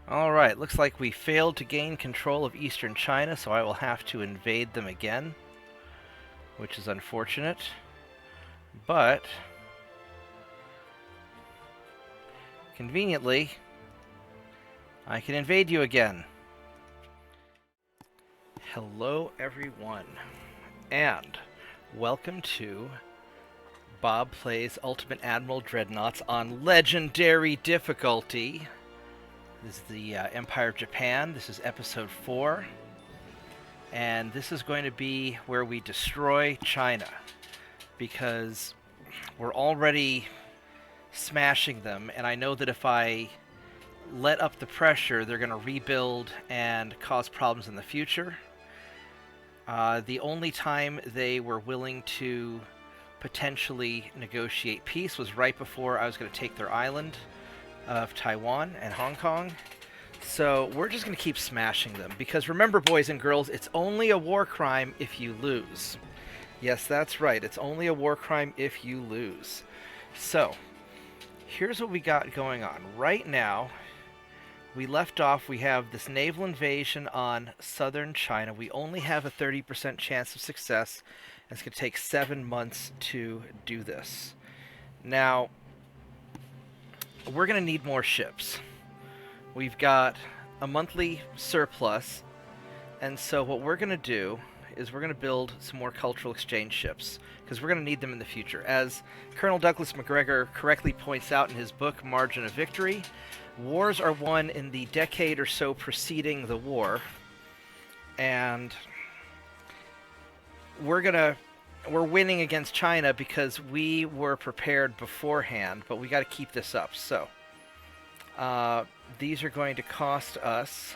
Alright, looks like we failed to gain control of eastern China, so I will have to invade them again, which is unfortunate. But, conveniently, I can invade you again. Hello, everyone, and welcome to Bob Plays Ultimate Admiral Dreadnoughts on Legendary Difficulty. This is the Empire of Japan. This is episode 4. And this is going to be where we destroy China. Because we're already smashing them. And I know that if I let up the pressure, they're going to rebuild and cause problems in the future. The only time they were willing to potentially negotiate peace was right before I was going to take their island of Taiwan and Hong Kong. So we're just going to keep smashing them. Because remember, boys and girls, it's only a war crime if you lose. Yes, that's right. It's only a war crime if you lose. So, here's what we got going on. Right now, we left off, we have this naval invasion on southern China. We only have a 30% chance of success. And it's going to take 7 months to do this. Now, we're going to need more ships. We've got a monthly surplus, and so what we're going to do is we're going to build some more cultural exchange ships, because we're going to need them in the future. As Colonel Douglas MacGregor correctly points out in his book, Margin of Victory, wars are won in the decade or so preceding the war, and we're winning against China because we were prepared beforehand, but we got to keep this up. So, these are going to cost us...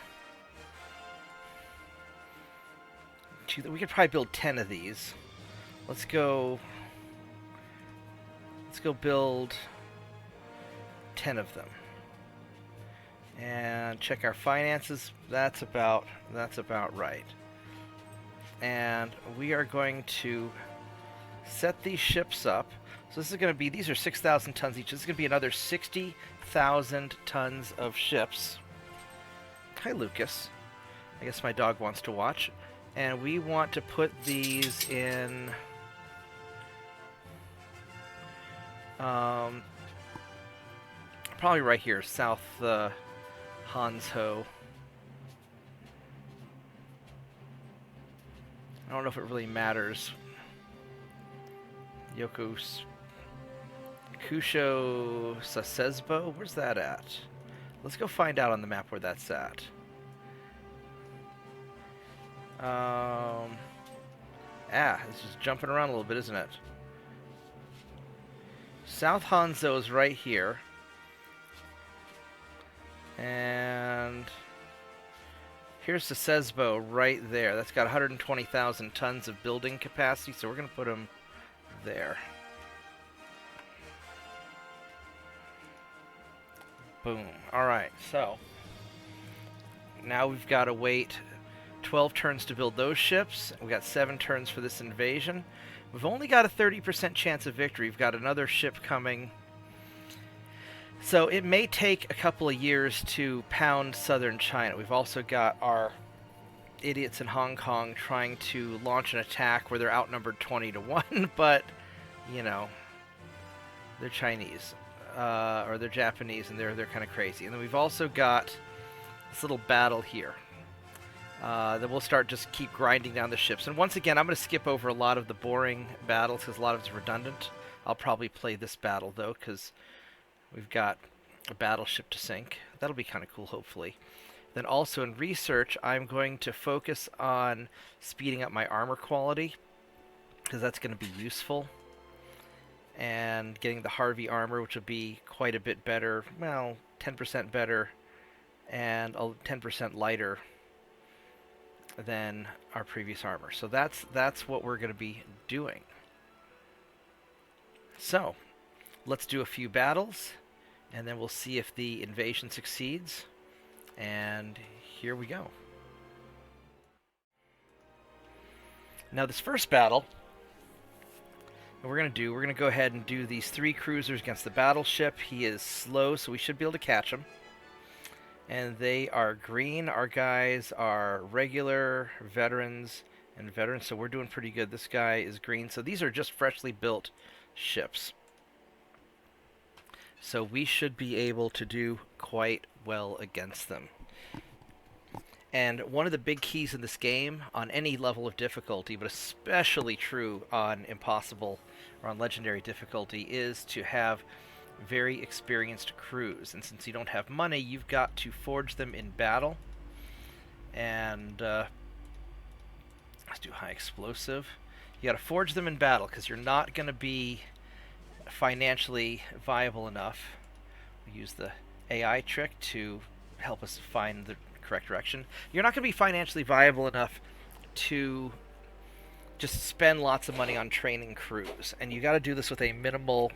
We could probably build 10 of these. Let's go build 10 of them. And check our finances. That's about right. And we are going to set these ships up. So this is going to be, these are 6,000 tons each. This is going to be another 60,000 tons of ships. Hi, Lucas. I guess my dog wants to watch. And we want to put these in... probably right here, South Hanzhou. I don't know if it really matters. Kusho Sasezbo? Where's that at? Let's go find out on the map where that's at. It's just jumping around a little bit, isn't it? South Hanzhou is right here. And here's Sasezbo right there. That's got 120,000 tons of building capacity, so we're going to put them there. Boom. Alright, so now we've got to wait 12 turns to build those ships. We got 7 turns for this invasion. We've only got a 30% chance of victory. We've got another ship coming. So it may take a couple of years to pound southern China. We've also got our idiots in Hong Kong trying to launch an attack where they're outnumbered 20-1, but, you know, they're Chinese. Or they're Japanese, and they're kind of crazy. And then we've also got this little battle here. Then we'll start just keep grinding down the ships. And once again, I'm going to skip over a lot of the boring battles because a lot of it's redundant. I'll probably play this battle, though, because we've got a battleship to sink. That'll be kind of cool, hopefully. Then also in research, I'm going to focus on speeding up my armor quality, because that's going to be useful. And getting the Harvey armor, which will be quite a bit better. Well, 10% better and 10% lighter than our previous armor. So that's what we're going to be doing. So, let's do a few battles, and then we'll see if the invasion succeeds. And here we go. Now this first battle, what we're going to go ahead and do these 3 cruisers against the battleship. He is slow, so we should be able to catch him. And they are green. Our guys are regular, veterans, and veterans, so we're doing pretty good. This guy is green. So these are just freshly built ships. So we should be able to do quite well against them. And one of the big keys in this game, on any level of difficulty, but especially true on impossible or on legendary difficulty, is to have very experienced crews. And since you don't have money, you've got to forge them in battle. And let's do high explosive. You got to forge them in battle because you're not going to be financially viable enough. We use the AI trick to help us find the correct direction. You're not going to be financially viable enough to just spend lots of money on training crews, and you got to do this with a minimal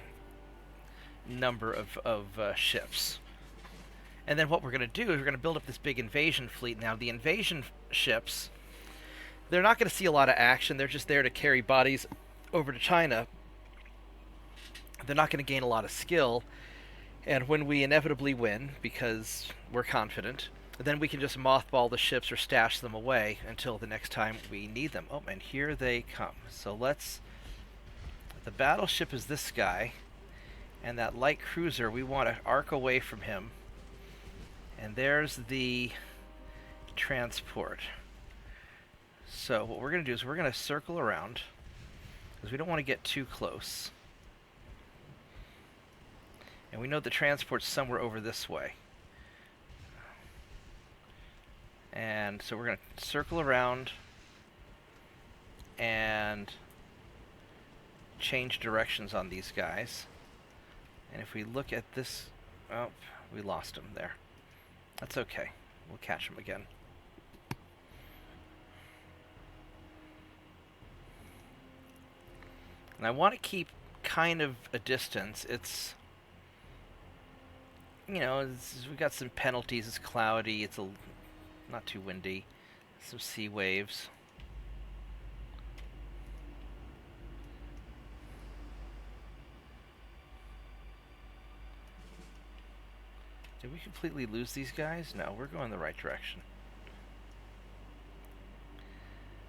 number of ships. And then what we're going to do is we're going to build up this big invasion fleet. Now the invasion ships, they're not going to see a lot of action. They're just there to carry bodies over to China. They're not going to gain a lot of skill, and when we inevitably win, because we're confident, then we can just mothball the ships or stash them away until the next time we need them. Oh, and here they come. So the battleship is this guy, and that light cruiser, we want to arc away from him. And there's the transport. So what we're going to do is we're going to circle around, because we don't want to get too close. And we know the transport's somewhere over this way. And so we're going to circle around and change directions on these guys. And if we look at this... Oh, we lost him there. That's okay. We'll catch him again. And I want to keep kind of a distance. It's... You know, we've got some penalties. It's cloudy. It's not too windy. Some sea waves. Did we completely lose these guys? No, we're going the right direction.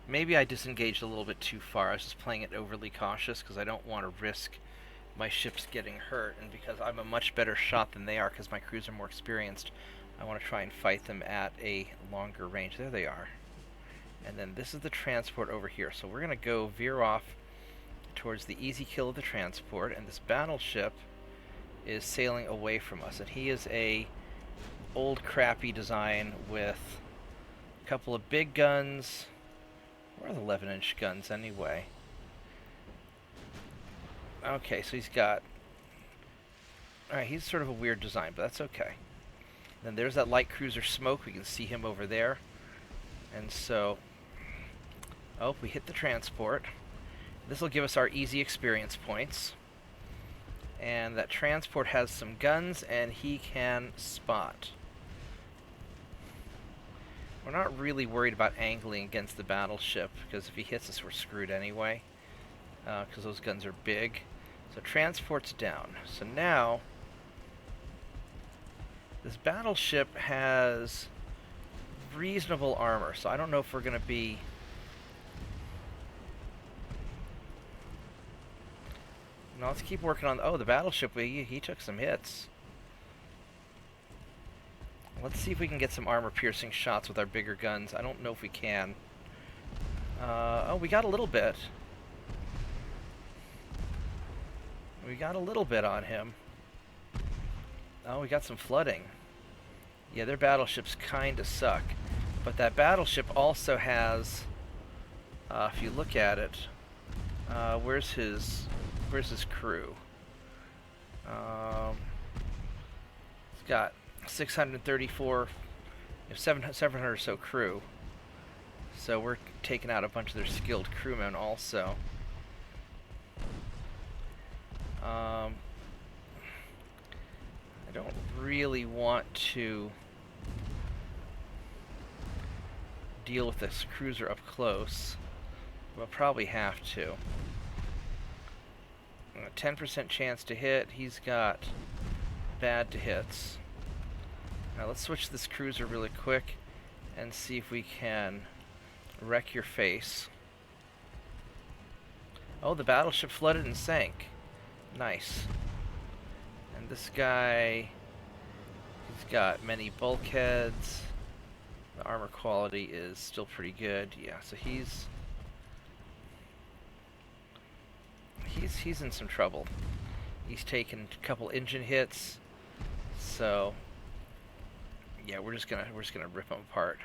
Maybe I disengaged a little bit too far. I was just playing it overly cautious because I don't want to risk my ships getting hurt, and because I'm a much better shot than they are because my crews are more experienced, I want to try and fight them at a longer range. There they are. And then this is the transport over here. So we're going to go veer off towards the easy kill of the transport, and this battleship is sailing away from us. And he is a old crappy design with a couple of big guns. Where are the 11-inch guns anyway? Okay, so he's got... Alright, he's sort of a weird design, but that's okay. Then there's that light cruiser Smoke. We can see him over there. And so... Oh, we hit the transport. This will give us our easy experience points. And that transport has some guns, and he can spot. We're not really worried about angling against the battleship, because if he hits us, we're screwed anyway. Because those guns are big. So transport's down. So now, this battleship has reasonable armor. So I don't know if we're going to be... No, let's keep working on... Oh, the battleship, he took some hits. Let's see if we can get some armor-piercing shots with our bigger guns. I don't know if we can. Oh, we got a little bit. We got a little bit on him. Oh, we got some flooding. Yeah, their battleships kind of suck. But that battleship also has... if you look at it... where's his crew? It's got 634... 700 or so crew. So we're taking out a bunch of their skilled crewmen also. I don't really want to deal with this cruiser up close. We'll probably have to. A 10% chance to hit. He's got bad to hits. Now let's switch this cruiser really quick and see if we can wreck your face. Oh, the battleship flooded and sank. Nice. And this guy, he's got many bulkheads. The armor quality is still pretty good. Yeah, so he's in some trouble. He's taken a couple engine hits. So yeah, we're just gonna rip him apart.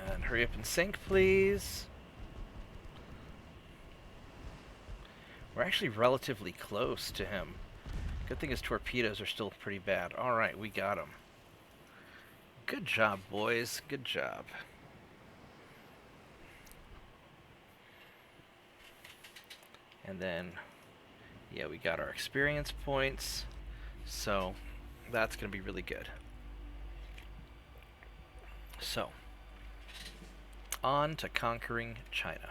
And hurry up and sink, please. We're actually relatively close to him. Good thing his torpedoes are still pretty bad. Alright, we got him. Good job, boys. Good job. And then, yeah, we got our experience points. So, that's going to be really good. So, on to conquering China.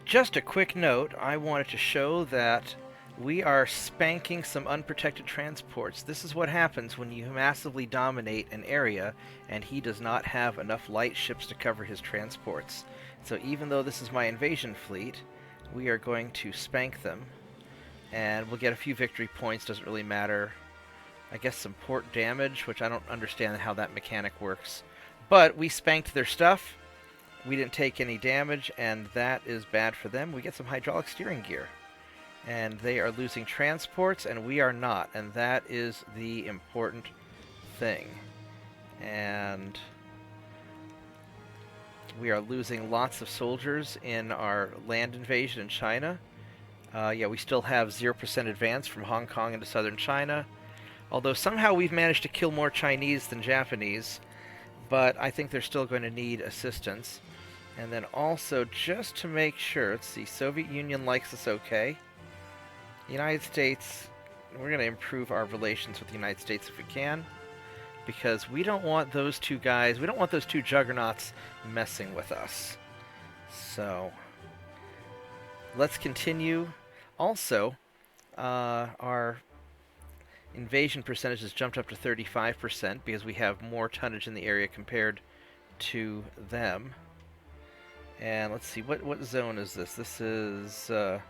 Just a quick note, I wanted to show that we are spanking some unprotected transports. This is what happens when you massively dominate an area and he does not have enough light ships to cover his transports. So even though this is my invasion fleet, we are going to spank them. And we'll get a few victory points, doesn't really matter. I guess some port damage, which I don't understand how that mechanic works. But we spanked their stuff. We didn't take any damage, and that is bad for them. We get some hydraulic steering gear. And they are losing transports, and we are not. And that is the important thing. And we are losing lots of soldiers in our land invasion in China. Yeah, we still have 0% advance from Hong Kong into southern China. Although somehow we've managed to kill more Chinese than Japanese. But I think they're still going to need assistance. And then also, just to make sure, let's see, Soviet Union likes us okay. United States, we're going to improve our relations with the United States if we can. Because we don't want those two guys, we don't want those two juggernauts messing with us. So, let's continue. Also, our invasion percentage has jumped up to 35% because we have more tonnage in the area compared to them. And let's see, what zone is this? This is so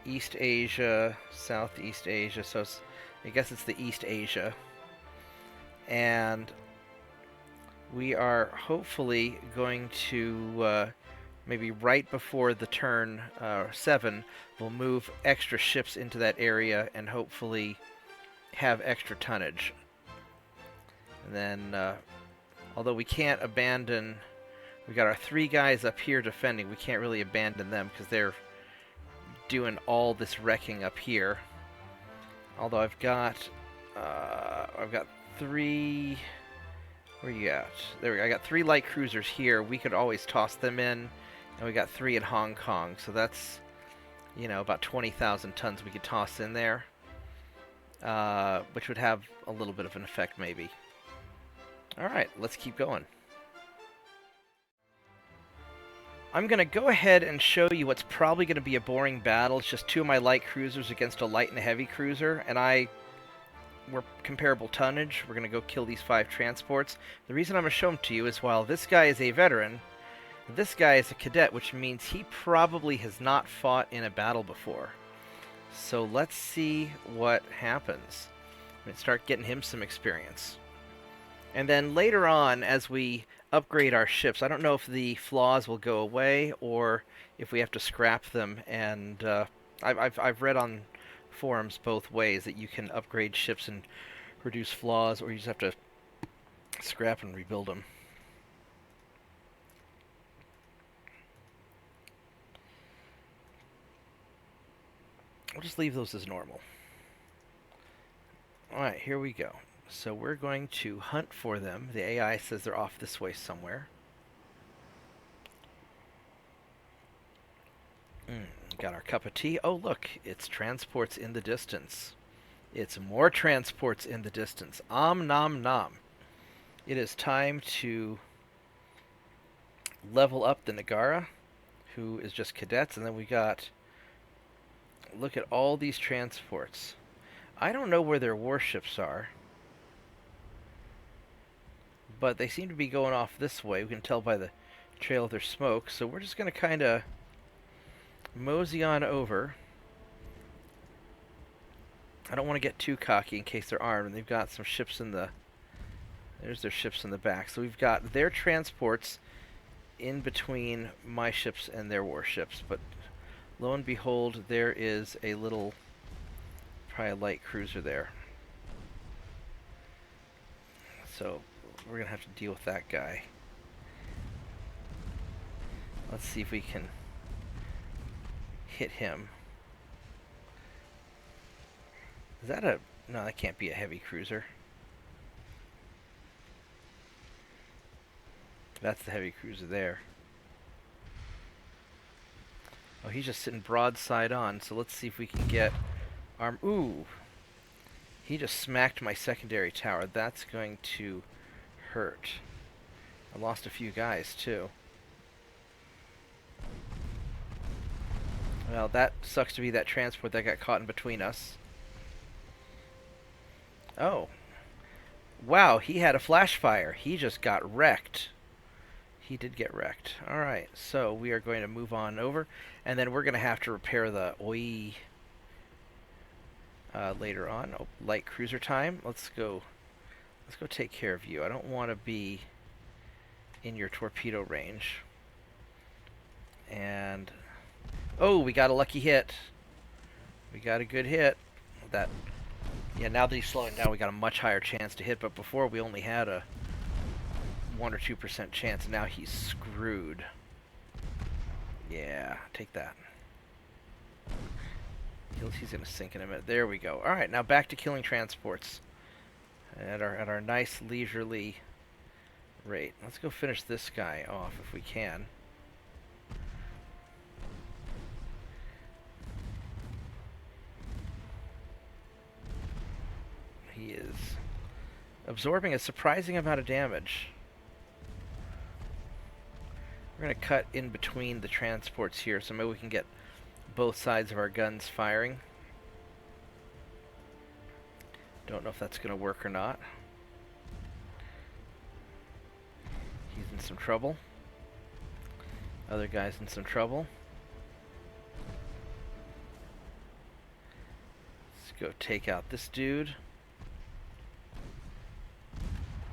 East Asia, Southeast Asia, so I guess it's the East Asia. And we are hopefully going to maybe right before the turn 7, we'll move extra ships into that area and hopefully have extra tonnage. And then, although we can't abandon, we got our 3 guys up here defending, we can't really abandon them because they're doing all this wrecking up here. Although I've got 3, where you at? There we go. I got 3 light cruisers here. We could always toss them in. And we got 3 in Hong Kong, so that's, you know, about 20,000 tons we could toss in there, which would have a little bit of an effect, maybe. All right, let's keep going. I'm going to go ahead and show you what's probably going to be a boring battle. It's just 2 of my light cruisers against a light and a heavy cruiser, and we're comparable tonnage. We're going to go kill these 5 transports. The reason I'm going to show them to you is while this guy is a veteran, this guy is a cadet, which means he probably has not fought in a battle before. So let's see what happens. I'm going to start getting him some experience. And then later on, as we upgrade our ships, I don't know if the flaws will go away or if we have to scrap them. And I've read on forums both ways, that you can upgrade ships and reduce flaws, or you just have to scrap and rebuild them. We'll just leave those as normal. Alright, here we go. So we're going to hunt for them. The AI says they're off this way somewhere. Got our cup of tea. Oh, look, it's transports in the distance. It's more transports in the distance. Om nom nom. It is time to level up the Nagara, who is just cadets, and then we got, look at all these transports. I don't know where their warships are, but they seem to be going off this way. We can tell by the trail of their smoke, so we're just going to kind of mosey on over. I don't want to get too cocky in case they're armed, and they've got some ships in the... There's their ships in the back. So we've got their transports in between my ships and their warships, but lo and behold, there is a little, probably a light cruiser there. So we're going to have to deal with that guy. Let's see if we can hit him. Is that a... No, that can't be a heavy cruiser. That's the heavy cruiser there. Oh, he's just sitting broadside on, so let's see if we can get arm... Ooh! He just smacked my secondary tower. That's going to hurt. I lost a few guys, too. Well, that sucks to be that transport that got caught in between us. Oh. Wow, he had a flash fire. He just got wrecked. He did get wrecked. Alright, so we are going to move on over, and then we're going to have to repair the OI later on. Oh, light cruiser time. Let's go take care of you. I don't want to be in your torpedo range. And oh, we got a lucky hit. We got a good hit. That, yeah, now that he's slowing down, we got a much higher chance to hit, but before we only had a 1 or 2% chance. Now he's screwed. Yeah, take that. He's gonna sink in a minute. There we go. All right, now back to killing transports at our nice leisurely rate. Let's go finish this guy off if we can. He is absorbing a surprising amount of damage. We're going to cut in between the transports here, so maybe we can get both sides of our guns firing. Don't know if that's going to work or not. He's in some trouble. Other guy's in some trouble. Let's go take out this dude.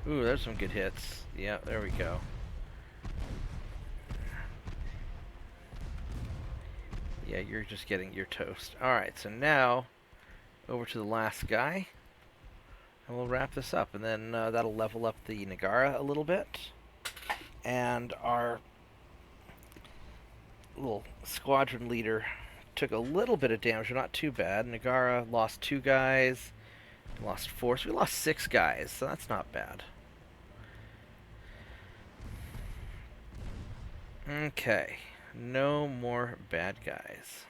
Ooh, there's some good hits. Yeah, there we go. Yeah, you're just getting your toast. Alright, so now over to the last guy. And we'll wrap this up. And then that'll level up the Nagara a little bit. And our little squadron leader took a little bit of damage, but not too bad. Nagara lost 2 guys. Lost 4. So we lost 6 guys, so that's not bad. Okay. No more bad guys.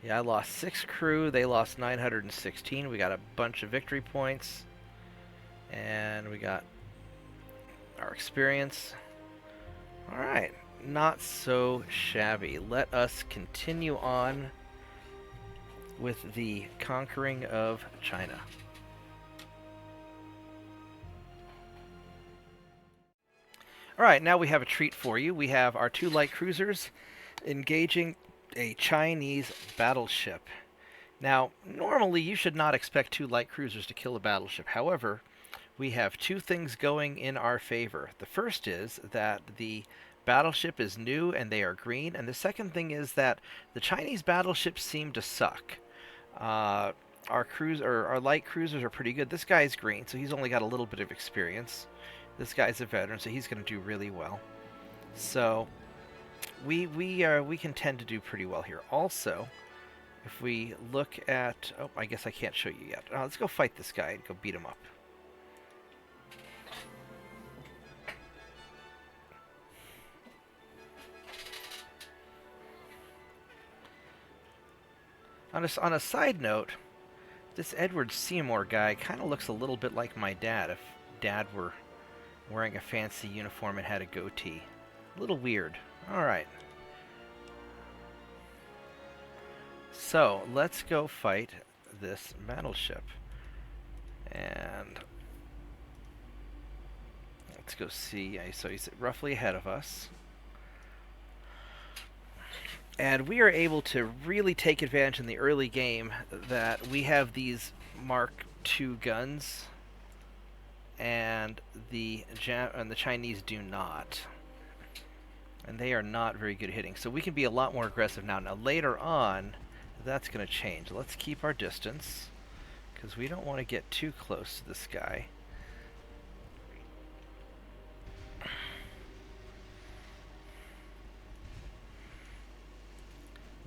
Yeah, I lost 6 crew. They lost 916. We got a bunch of victory points. And we got our experience. Alright. Not so shabby. Let us continue on with the conquering of China. Alright, now we have a treat for you. We have our 2 light cruisers engaging a Chinese battleship. Now, normally you should not expect 2 light cruisers to kill a battleship. However, we have 2 things going in our favor. The first is that the battleship is new and they are green, and the second thing is that the Chinese battleships seem to suck. Our light cruisers are pretty good. This guy's green, so he's only got a little bit of experience. This guy's a veteran, so he's going to do really well. So we can tend to do pretty well here. Also, if we look at... Oh, I guess I can't show you yet. Let's go fight this guy and go beat him up. On a side note, this Edward Seymour guy kind of looks a little bit like my dad, if Dad were wearing a fancy uniform and had a goatee. A little weird. Alright. So, let's go fight this battleship. And let's go see. So he's roughly ahead of us. And we are able to really take advantage in the early game that we have these Mark II guns, and the Chinese do not. And they are not very good at hitting. So we can be a lot more aggressive now. Now later on, that's going to change. Let's keep our distance, because we don't want to get too close to this guy.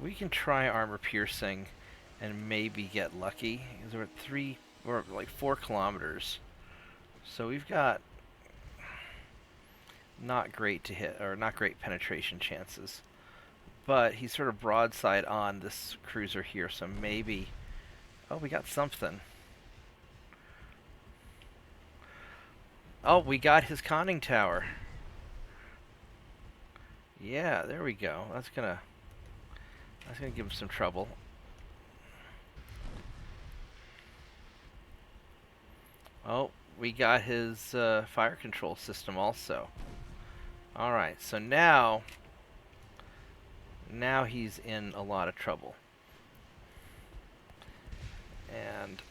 We can try armor piercing and maybe get lucky, because we're at like 4 kilometers. So we've got not great to hit, or not great penetration chances. But he's sort of broadside on this cruiser here, so maybe... Oh, we got something. Oh, we got his conning tower. Yeah, there we go. That's gonna give him some trouble. Oh, we got his fire control system also. Alright, so now he's in a lot of trouble. And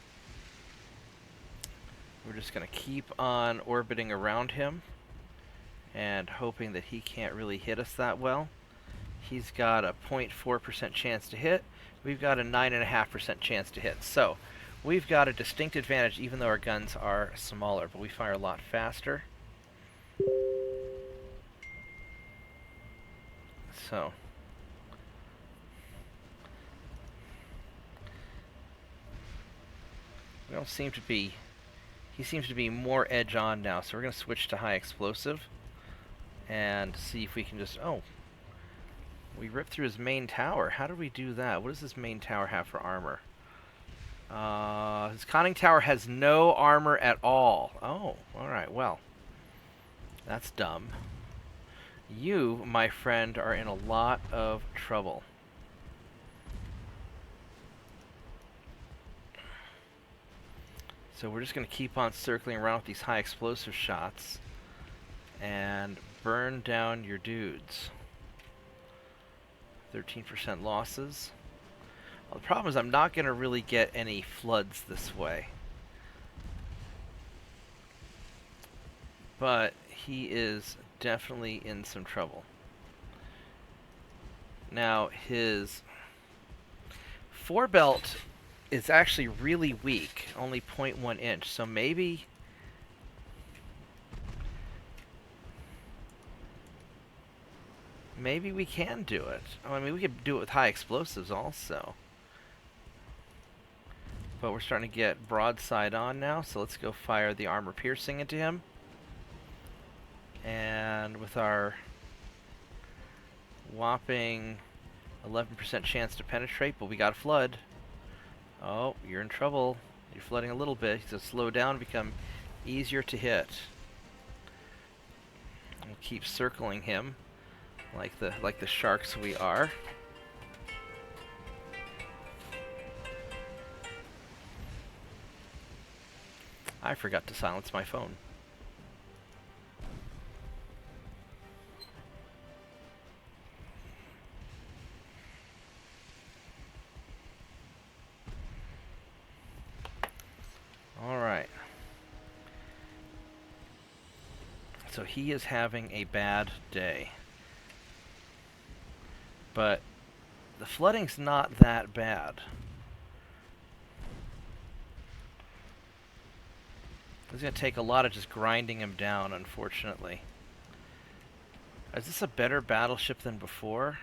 we're just going to keep on orbiting around him and hoping that he can't really hit us that well. He's got a 0.4% chance to hit. We've got a 9.5% chance to hit. So we've got a distinct advantage even though our guns are smaller, but we fire a lot faster. So we don't seem to be... He seems to be more edge on now, so we're going to switch to high explosive and see if we can just... Oh, we ripped through his main tower. How did we do that? What does this main tower have for armor? His conning tower has no armor at all. Oh, alright, well. That's dumb. You, my friend, are in a lot of trouble. So we're just going to keep on circling around with these high explosive shots and burn down your dudes. 13% losses. Well, the problem is I'm not going to really get any floods this way. But he is definitely in some trouble. Now, his forebelt is actually really weak, only 0.1 inch, so maybe we can do it. I mean, we could do it with high explosives also. But we're starting to get broadside on now, so let's go fire the armor piercing into him. And with our whopping 11% chance to penetrate, but we got a flood. Oh, you're in trouble. You're flooding a little bit. He's going to slow down and become easier to hit. We'll keep circling him like the sharks we are. I forgot to silence my phone. Alright. So he is having a bad day. But the flooding's not that bad. It's going to take a lot of just grinding him down, unfortunately. Is this a better battleship than before?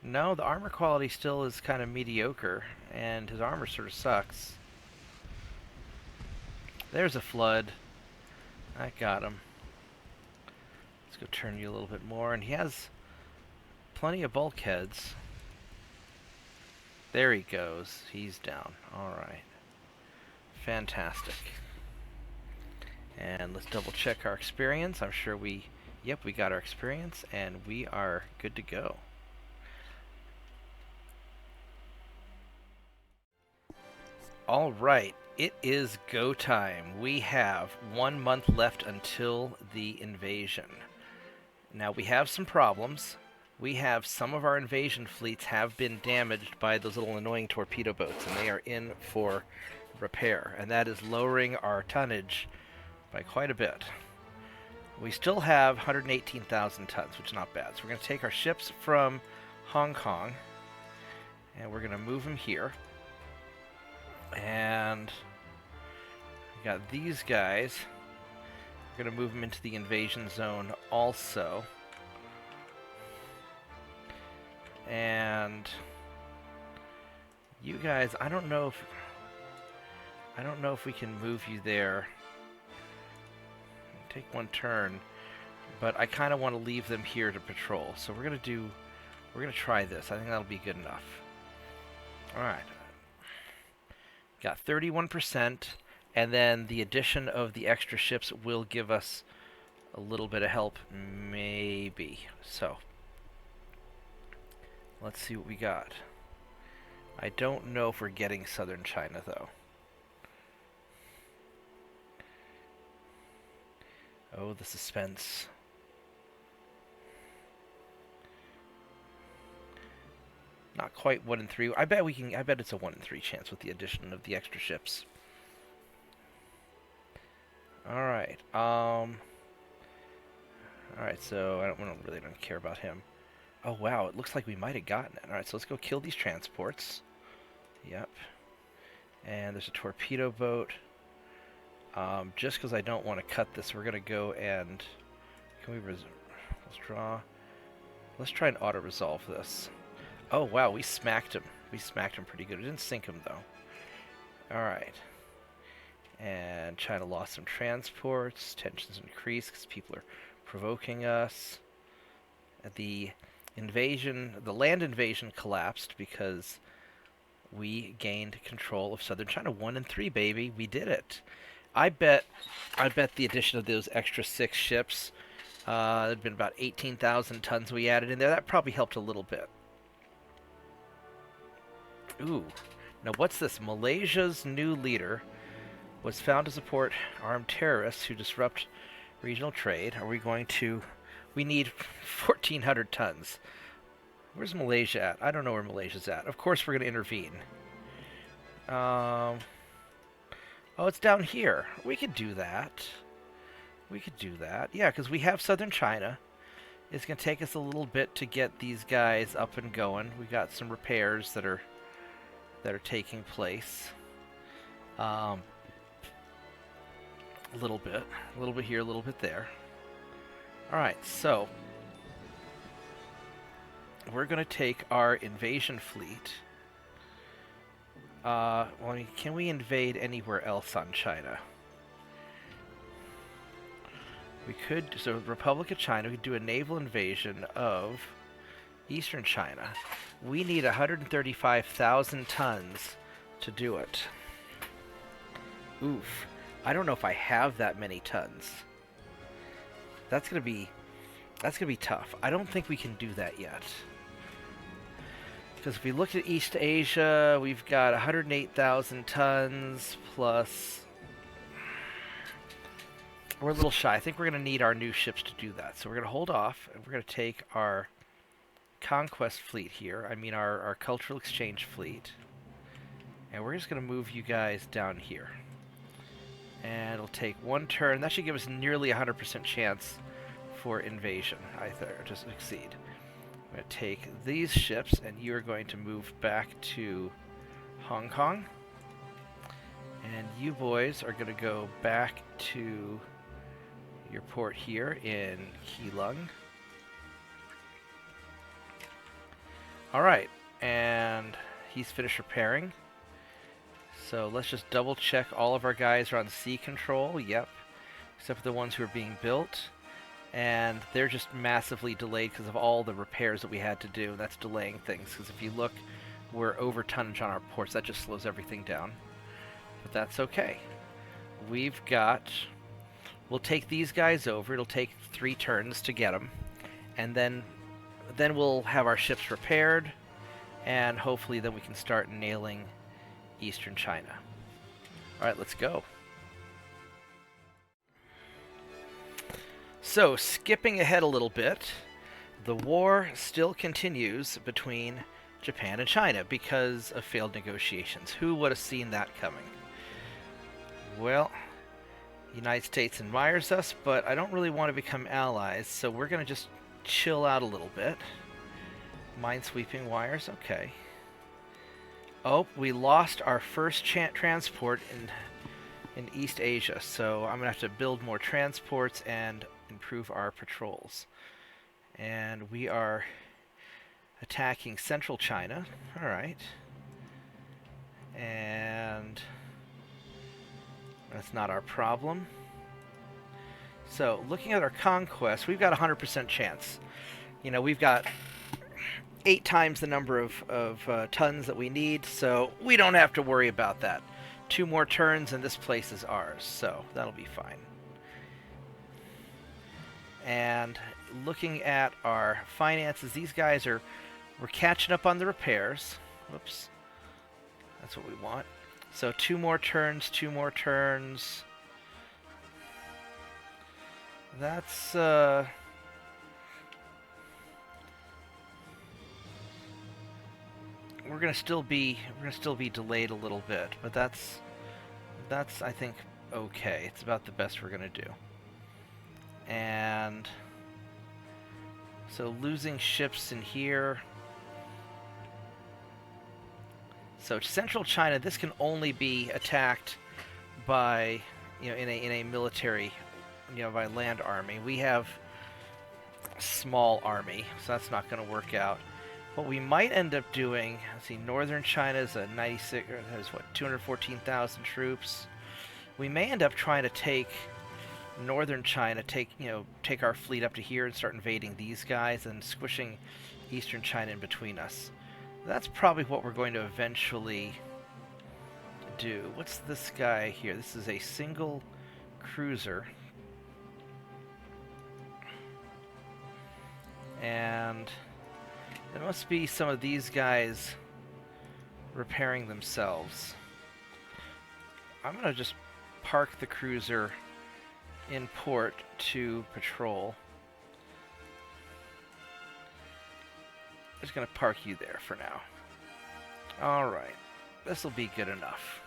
No, the armor quality still is kind of mediocre, and his armor sort of sucks. There's a flood. I got him. Let's go turn you a little bit more, and he has plenty of bulkheads. There he goes. He's down. Alright. Fantastic. And let's double check our experience. I'm sure we Yep, we got our experience, and we are good to go. All right, it is go time. We have 1 month left until the invasion. Now, we have some problems. We have some of our invasion fleets have been damaged by those little annoying torpedo boats, and they are in for repair, and that is lowering our tonnage by quite a bit. We still have 118,000 tons, which is not bad. So we're going to take our ships from Hong Kong, and we're going to move them here. And we got these guys. We're going to move them into the invasion zone also. And you guys, I don't know if we can move you there. Take one turn, but I kind of want to leave them here to patrol. So we're gonna try this. I think that'll be good enough. All right, got 31%, and then the addition of the extra ships will give us a little bit of help, maybe. So let's see what we got. I don't know if we're getting southern China though. Oh, the suspense. Not quite 1 in 3. I bet it's a 1 in 3 chance with the addition of the extra ships. Alright, alright, so I really don't care about him. Oh wow, it looks like we might have gotten it. Alright, so let's go kill these transports. Yep. And there's a torpedo boat. Just because I don't want to cut this, we're going to go and... let's draw... Let's try and auto-resolve this. Oh, wow, we smacked him. We smacked him pretty good. We didn't sink him, though. Alright. And China lost some transports. Tensions increased because people are provoking us. The land invasion collapsed because we gained control of southern China. 1 in 3, baby. We did it. I bet the addition of those extra 6 ships, there'd been about 18,000 tons we added in there. That probably helped a little bit. Ooh. Now what's this? Malaysia's new leader was found to support armed terrorists who disrupt regional trade. Are we going to... We need 1,400 tons. Where's Malaysia at? I don't know where Malaysia's at. Of course we're going to intervene. Oh, it's down here. We could do that. We could do that. Yeah, because we have southern China. It's going to take us a little bit to get these guys up and going. We got some repairs that are taking place. A little bit here, a little bit there. All right, so we're going to take our invasion fleet. Well, I mean, can we invade anywhere else on China? We could, so Republic of China, we could do a naval invasion of eastern China. We need 135,000 tons to do it. Oof. I don't know if I have that many tons. That's gonna be tough. I don't think we can do that yet. Because if we look at East Asia, we've got 108,000 tons plus... We're a little shy. I think we're going to need our new ships to do that. So we're going to hold off, and we're going to take our conquest fleet here. I mean our cultural exchange fleet. And we're just going to move you guys down here. And it'll take 1 turn. That should give us nearly 100% chance for invasion, to succeed. I'm going to take these ships, and you're going to move back to Hong Kong. And you boys are going to go back to your port here in Keelung. Alright, and he's finished repairing. So let's just double check all of our guys are on sea control. Yep, except for the ones who are being built. And they're just massively delayed because of all the repairs that we had to do. That's delaying things, because if you look, we're over tonnage on our ports. That just slows everything down. But that's okay. We'll We'll take these guys over. It'll take 3 turns to get them. And then we'll have our ships repaired. And hopefully then we can start nailing Eastern China. Alright, let's go. So, skipping ahead a little bit, the war still continues between Japan and China because of failed negotiations. Who would have seen that coming? Well, the United States admires us, but I don't really want to become allies, so we're going to just chill out a little bit. Minesweeping wires, okay. Oh, we lost our first transport in East Asia, so I'm going to have to build more transports and improve our patrols. And we are attacking central China. Alright. And that's not our problem. So, looking at our conquest, we've got a 100% chance. You know, we've got 8 times the number of tons that we need, so we don't have to worry about that. 2 more turns and this place is ours, so that'll be fine. And looking at our finances, these guys we're catching up on the repairs. Whoops. That's what we want. So 2 more turns, 2 more turns. That's we're gonna still be delayed a little bit, but that's I think okay. It's about the best we're gonna do. And so losing ships in here. So central China, this can only be attacked by, you know, in a military, you know, by land army. We have a small army, so that's not going to work out. What we might end up doing, let's see, northern China is a 96, has what, 214,000 troops. We may end up trying to take northern China, take our fleet up to here and start invading these guys and squishing eastern China in between us. That's probably what we're going to eventually do. What's this guy here? This is a single cruiser. And there must be some of these guys repairing themselves. I'm going to just park the cruiser in port to patrol. Just going to park you there for now. Alright. This will be good enough.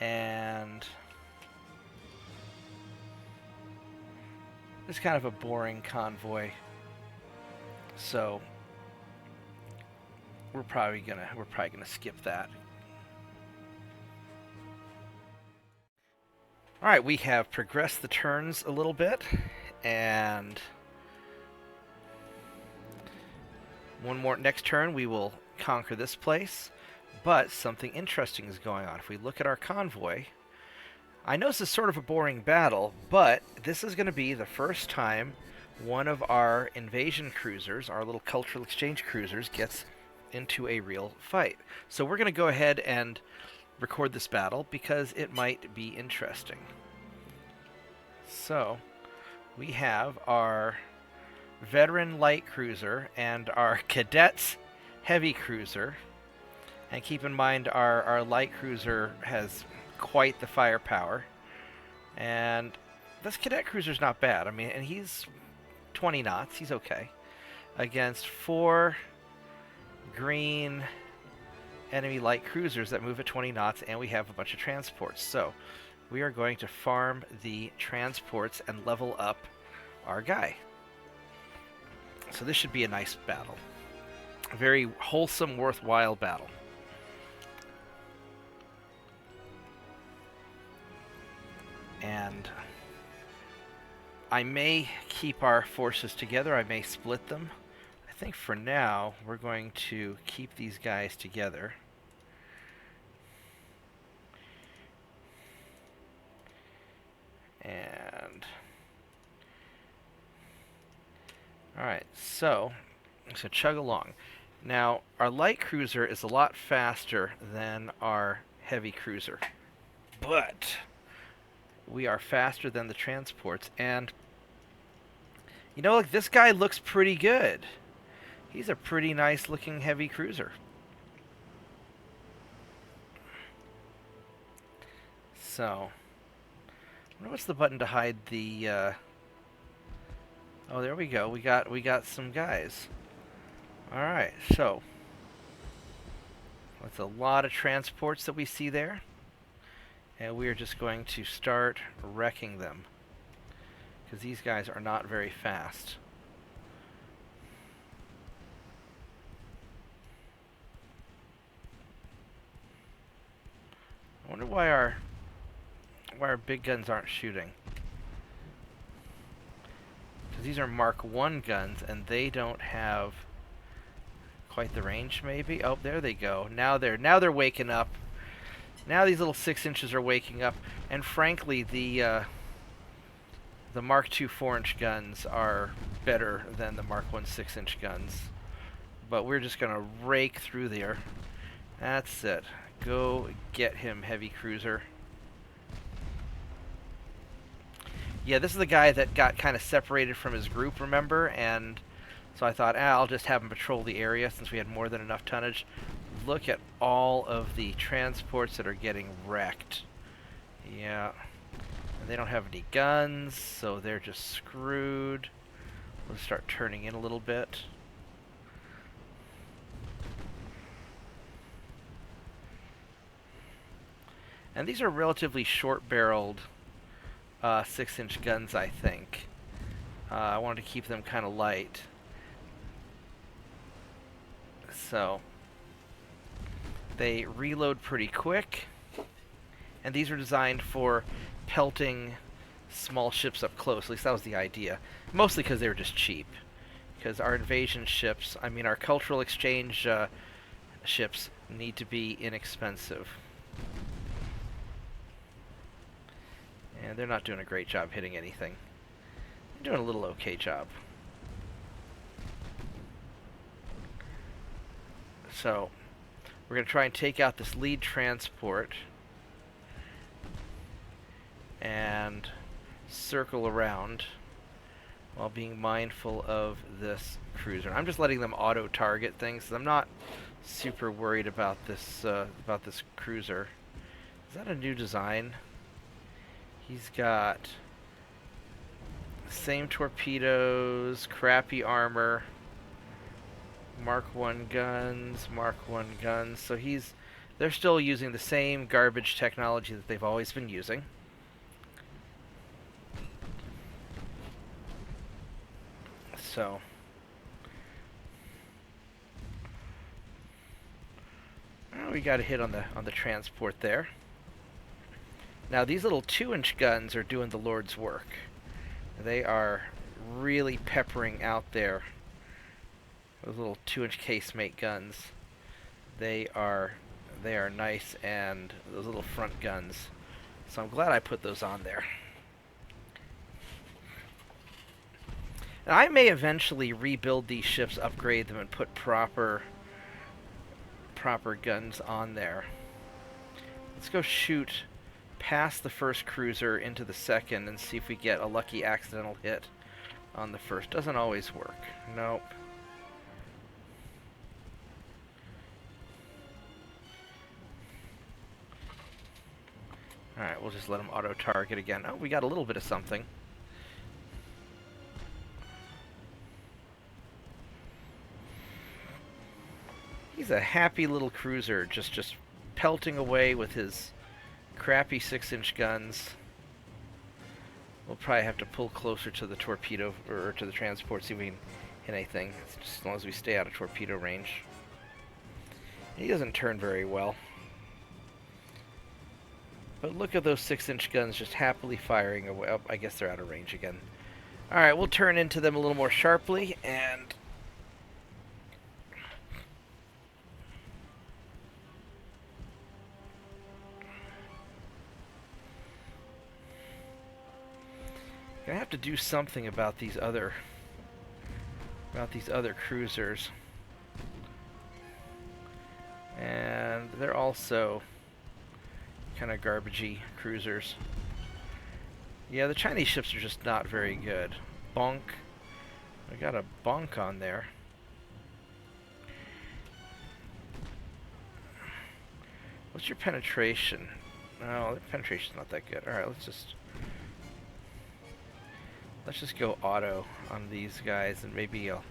And it's kind of a boring convoy. So we're probably gonna skip that. Alright, we have progressed the turns a little bit, and next turn we will conquer this place, but something interesting is going on. If we look at our convoy, I know this is sort of a boring battle, but this is going to be the first time one of our invasion cruisers, our little cultural exchange cruisers, gets into a real fight. So we're going to go ahead and record this battle because it might be interesting. So we have our veteran light cruiser and our cadets heavy cruiser, and keep in mind our light cruiser has quite the firepower, and this cadet cruiser's not bad. I mean, and he's 20 knots, he's okay against 4 green enemy light cruisers that move at 20 knots, and we have a bunch of transports. So we are going to farm the transports and level up our guy. So this should be a nice battle. A very wholesome, worthwhile battle. And I may keep our forces together. I may split them. I think for now we're going to keep these guys together. And alright, so chug along. Now, our light cruiser is a lot faster than our heavy cruiser, but we are faster than the transports. And, you know, look, this guy looks pretty good. He's a pretty nice looking heavy cruiser. So, I wonder what's the button to hide the, oh, there we go. We got some guys. Alright, so that's a lot of transports that we see there. And we are just going to start wrecking them, because these guys are not very fast. I wonder why our big guns aren't shooting. Because these are Mark 1 guns, and they don't have quite the range, maybe? Oh, there they go. Now they're waking up. Now these little 6 inches are waking up, and frankly, the Mark II 4-inch guns are better than the Mark 1 6-inch guns. But we're just gonna rake through there. That's it. Go get him, heavy cruiser. Yeah, this is the guy that got kind of separated from his group, remember? And so I thought, I'll just have him patrol the area since we had more than enough tonnage. Look at all of the transports that are getting wrecked. Yeah. And they don't have any guns, so they're just screwed. We'll start turning in a little bit. And these are relatively short-barreled 6-inch guns, I think. I wanted to keep them kind of light. So they reload pretty quick, and these are designed for pelting small ships up close. At least that was the idea. Mostly because they were just cheap. Because our invasion ships, I mean our cultural exchange ships, need to be inexpensive. And they're not doing a great job hitting anything. They're doing a little okay job. So, we're going to try and take out this lead transport and circle around while being mindful of this cruiser. I'm just letting them auto-target things, 'cause I'm not super worried about this cruiser. Is that a new design? He's got same torpedoes, crappy armor, Mark 1 guns, Mark 1 guns. So they're still using the same garbage technology that they've always been using. So we got a hit on the transport there. Now these little 2-inch guns are doing the Lord's work. They are really peppering out there. Those little 2-inch casemate guns. They are nice, and those little front guns. So I'm glad I put those on there. And I may eventually rebuild these ships, upgrade them, and put proper guns on there. Let's go shoot past the first cruiser into the second and see if we get a lucky accidental hit on the first. Doesn't always work. Nope. Alright, we'll just let him auto-target again. Oh, we got a little bit of something. He's a happy little cruiser, just pelting away with his crappy 6-inch guns. We'll probably have to pull closer to the torpedo, or to the transport, see if we can hit anything, just as long as we stay out of torpedo range. He doesn't turn very well. But look at those 6-inch guns just happily firing away. Oh, I guess they're out of range again. Alright, we'll turn into them a little more sharply, and I have to do something about these other cruisers. And they're also kind of garbagey cruisers. Yeah, the Chinese ships are just not very good. Bonk. I got a bonk on there. What's your penetration? No, the penetration's not that good. Alright, let's just go auto on these guys, and maybe I'll...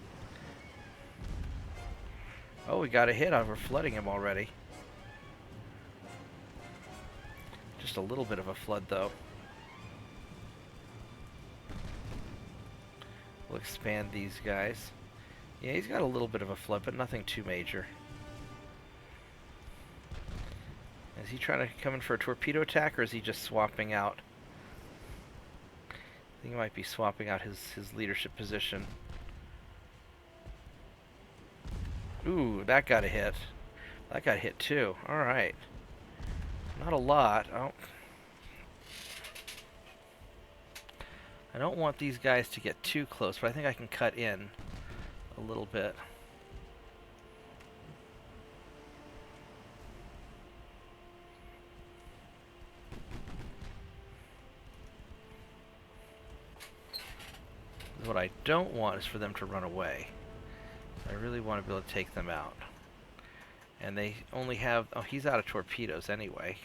Oh, we got a hit on. We're flooding him already. Just a little bit of a flood, though. We'll expand these guys. Yeah, he's got a little bit of a flood, but nothing too major. Is he trying to come in for a torpedo attack, or is he just swapping out? I think he might be swapping out his leadership position. Ooh, that got a hit. That got hit too. Alright. Not a lot. I don't want these guys to get too close, but I think I can cut in a little bit. What I don't want is for them to run away. I really want to be able to take them out. And they only have... Oh, he's out of torpedoes anyway.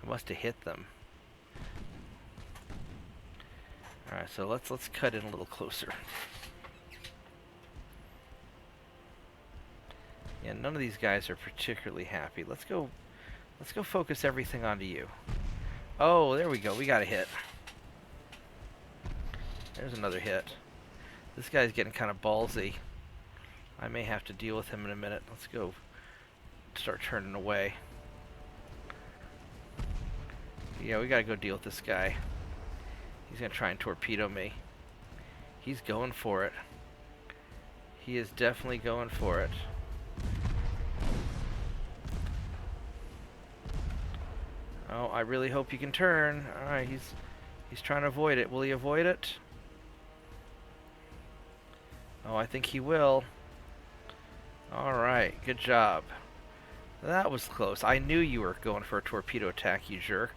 I must have hit them. Alright, so let's cut in a little closer. Yeah, none of these guys are particularly happy. Let's go focus everything onto you. Oh, there we go. We got a hit. There's another hit. This guy's getting kind of ballsy. I may have to deal with him in a minute. Let's go start turning away. Yeah, we gotta go deal with this guy. He's gonna try and torpedo me. He's going for it. He is definitely going for it. Oh, I really hope you can turn. Alright, he's trying to avoid it. Will he avoid it? Oh, I think he will. Alright, good job. That was close. I knew you were going for a torpedo attack, you jerk.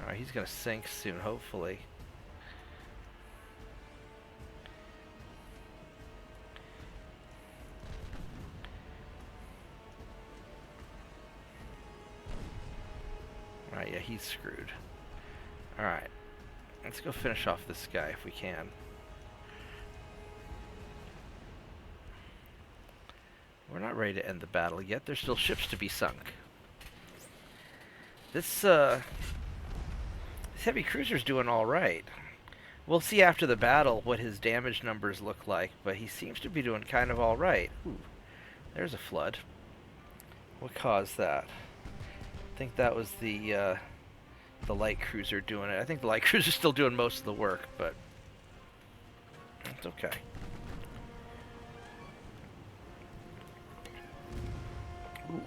Alright, he's gonna sink soon, hopefully. Alright, yeah, he's screwed. Alright. Let's go finish off this guy if we can. We're not ready to end the battle yet. There's still ships to be sunk. This heavy cruiser's doing alright. We'll see after the battle what his damage numbers look like, but he seems to be doing kind of alright. Ooh, there's a flood. What caused that? I think that was the light cruiser doing it. I think the light cruiser's still doing most of the work, but it's okay. Ooh.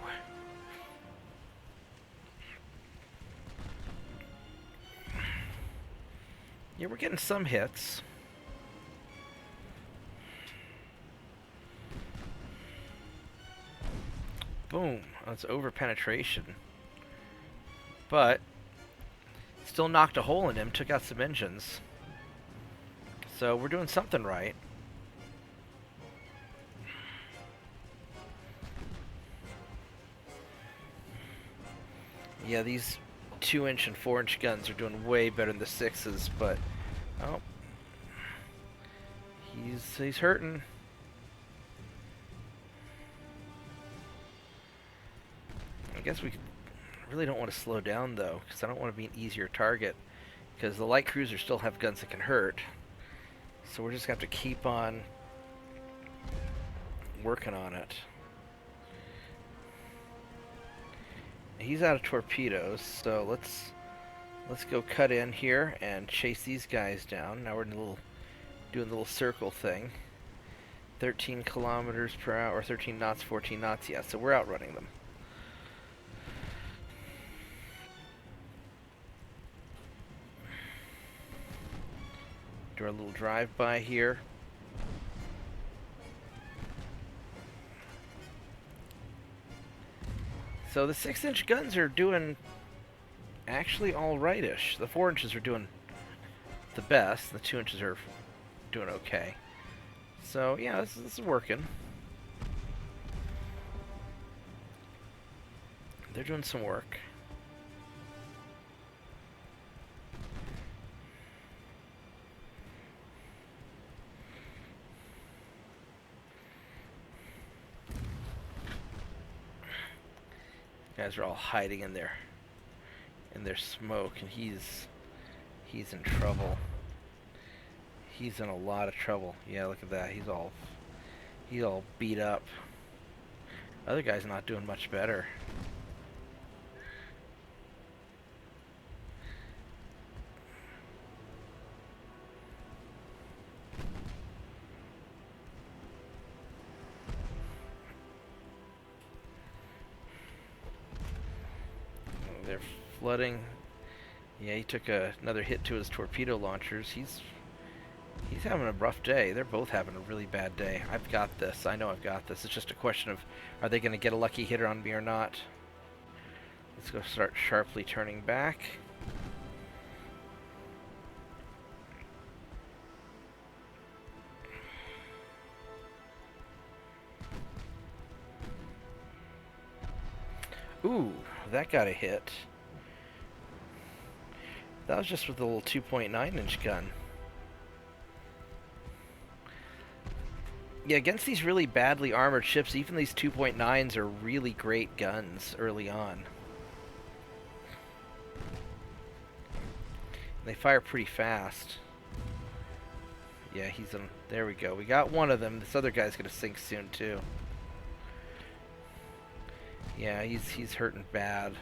Yeah, we're getting some hits. Boom. That's over penetration. But still knocked a hole in him, took out some engines. So we're doing something right. Yeah, these 2-inch and 4-inch guns are doing way better than the 6s, but oh, he's hurting. I guess we really don't want to slow down though, because I don't want to be an easier target, because the light cruisers still have guns that can hurt. So we're just going to have to keep on working on it. He's out of torpedoes, so let's go cut in here and chase these guys down. Now we're doing a little circle thing. 13 kilometers per hour, 13 knots, 14 knots. Yeah, so we're outrunning them. Do our little drive-by here. So the 6-inch guns are doing actually all right-ish. The 4 inches are doing the best. The 2 inches are doing okay. So, yeah, this is working. They're doing some work. Guys are all hiding in their smoke, and he's in trouble. He's in a lot of trouble. Yeah, look at that. He's all beat up. Other guy's not doing much better. They're flooding. Yeah, he took another hit to his torpedo launchers. He's having a rough day. They're both having a really bad day. I've got this. I know I've got this. It's just a question of, are they going to get a lucky hitter on me or not? Let's go start sharply turning back. Ooh, that got a hit. That was just with a little 2.9-inch gun. Yeah, against these really badly armored ships, even these 2.9s are really great guns early on. They fire pretty fast. Yeah, he's in. There we go. We got one of them. This other guy's gonna sink soon too. Yeah, he's hurting bad.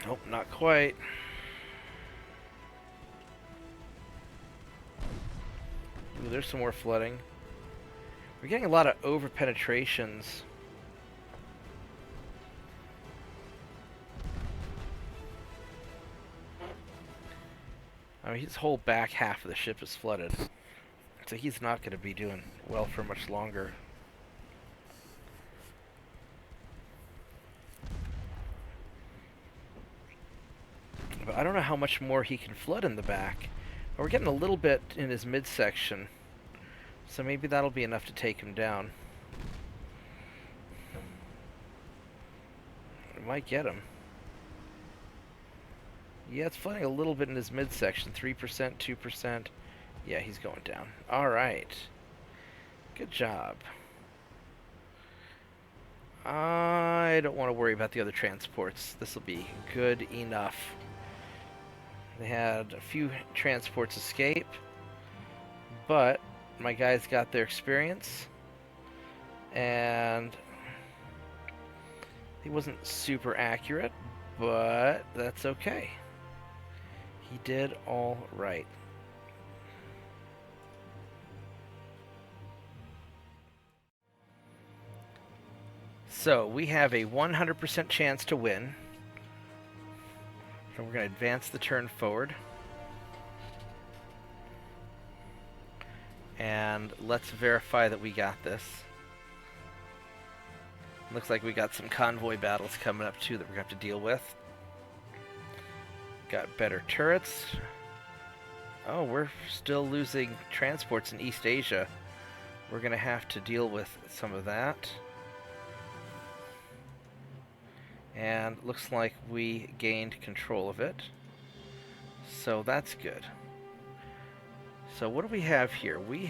Nope, not quite. Ooh, there's some more flooding. We're getting a lot of over-penetrations. I mean, his whole back half of the ship is flooded. So he's not going to be doing well for much longer. But I don't know how much more he can flood in the back. But we're getting a little bit in his midsection. So maybe that'll be enough to take him down. It might get him. Yeah, it's flooding a little bit in his midsection. 3%, 2%. Yeah, he's going down. Alright. Good job. I don't want to worry about the other transports. This will be good enough. They had a few transports escape, but my guys got their experience, and he wasn't super accurate, but that's okay. He did all right. So we have a 100% chance to win. So we're going to advance the turn forward. And let's verify that we got this. Looks like we got some convoy battles coming up too that we're going to have to deal with. Got better turrets. Oh, we're still losing transports in East Asia. We're going to have to deal with some of that. And looks like we gained control of it. So that's good. So what do we have here? We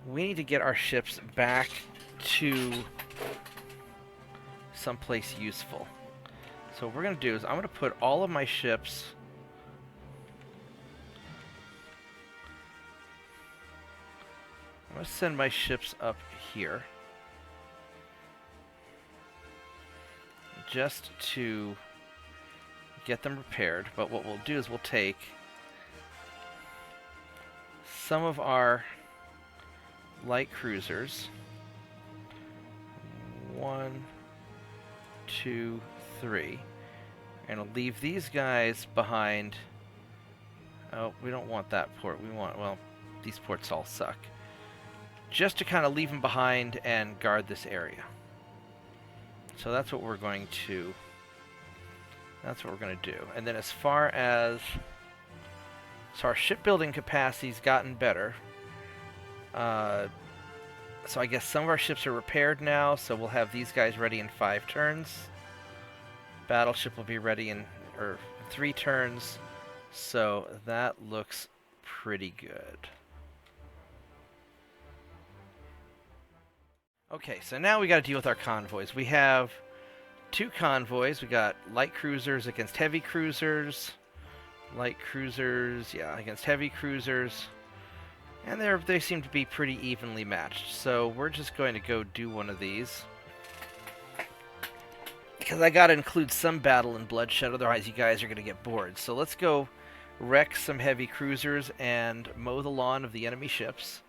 need to get our ships back to someplace useful. So what we're going to do is I'm going to put all of my ships I'm going to send my ships up here just to get them repaired. But what we'll do is we'll take some of our light cruisers. 1, 2, 3. And I'll leave these guys behind. Oh, we don't want that port. We want, well, these ports all suck. Just to kind of leave them behind and guard this area. So that's what we're going to do. And then as far as, so our shipbuilding capacity's gotten better. So I guess some of our ships are repaired now, so we'll have these guys ready in 5 turns. Battleship will be ready in 3 turns. So that looks pretty good. Okay, so now we got to deal with our convoys. We have 2 convoys. We got light cruisers against heavy cruisers. Light cruisers, yeah, against heavy cruisers. And they seem to be pretty evenly matched. So we're just going to go do one of these. Because I got to include some battle and bloodshed, otherwise you guys are going to get bored. So let's go wreck some heavy cruisers and mow the lawn of the enemy ships.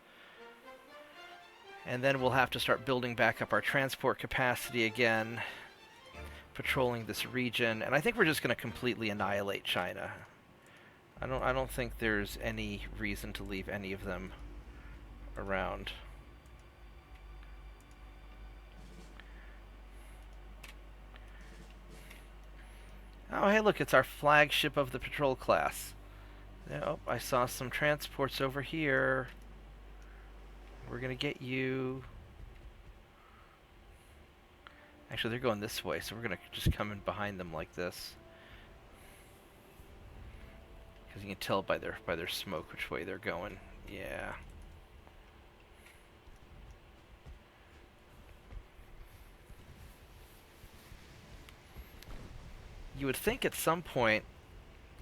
And then we'll have to start building back up our transport capacity again, patrolling this region, and I think we're just going to completely annihilate China. I don't think there's any reason to leave any of them around. Oh, hey, look, it's our flagship of the patrol class. Oh, I saw some transports over here. We're gonna get you. Actually, they're going this way, so we're gonna just come in behind them like this. Because you can tell by their smoke which way they're going. Yeah. You would think at some point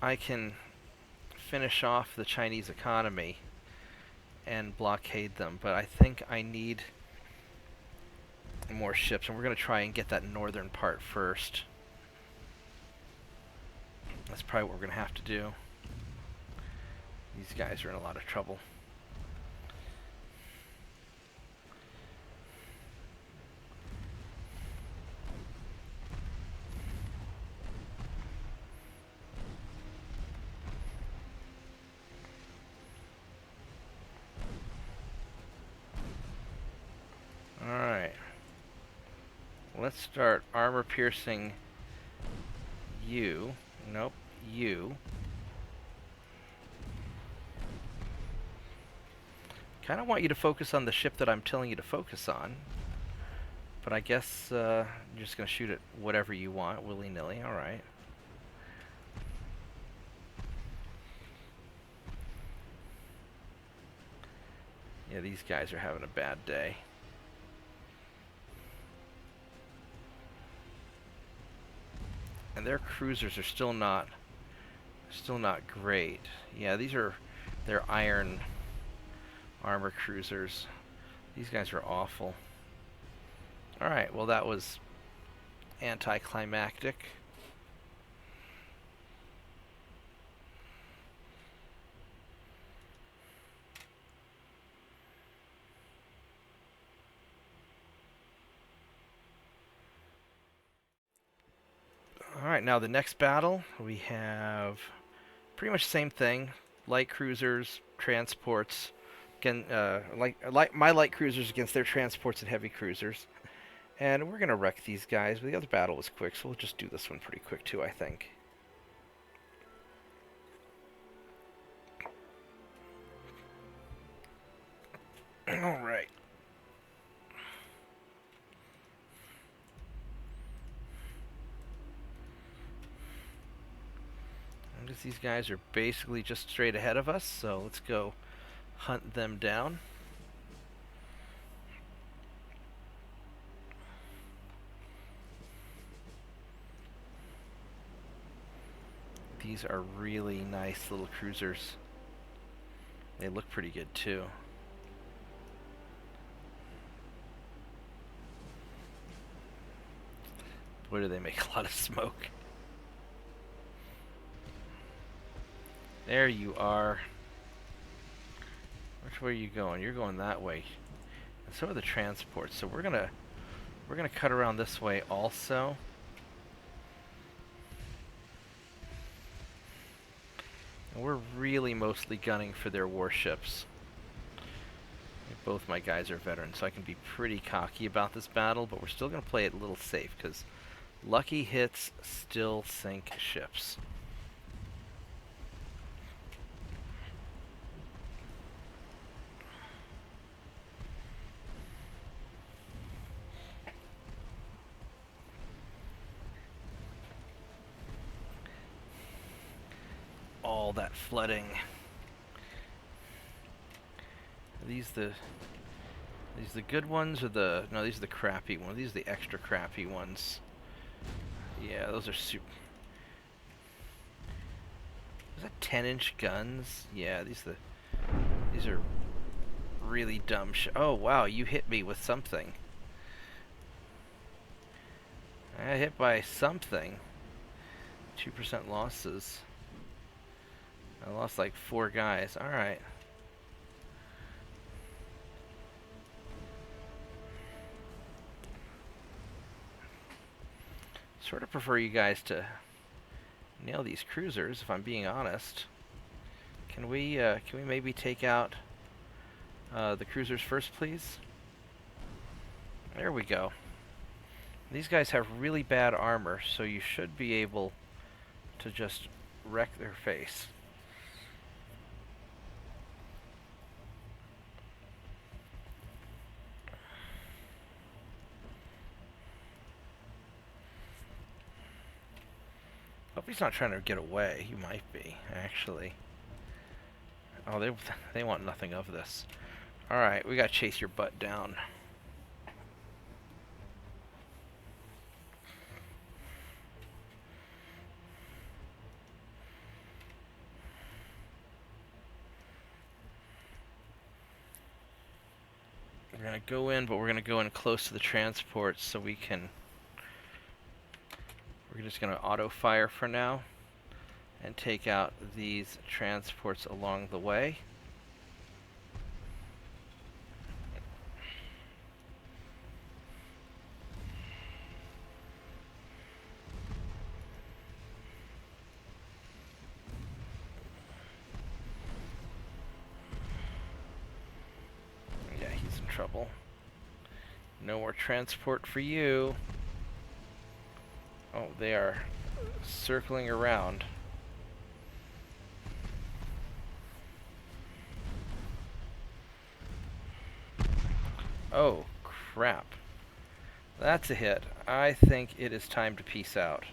I can finish off the Chinese economy and blockade them, but I think I need more ships, and we're going to try and get that northern part first. That's probably what we're going to have to do. These guys are in a lot of trouble. Alright. Let's start armor piercing you. Nope, you. Kind of want you to focus on the ship that I'm telling you to focus on. But I guess you're just going to shoot at whatever you want, willy-nilly. Alright. Yeah, these guys are having a bad day. And their cruisers are still not great. Yeah, these are their iron armor cruisers. These guys are awful. Alright, well that was anticlimactic. Alright, now the next battle, we have pretty much the same thing. Light cruisers, transports, again, my light cruisers against their transports and heavy cruisers. And we're going to wreck these guys, but the other battle was quick, so we'll just do this one pretty quick too, I think. Alright. These guys are basically just straight ahead of us, so let's go hunt them down. These are really nice little cruisers. They look pretty good too. Boy, do they make a lot of smoke. There you are. Which way are you going? You're going that way. And so are the transports. So we're gonna cut around this way also. And we're really mostly gunning for their warships. Both my guys are veterans, so I can be pretty cocky about this battle, but we're still going to play it a little safe, because lucky hits still sink ships. All that flooding. Are these the good ones, or the... No, these are the crappy ones. These are the extra crappy ones. Yeah, those are super... Is that 10-inch guns? Yeah, these are really dumb oh, wow, you hit me with something. I got hit by something. 2% losses. I lost like 4 guys. Alright. Sort of prefer you guys to nail these cruisers, if I'm being honest. Can we maybe take out the cruisers first, please? There we go. These guys have really bad armor, so you should be able to just wreck their face. Hope he's not trying to get away. He might be, actually. Oh, they want nothing of this. Alright, we gotta chase your butt down. We're gonna go in, but we're gonna go in close to the transports so we can... We're just gonna auto-fire for now and take out these transports along the way. Yeah, he's in trouble. No more transport for you. Oh, they are circling around. Oh, crap. That's a hit. I think it is time to peace out.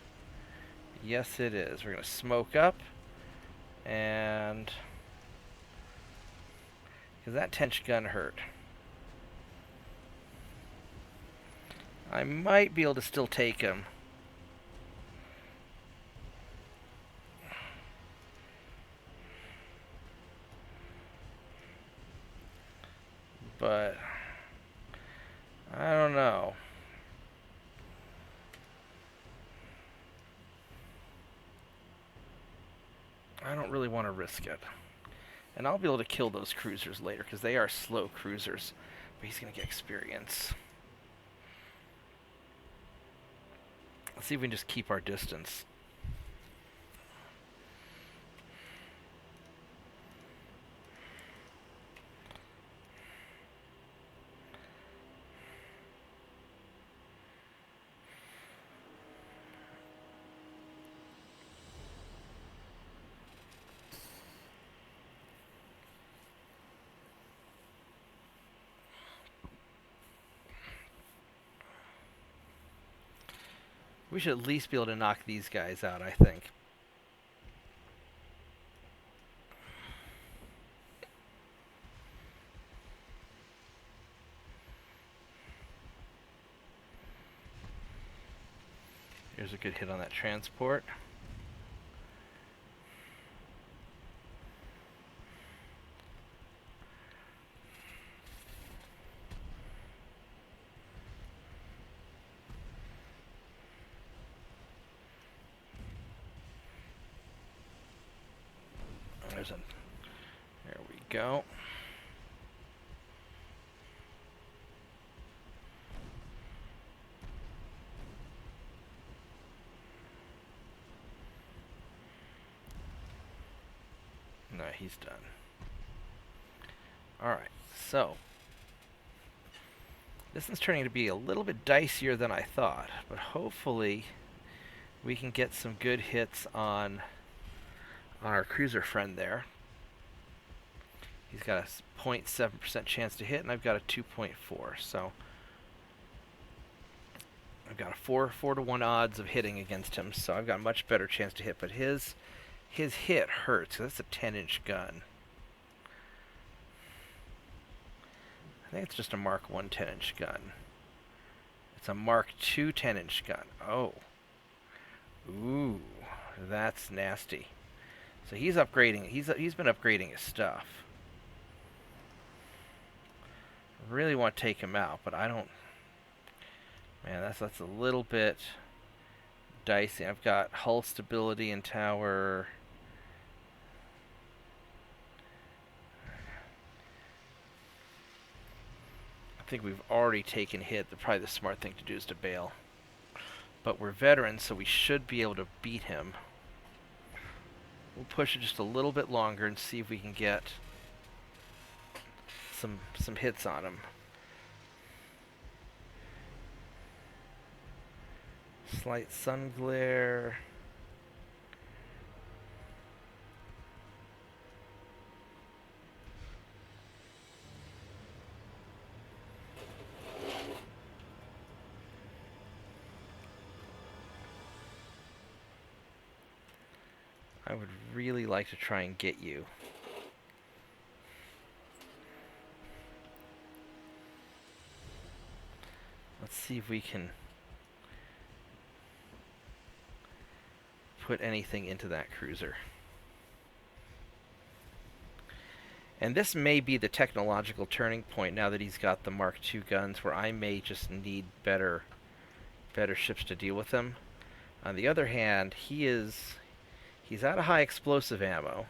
Yes, it is. We're going to smoke up. And... because that 10-inch gun hurt. I might be able to still take him. But... I don't know. I don't really want to risk it. And I'll be able to kill those cruisers later, because they are slow cruisers. But he's going to get experience. Let's see if we can just keep our distance. We should at least be able to knock these guys out, I think. Here's a good hit on that transport. There we go. he's done. Alright, so this one's turning to be a little bit dicier than I thought, but hopefully we can get some good hits on our cruiser friend there. He's got a 0.7% chance to hit, and I've got a 2.4, so I've got a 4 to 1 odds of hitting against him, so I've got a much better chance to hit, but his hit hurts, 'cause that's a 10-inch gun. I think it's just a Mark 1 10-inch gun. It's a Mark 2 10-inch gun. Oh. Ooh, that's nasty. So he's upgrading. He's been upgrading his stuff. Really want to take him out, but I don't. Man, that's a little bit dicey. I've got hull stability and tower. I think we've already taken hit. Probably the smart thing to do is to bail. But we're veterans, so we should be able to beat him. We'll push it just a little bit longer and see if we can get some hits on him. Slight sun glare. I would really like to try and get you. Let's see if we can put anything into that cruiser. And this may be the technological turning point now that he's got the Mark II guns, where I may just need better ships to deal with him. On the other hand, he's out of high explosive ammo,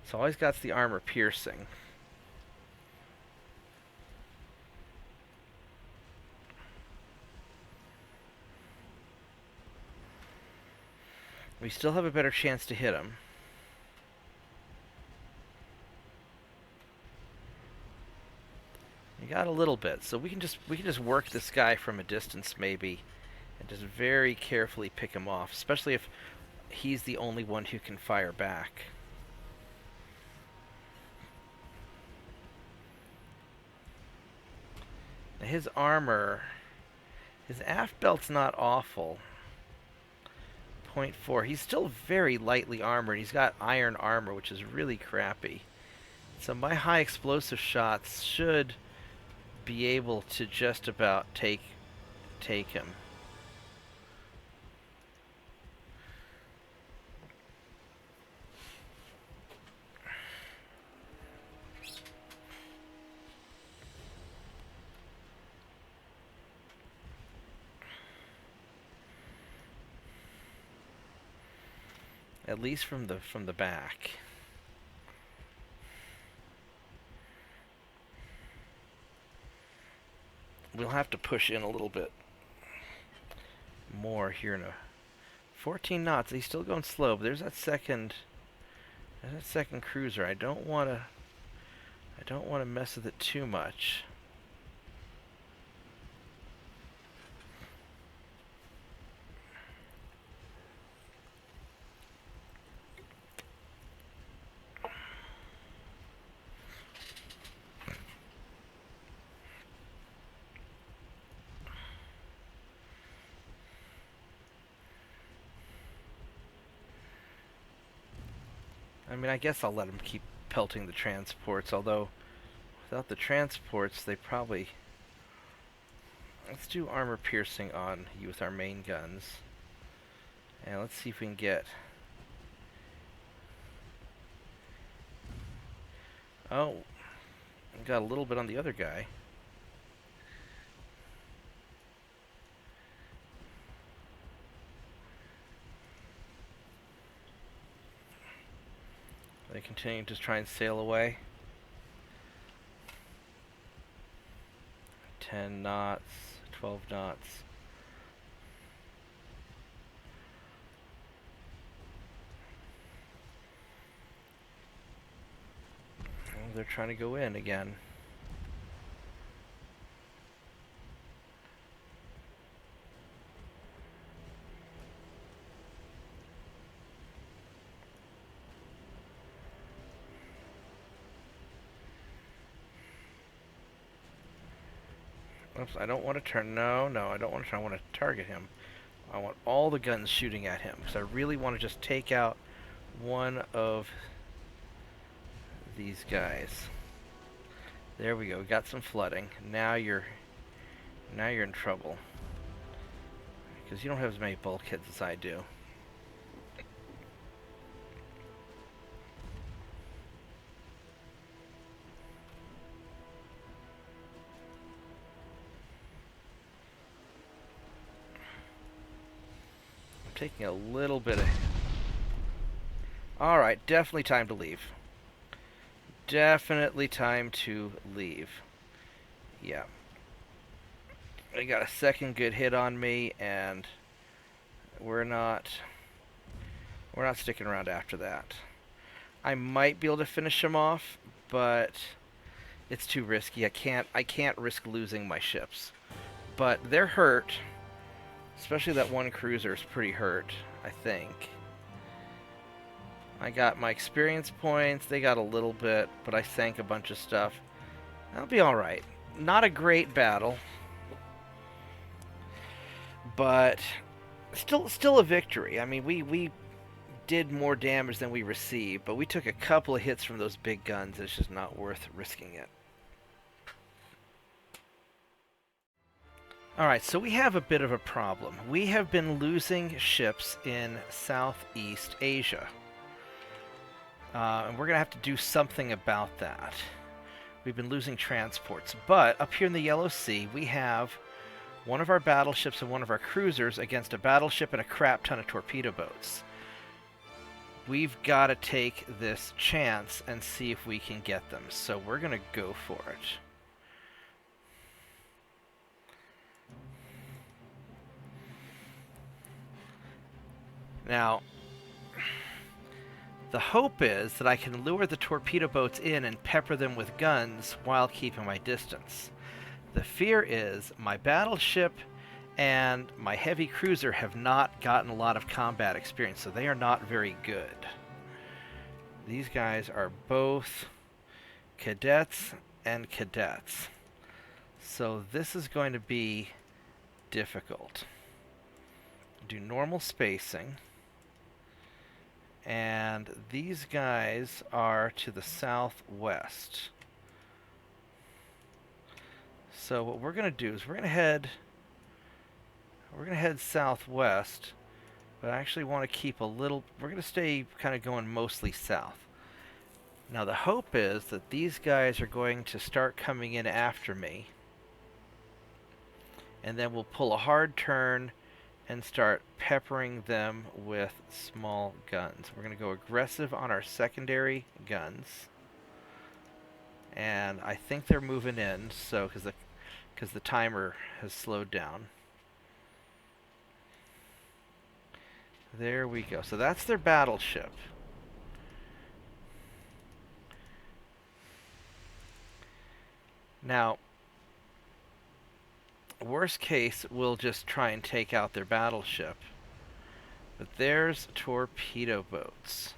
so all he's got's the armor piercing. We still have a better chance to hit him. We got a little bit, so we can just work this guy from a distance maybe, and just very carefully pick him off, especially if he's the only one who can fire back. Now his armor, his aft belt's not awful. 0.4. He's still very lightly armored. He's got iron armor, which is really crappy. So my high explosive shots should be able to just about take him. At least from the back. We'll have to push in a little bit more here in a 14 knots. He's still going slow, but there's that second cruiser. I don't want to mess with it too much. I mean, I guess I'll let them keep pelting the transports, although without the transports, they probably... Let's do armor piercing on you with our main guns. And let's see if we can get... Oh, we got a little bit on the other guy. They continue to try and sail away. 10 knots, 12 knots. they're trying to go in again. Oops, I don't want to turn. No, I don't want to turn. I want to target him. I want all the guns shooting at him, because I really want to just take out one of these guys. There we go. We got some flooding. Now you're in trouble, because you don't have as many bulkheads as I do. Taking a little bit of... Alright, definitely time to leave. Definitely time to leave. Yeah. I got a second good hit on me, and we're not sticking around after that. I might be able to finish him off, but it's too risky. I can't risk losing my ships. But they're hurt. Especially that one cruiser is pretty hurt, I think. I got my experience points. They got a little bit, but I sank a bunch of stuff. That'll be alright. Not a great battle, but still a victory. I mean, we did more damage than we received, but we took a couple of hits from those big guns. It's just not worth risking it. Alright, so we have a bit of a problem. We have been losing ships in Southeast Asia. And we're going to have to do something about that. We've been losing transports. But up here in the Yellow Sea, we have one of our battleships and one of our cruisers against a battleship and a crap ton of torpedo boats. We've got to take this chance and see if we can get them. So we're going to go for it. Now, the hope is that I can lure the torpedo boats in and pepper them with guns while keeping my distance. The fear is my battleship and my heavy cruiser have not gotten a lot of combat experience, so they are not very good. These guys are both cadets and cadets. So this is going to be difficult. Do normal spacing. And these guys are to the southwest. So what we're going to do is we're going to head southwest, but I actually want to keep a little, we're going to stay kind of going mostly south. Now the hope is that these guys are going to start coming in after me, and then we'll pull a hard turn and start peppering them with small guns. We're going to go aggressive on our secondary guns. And I think they're moving in, so because the timer has slowed down. There we go. So that's their battleship. Now, worst case, we'll just try and take out their battleship. But there's torpedo boats.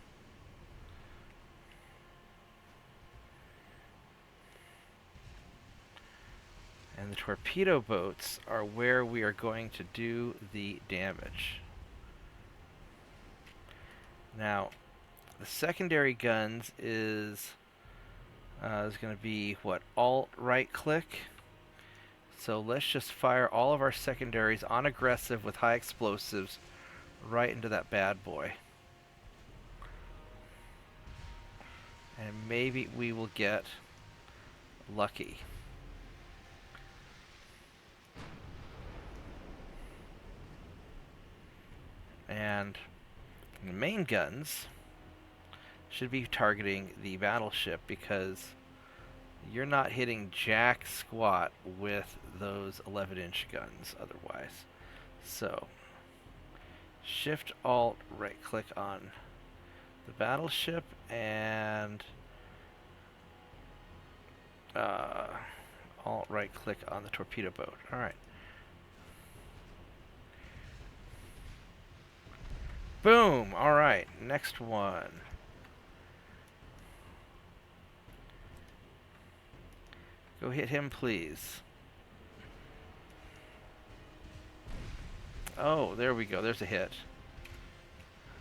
And the torpedo boats are where we are going to do the damage. Now, the secondary guns is going to be, what, alt right click? So let's just fire all of our secondaries on aggressive with high explosives right into that bad boy. And maybe we will get lucky. And the main guns should be targeting the battleship, because you're not hitting jack squat with those 11-inch guns otherwise. So, Shift Alt right click on the battleship and Alt right click on the torpedo boat. Alright. Boom! Alright, next one. Go hit him, please. Oh, there we go. There's a hit.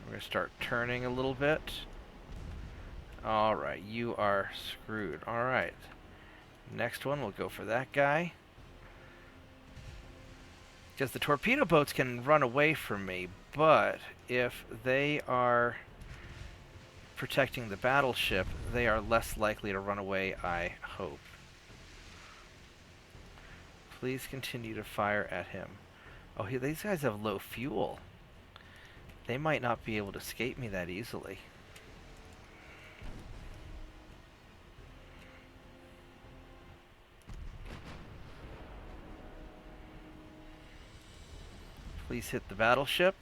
We're going to start turning a little bit. Alright, you are screwed. Alright. Next one, we'll go for that guy. Because the torpedo boats can run away from me, but if they are protecting the battleship, they are less likely to run away, I hope. Please continue to fire at him. Oh, these guys have low fuel. They might not be able to escape me that easily. Please hit the battleship.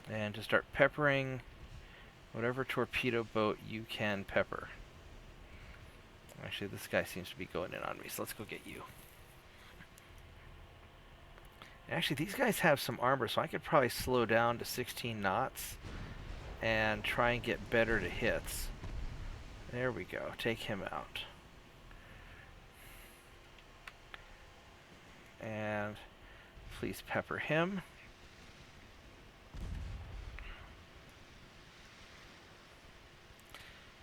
And just start peppering whatever torpedo boat you can pepper. Actually, this guy seems to be going in on me, so let's go get you. Actually, these guys have some armor, so I could probably slow down to 16 knots and try and get better to hits. There we go. Take him out. And please pepper him.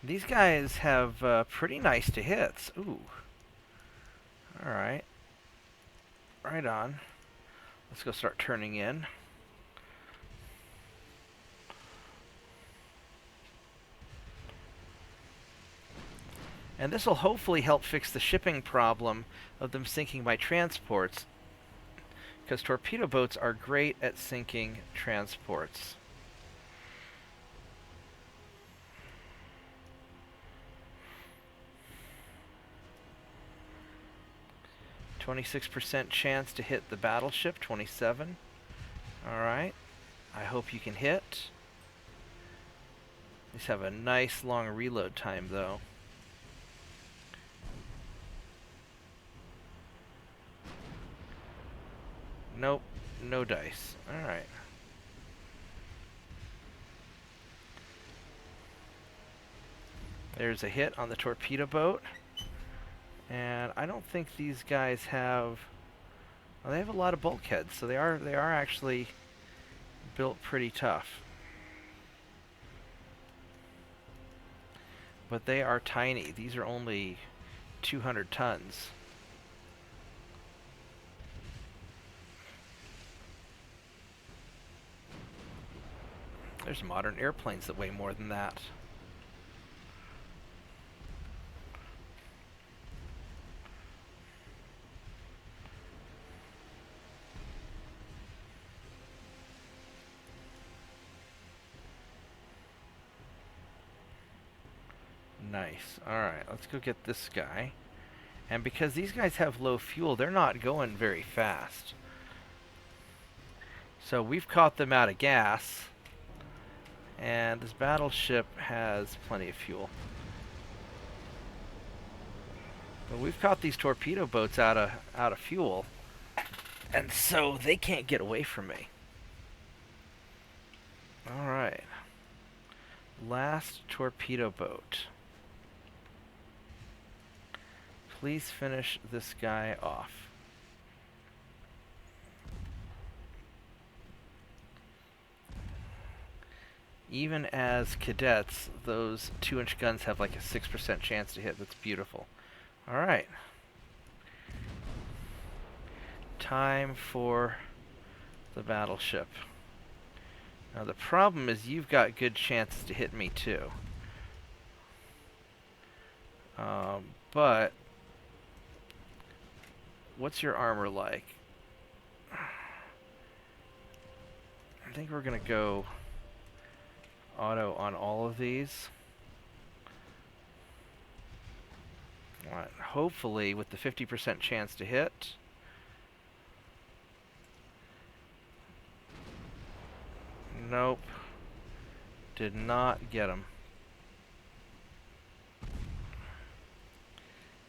These guys have pretty nice to hits. Ooh. Alright. Right on. Let's go start turning in. And this will hopefully help fix the shipping problem of them sinking my transports, because torpedo boats are great at sinking transports. %26 chance to hit the battleship, 27. Alright. I hope you can hit. These have a nice long reload time, though. Nope, no dice. Alright. There's a hit on the torpedo boat. And I don't think these guys have... Well, they have a lot of bulkheads, so they are actually built pretty tough. But they are tiny. These are only 200 tons. There's modern airplanes that weigh more than that. Nice. Alright, let's go get this guy. And because these guys have low fuel, they're not going very fast. So we've caught them out of gas. And this battleship has plenty of fuel. But we've caught these torpedo boats out of fuel. And so they can't get away from me. Alright. Last torpedo boat. Please finish this guy off. Even as cadets, those 2-inch guns have like a 6% chance to hit. That's beautiful. Alright. Time for the battleship. Now the problem is you've got good chances to hit me too. But what's your armor like? I think we're gonna go auto on all of these. Alright, hopefully with the 50% chance to hit, Nope. Did not get him.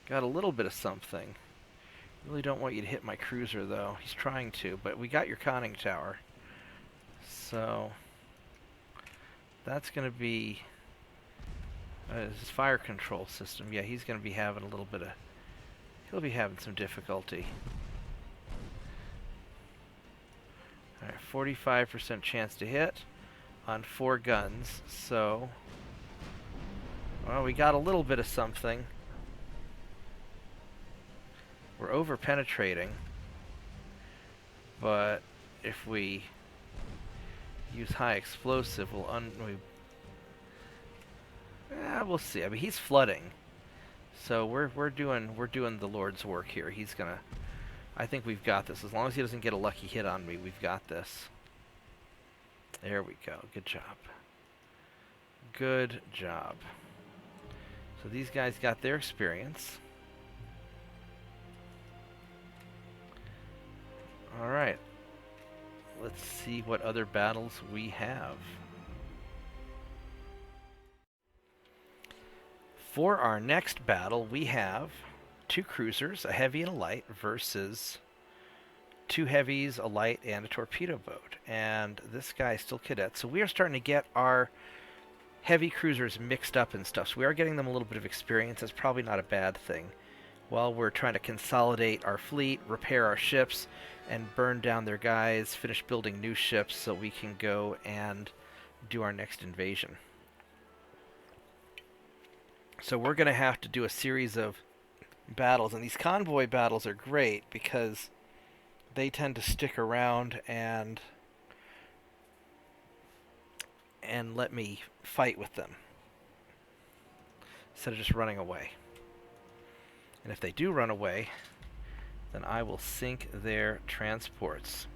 Got a little bit of something. Really don't want you to hit my cruiser, though. He's trying to, but we got your conning tower. So that's going to be his fire control system. Yeah, he's going to be having a little bit of... He'll be having some difficulty. Alright, 45% chance to hit on 4 guns. So, well, we got a little bit of something. We're over-penetrating. But if we use high explosive, we'll see. I mean, he's flooding, so we're doing the Lord's work here. He's gonna. I think we've got this. As long as he doesn't get a lucky hit on me, we've got this. There we go. Good job. Good job. So these guys got their experience. All right. Let's see what other battles we have. For our next battle, we have 2 cruisers, a heavy and a light, versus 2 heavies, a light, and a torpedo boat. And this guy is still cadet. So we are starting to get our heavy cruisers mixed up and stuff. So we are getting them a little bit of experience. That's probably not a bad thing. While we're trying to consolidate our fleet, repair our ships, and burn down their guys, finish building new ships so we can go and do our next invasion. So we're going to have to do a series of battles, and these convoy battles are great because they tend to stick around and let me fight with them instead of just running away. And if they do run away, then I will sink their transports.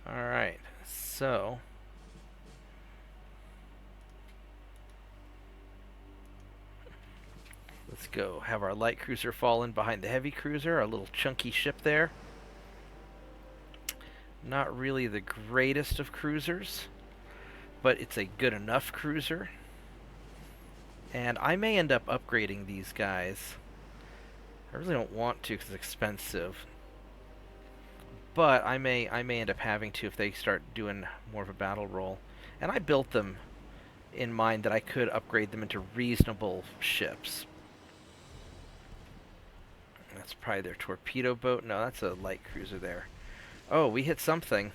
Alright, so let's go have our light cruiser fall in behind the heavy cruiser, our little chunky ship there. Not really the greatest of cruisers, but it's a good enough cruiser. And I may end up upgrading these guys. I really don't want to because it's expensive. But I may end up having to if they start doing more of a battle roll. And I built them in mind that I could upgrade them into reasonable ships. That's probably their torpedo boat. No, that's a light cruiser there. Oh, we hit something.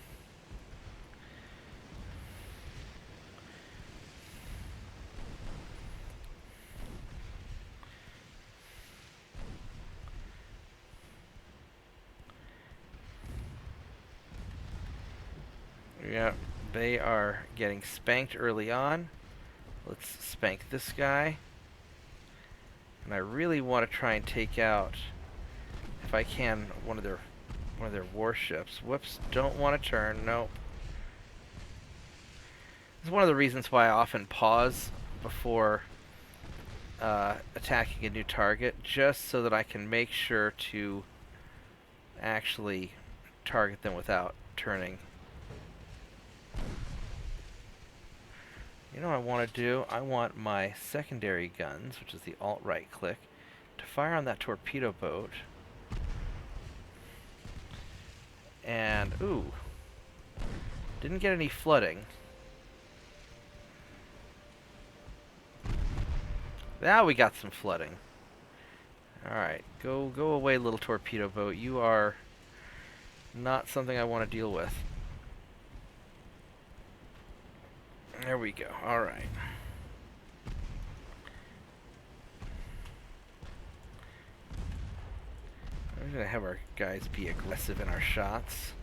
Yeah, they are getting spanked early on. Let's spank this guy. And I really want to try and take out, if I can, one of their warships. Whoops, don't want to turn. Nope. This is one of the reasons why I often pause before attacking a new target, just so that I can make sure to actually target them without turning. You know what I want to do? I want my secondary guns, which is the alt-right click, to fire on that torpedo boat. And, ooh, didn't get any flooding. Now we got some flooding. Alright, go away, little torpedo boat. You are not something I want to deal with. There we go. Alright. We're going to have our guys be aggressive in our shots.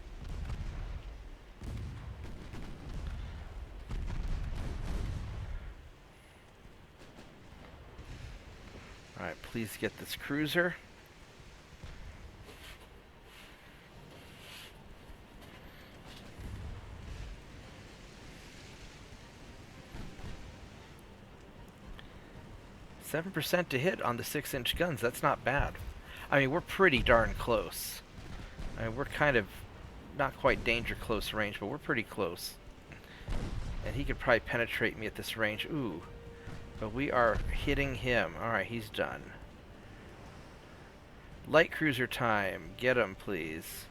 Alright, please get this cruiser. (7% to hit on the 6-inch guns. That's not bad. I mean, we're pretty darn close. I mean, we're kind of not quite danger close range, but we're pretty close. And he could probably penetrate me at this range. Ooh. But we are hitting him. Alright, he's done. Light cruiser time. Get him, please.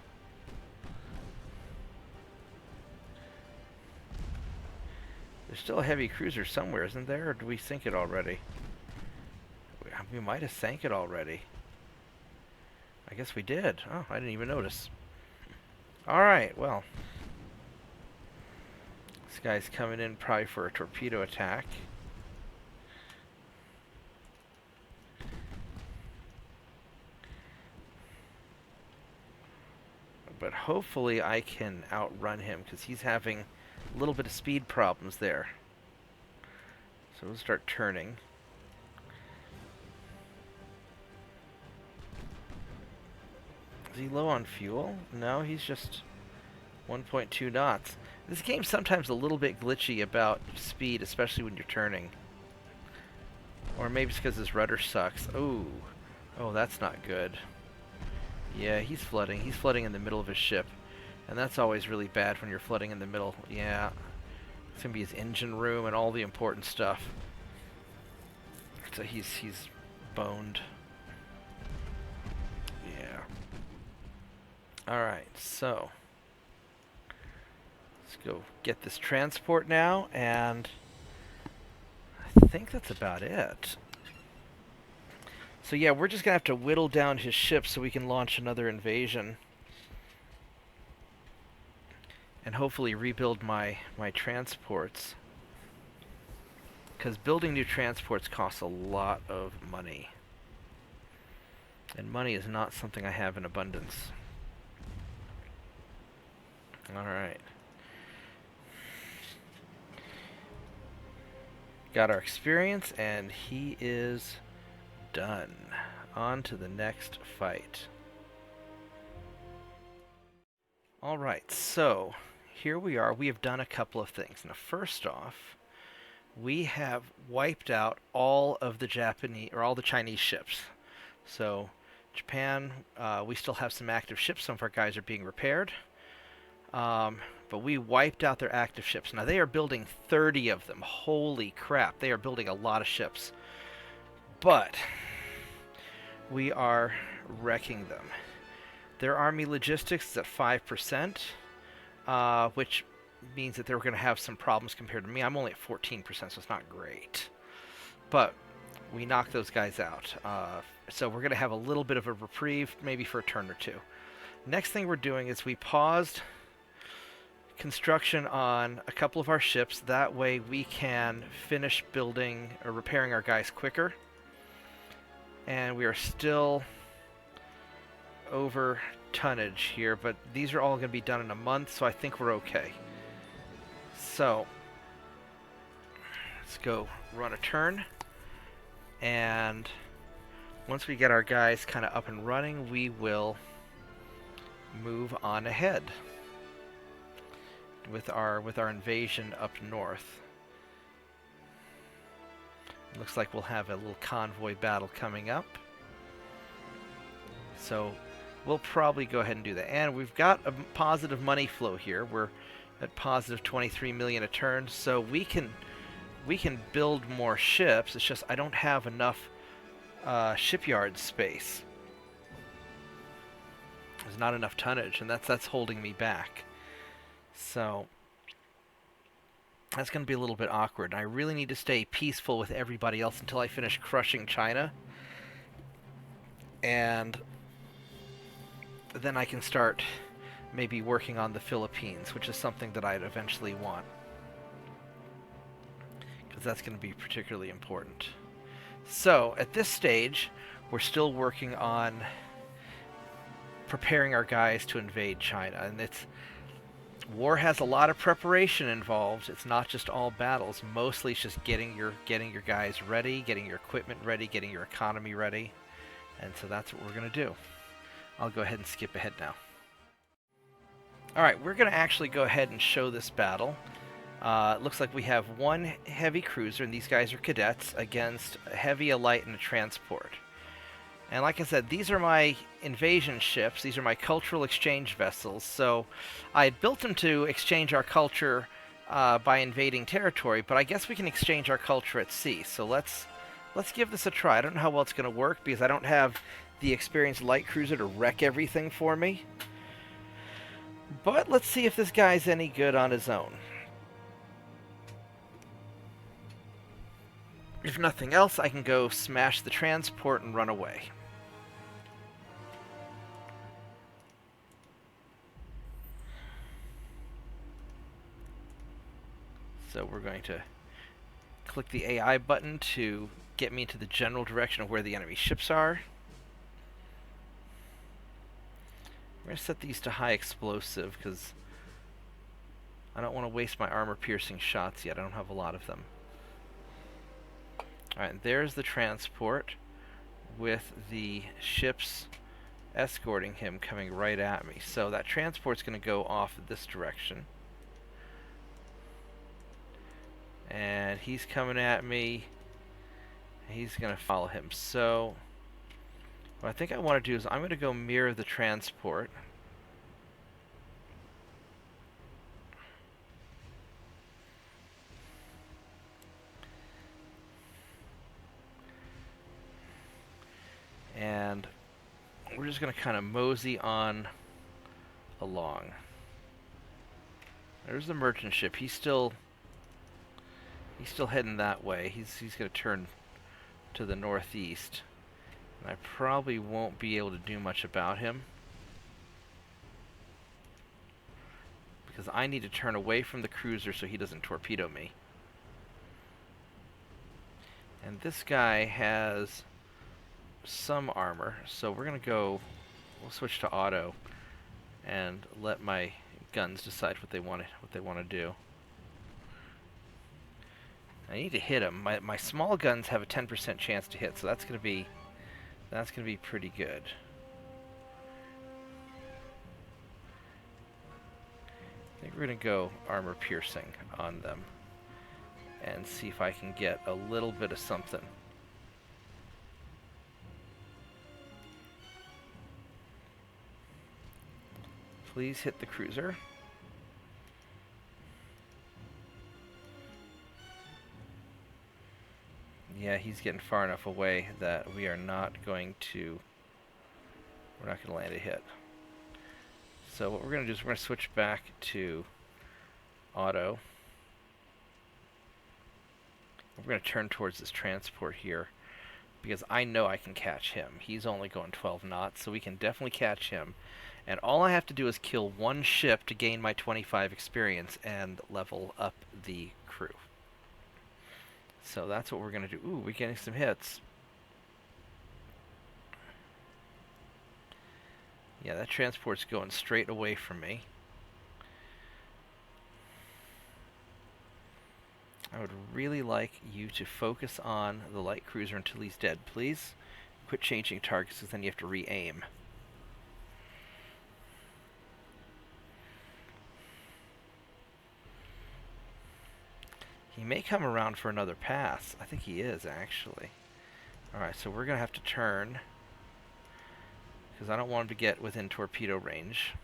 There's still a heavy cruiser somewhere, isn't there? Or do we sink it already? We might have sank it already. I guess we did. Oh, I didn't even notice. Alright, well. This guy's coming in probably for a torpedo attack. But hopefully I can outrun him, because he's having a little bit of speed problems there. So we'll start turning. Is he low on fuel? No, he's just 1.2 knots. This game's sometimes a little bit glitchy about speed, especially when you're turning. Or maybe it's because his rudder sucks. Oh, that's not good. Yeah, he's flooding. He's flooding in the middle of his ship. And that's always really bad when you're flooding in the middle. Yeah. It's going to be his engine room and all the important stuff. So he's boned. Yeah. Alright, so let's go get this transport now, and I think that's about it. So yeah, we're just going to have to whittle down his ship so we can launch another invasion. And hopefully rebuild my transports. Because building new transports costs a lot of money. And money is not something I have in abundance. Alright. Got our experience, and he is done. On to the next fight. Alright, so here we are. We have done a couple of things. Now, first off, we have wiped out all of the Japanese, or all the Chinese ships. So, Japan, we still have some active ships. Some of our guys are being repaired. But we wiped out their active ships. Now, they are building 30 of them. Holy crap. They are building a lot of ships. But we are wrecking them. Their army logistics is at 5%, which means that they're going to have some problems compared to me. I'm only at 14%, so it's not great. But we knocked those guys out. So we're going to have a little bit of a reprieve, maybe for a turn or two. Next thing we're doing is we paused construction on a couple of our ships. That way we can finish building or repairing our guys quicker. And we are still over tonnage here, but these are all going to be done in a month, so I think we're okay. So let's go run a turn, and once we get our guys kind of up and running, we will move on ahead with our invasion up north. Looks like we'll have a little convoy battle coming up. So we'll probably go ahead and do that. And we've got a positive money flow here. We're at positive 23 million a turn, so we can build more ships. It's just I don't have enough shipyard space. There's not enough tonnage, and that's holding me back. So that's going to be a little bit awkward. I really need to stay peaceful with everybody else until I finish crushing China. And then I can start maybe working on the Philippines, which is something that I'd eventually want. Because that's going to be particularly important. So, at this stage, we're still working on preparing our guys to invade China. And war has a lot of preparation involved. It's not just all battles. Mostly it's just getting your guys ready, getting your equipment ready, getting your economy ready. And so that's what we're going to do. I'll go ahead and skip ahead now. Alright, we're going to actually go ahead and show this battle. It looks like we have one heavy cruiser, and these guys are cadets, against a heavy, a light, and a transport. And like I said, these are my invasion ships. These are my cultural exchange vessels. So I had built them to exchange our culture by invading territory, but I guess we can exchange our culture at sea. So let's give this a try. I don't know how well it's going to work because I don't have the experienced light cruiser to wreck everything for me. But let's see if this guy's any good on his own. If nothing else, I can go smash the transport and run away. So we're going to click the AI button to get me into the general direction of where the enemy ships are. We're going to set these to high explosive because I don't want to waste my armor-piercing shots yet. I don't have a lot of them. Alright, there's the transport with the ships escorting him coming right at me. So that transport's going to go off this direction. And he's coming at me. He's going to follow him. So what I think I want to do is I'm going to go mirror the transport. And we're just going to kind of mosey on along. There's the merchant ship. He's still heading that way. He's going to turn to the northeast. And I probably won't be able to do much about him, because I need to turn away from the cruiser so he doesn't torpedo me. And this guy has some armor, so we're going to go, we'll switch to auto and let my guns decide what they want to do. I need to hit him. My small guns have a 10% chance to hit, so that's going to be pretty good. I think we're going to go armor piercing on them and see if I can get a little bit of something. Please hit the cruiser. Yeah, he's getting far enough away that we're not going to land a hit. So what we're going to do is we're going to switch back to auto. We're going to turn towards this transport here because I know I can catch him. He's only going 12 knots, so we can definitely catch him. And all I have to do is kill one ship to gain my 25 experience and level up the crew. So that's what we're going to do. Ooh, we're getting some hits. Yeah, that transport's going straight away from me. I would really like you to focus on the light cruiser until he's dead, please. Quit changing targets, because then you have to re-aim. He may come around for another pass. I think he is, actually. Alright, so we're going to have to turn, because I don't want him to get within torpedo range.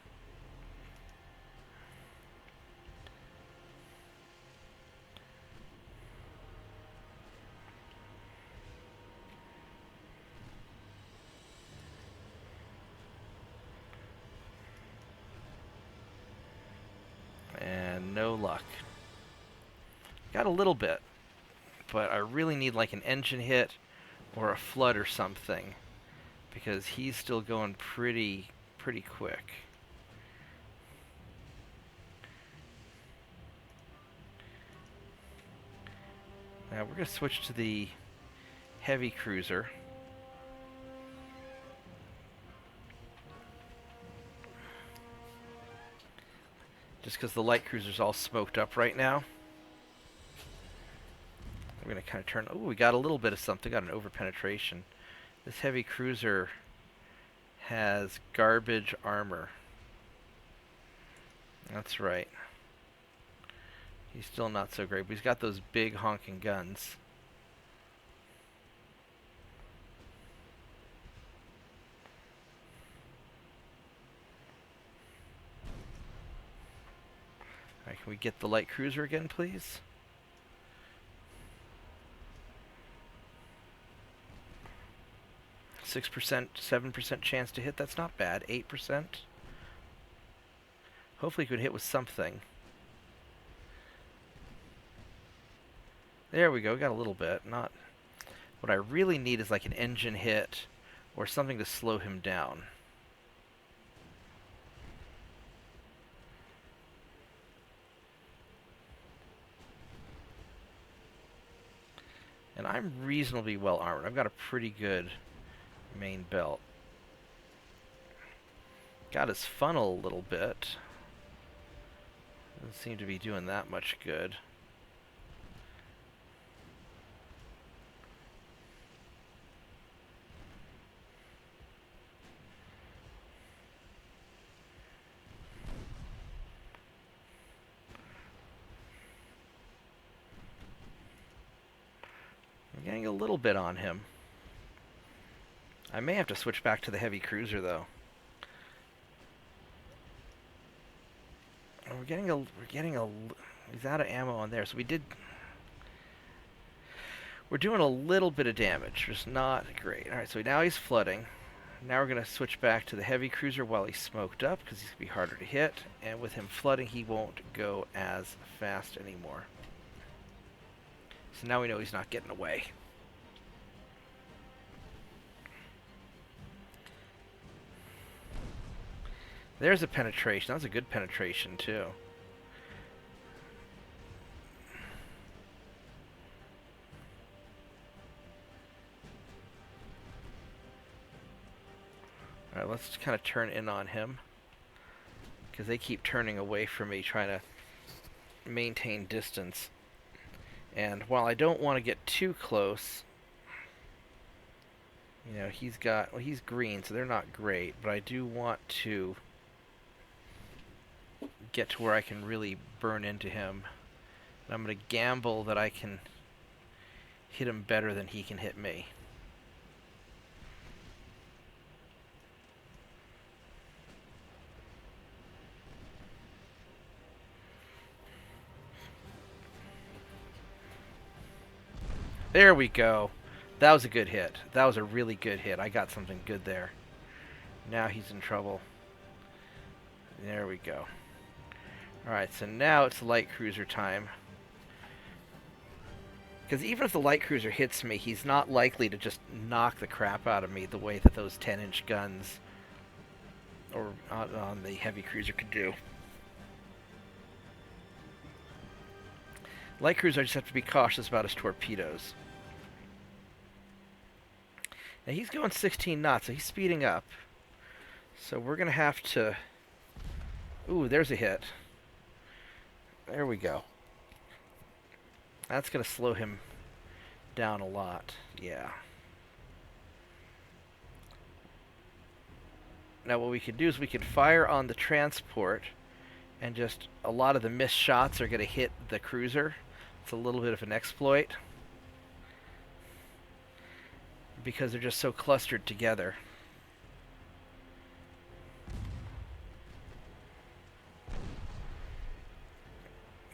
And no luck. Got a little bit, but I really need like an engine hit or a flood or something, because he's still going pretty quick. Now we're going to switch to the heavy cruiser. Just because the light cruiser's all smoked up right now. We're going to kind of turn... Oh, we got a little bit of something. Got an over-penetration. This heavy cruiser has garbage armor. That's right. He's still not so great, but he's got those big honking guns. Can we get the light cruiser again, please? %, 7% chance to hit. That's not bad. 8%. Hopefully, we could hit with something. There we go. Got a little bit. Not. What I really need is like an engine hit or something to slow him down. And I'm reasonably well armored. I've got a pretty good main belt. Got his funnel a little bit. Doesn't seem to be doing that much good. I'm getting a little bit on him. I may have to switch back to the heavy cruiser, though. We're getting a he's out of ammo on there, so we're doing a little bit of damage, just not great. Alright, so now he's flooding. Now we're going to switch back to the heavy cruiser while he's smoked up, because he's going to be harder to hit, and with him flooding, he won't go as fast anymore. So now we know he's not getting away. There's a penetration. That was a good penetration, too. Alright, let's kind of turn in on him, because they keep turning away from me, trying to maintain distance. And while I don't want to get too close, you know, he's green, so they're not great, but I do want to get to where I can really burn into him. And I'm going to gamble that I can hit him better than he can hit me. There we go. That was a good hit. That was a really good hit. I got something good there. Now he's in trouble. There we go. Alright, so now it's light cruiser time. Because even if the light cruiser hits me, he's not likely to just knock the crap out of me the way that those 10-inch guns or on the heavy cruiser could do. Light cruiser, I just have to be cautious about his torpedoes. Now he's going 16 knots, so he's speeding up. So we're going to have to... Ooh, there's a hit. There we go. That's going to slow him down a lot. Yeah. Now what we could do is we could fire on the transport, and just a lot of the missed shots are going to hit the cruiser. It's a little bit of an exploit, because they're just so clustered together.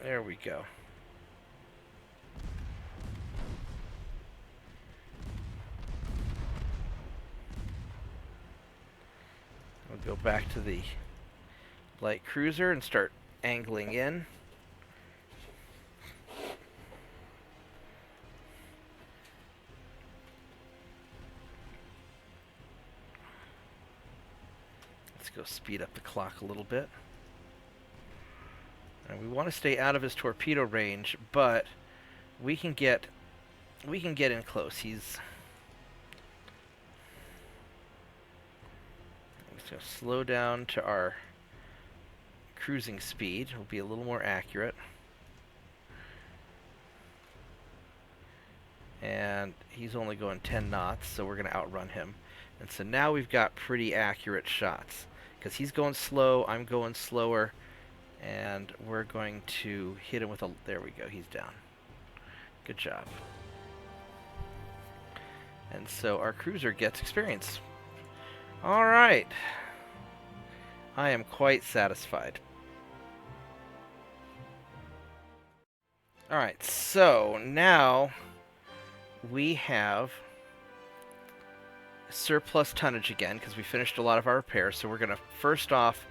There we go. We'll go back to the light cruiser and start angling in. Let's go speed up the clock a little bit. And we want to stay out of his torpedo range, but we can get in close. He's going to slow down to our cruising speed. We'll be a little more accurate. And he's only going 10 knots, so we're going to outrun him. And so now we've got pretty accurate shots, because he's going slow, I'm going slower, and we're going to hit him with a... There we go, he's down. Good job. And so our cruiser gets experience. Alright. I am quite satisfied. Alright, so now we have surplus tonnage again because we finished a lot of our repairs. So we're going to first off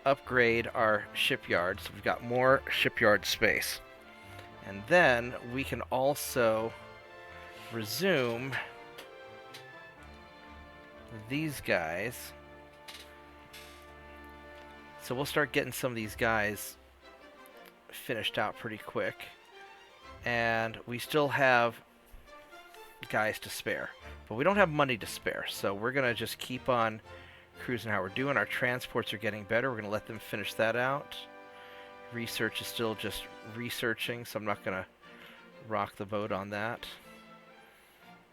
upgrade our shipyard. So we've got more shipyard space. And then we can also resume these guys. So we'll start getting some of these guys finished out pretty quick. And we still have guys to spare. But we don't have money to spare. So we're going to just keep on cruising how we're doing. Our transports are getting better. We're going to let them finish that out. Research is still just researching, so I'm not going to rock the boat on that.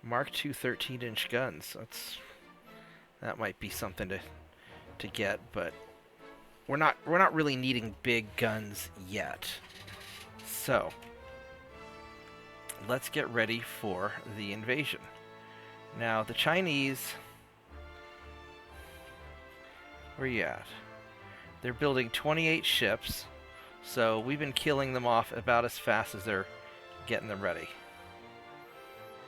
Mark II 13-inch guns. That might be something to get, but we're not really needing big guns yet. So let's get ready for the invasion. Now the Chinese, where are you at? They're building 28 ships, so we've been killing them off about as fast as they're getting them ready.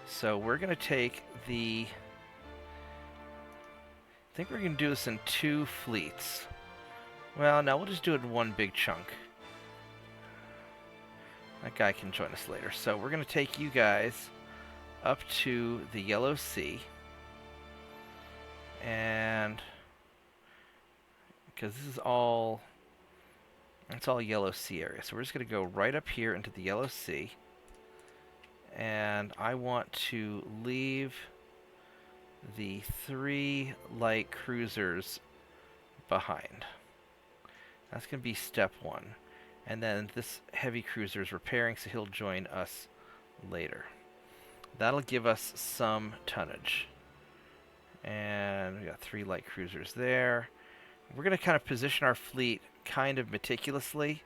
So we're going to take the... I think we're going to do this in 2 fleets. Well, no, we'll just do it in one big chunk. That guy can join us later. So we're going to take you guys up to the Yellow Sea. And... because this is all... it's all Yellow Sea area. So we're just going to go right up here into the Yellow Sea. And I want to leave the 3 light cruisers behind. That's going to be step 1. And then this heavy cruiser is repairing, so he'll join us later. That'll give us some tonnage. And we got 3 light cruisers there. We're going to kind of position our fleet kind of meticulously,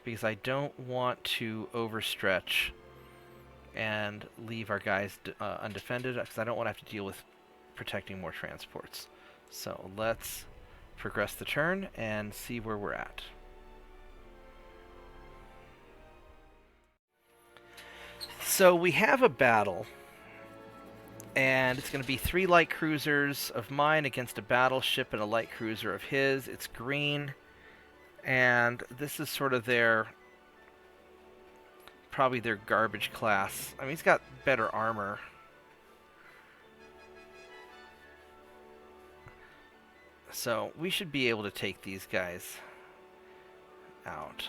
because I don't want to overstretch and leave our guys undefended, because I don't want to have to deal with protecting more transports. So let's progress the turn and see where we're at. So we have a battle, and it's going to be 3 light cruisers of mine against a battleship and a light cruiser of his. It's green, and this is sort of probably their garbage class. I mean, he's got better armor. So we should be able to take these guys out.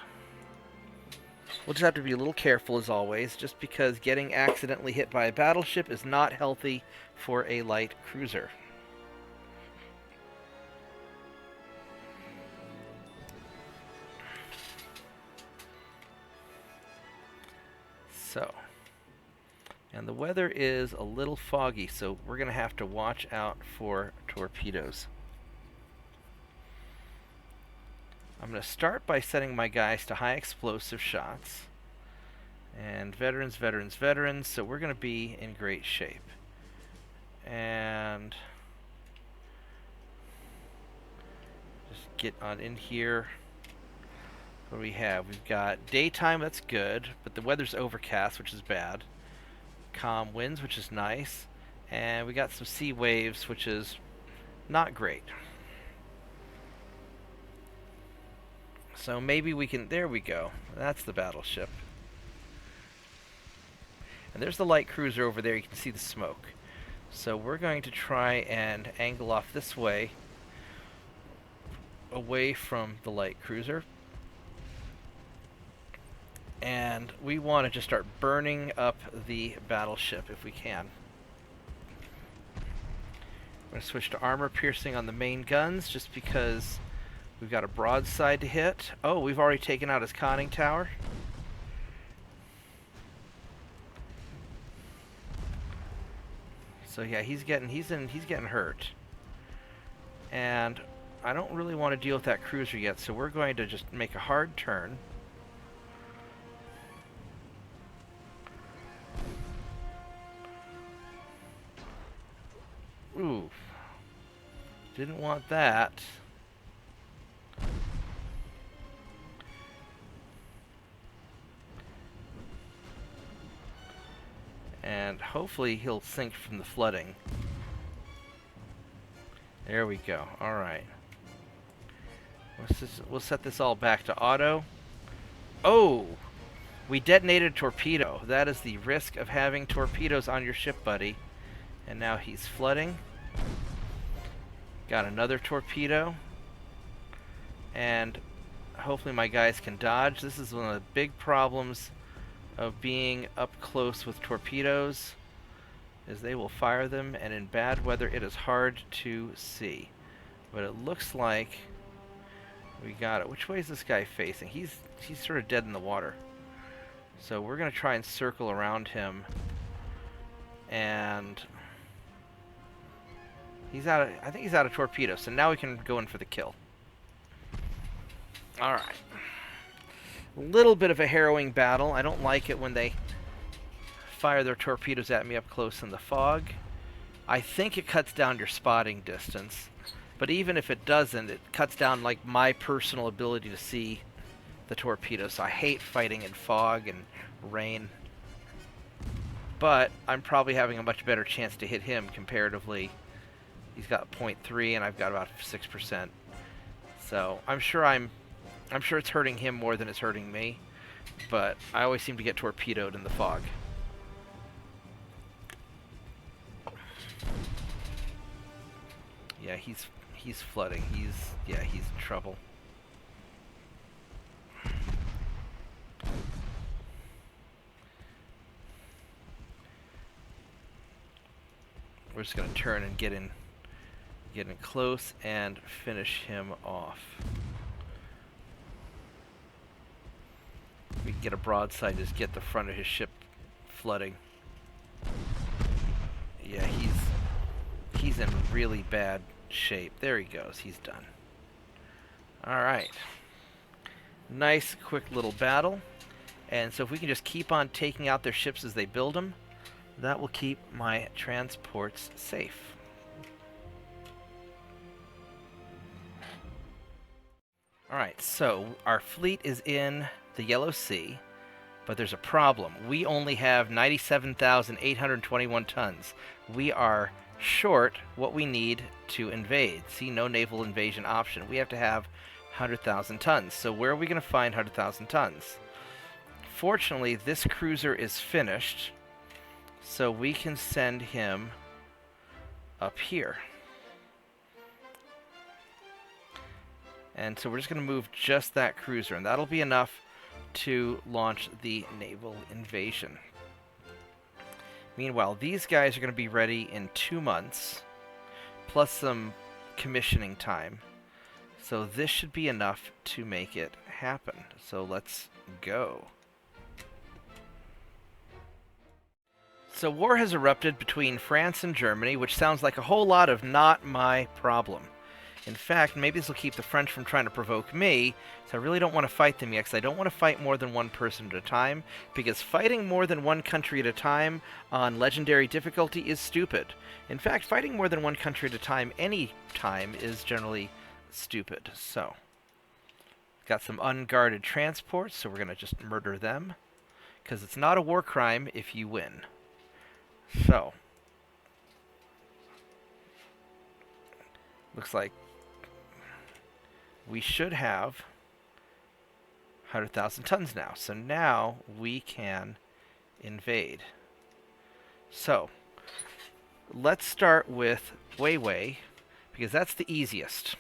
We'll just have to be a little careful as always, just because getting accidentally hit by a battleship is not healthy for a light cruiser. So, and the weather is a little foggy, so we're going to have to watch out for torpedoes. I'm going to start by setting my guys to high explosive shots. And veterans, veterans, veterans, so we're going to be in great shape. And just get on in here. What do we have? We've got daytime, that's good, but the weather's overcast, which is bad. Calm winds, which is nice. And we got some sea waves, which is not great. So maybe we can... there we go. That's the battleship. And there's the light cruiser over there. You can see the smoke. So we're going to try and angle off this way, away from the light cruiser. And we want to just start burning up the battleship if we can. I'm going to switch to armor piercing on the main guns, just because we've got a broadside to hit. Oh, we've already taken out his conning tower. So yeah, he's getting hurt. And I don't really want to deal with that cruiser yet, so we're going to just make a hard turn. Ooh. Didn't want that. And hopefully he'll sink from the flooding. There we go. Alright. We'll set this all back to auto. Oh! We detonated a torpedo. That is the risk of having torpedoes on your ship, buddy. And now he's flooding. Got another torpedo. And hopefully my guys can dodge. This is one of the big problems of being up close with torpedoes, is they will fire them, and in bad weather it is hard to see. But it looks like we got it. Which way is this guy facing? He's sort of dead in the water. So we're going to try and circle around him. And he's out of, I think he's out of torpedo, so now we can go in for the kill. Alright. A little bit of a harrowing battle. I don't like it when they fire their torpedoes at me up close in the fog. I think it cuts down your spotting distance. But even if it doesn't, it cuts down like my personal ability to see the torpedoes. So I hate fighting in fog and rain. But I'm probably having a much better chance to hit him comparatively. He's got 0.3 and I've got about 6%. So I'm sure it's hurting him more than it's hurting me, but I always seem to get torpedoed in the fog. Yeah, he's flooding. He's in trouble. We're just gonna turn and get in close and finish him off. We can get a broadside, just get the front of his ship flooding. Yeah, he's in really bad shape. There he goes. He's done. Alright. Nice, quick little battle. And so if we can just keep on taking out their ships as they build them, that will keep my transports safe. Alright, so our fleet is in the Yellow Sea, but there's a problem. We only have 97,821 tons. We are short what we need to invade. See, no naval invasion option. We have to have 100,000 tons. So where are we going to find 100,000 tons? Fortunately, this cruiser is finished, so we can send him up here. And so we're just going to move just that cruiser, and that'll be enough to launch the naval invasion. Meanwhile, these guys are going to be ready in 2 months, plus some commissioning time. So this should be enough to make it happen. So let's go. So war has erupted between France and Germany, which sounds like a whole lot of not my problem. In fact, maybe this will keep the French from trying to provoke me, so I really don't want to fight them yet, because I don't want to fight more than one person at a time, because fighting more than one country at a time on legendary difficulty is stupid. In fact, fighting more than one country at a time any time is generally stupid. So, got some unguarded transports, so we're going to just murder them, because it's not a war crime if you win. So, looks like we should have 100,000 tons now. So now we can invade. So let's start with Weiwei, because that's the easiest.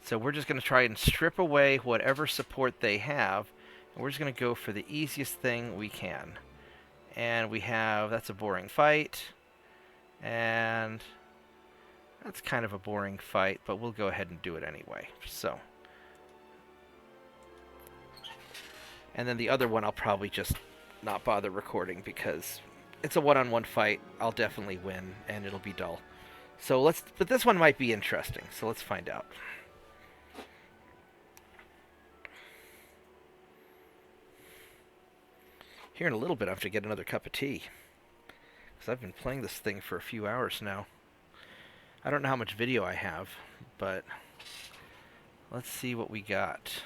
So we're just going to try and strip away whatever support they have, and we're just going to go for the easiest thing we can. And we have, that's a boring fight, and that's kind of a boring fight, but we'll go ahead and do it anyway. So, and then the other one I'll probably just not bother recording, because it's a one-on-one fight. I'll definitely win, and it'll be dull. So but this one might be interesting, so let's find out. Here in a little bit I have to get another cup of tea, because I've been playing this thing for a few hours now. I don't know how much video I have, but let's see what we got.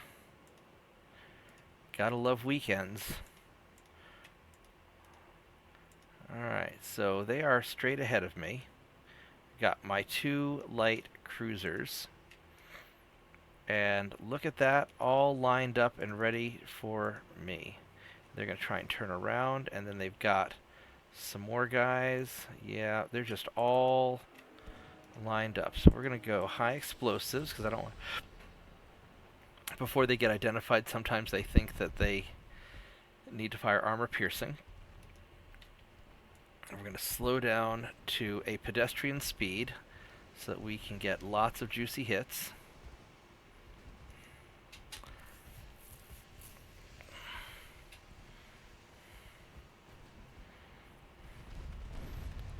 Gotta love weekends. Alright, so they are straight ahead of me. Got my 2 light cruisers. And look at that, all lined up and ready for me. They're going to try and turn around, and then they've got some more guys. Yeah, they're just all lined up. So we're going to go high explosives, because I don't want... Before they get identified, sometimes they think that they need to fire armor piercing. And we're going to slow down to a pedestrian speed so that we can get lots of juicy hits.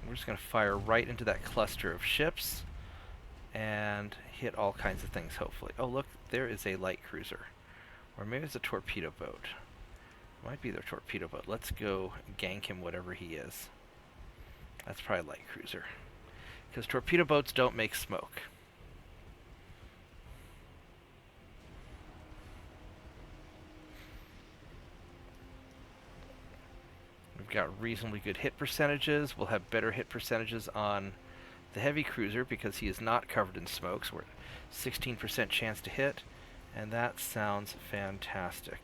We're just going to fire right into that cluster of ships and hit all kinds of things, hopefully. Oh, look, there is a light cruiser. Or maybe it's a torpedo boat. It might be their torpedo boat. Let's go gank him, whatever he is. That's probably a light cruiser. Because torpedo boats don't make smoke. We've got reasonably good hit percentages. We'll have better hit percentages on the heavy cruiser because he is not covered in smoke. So we're at 16% chance to hit. And that sounds fantastic.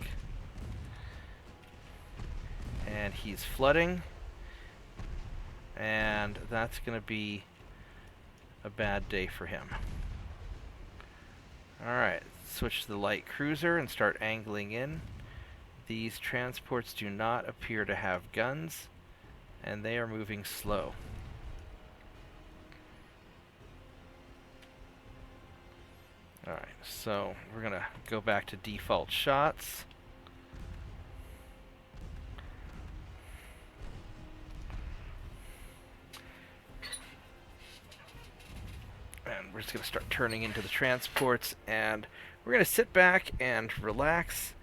And he's flooding. And that's going to be a bad day for him. Alright, switch to the light cruiser and start angling in. These transports do not appear to have guns, and they are moving slow. Alright, so we're going to go back to default shots. And we're just going to start turning into the transports, and we're going to sit back and relax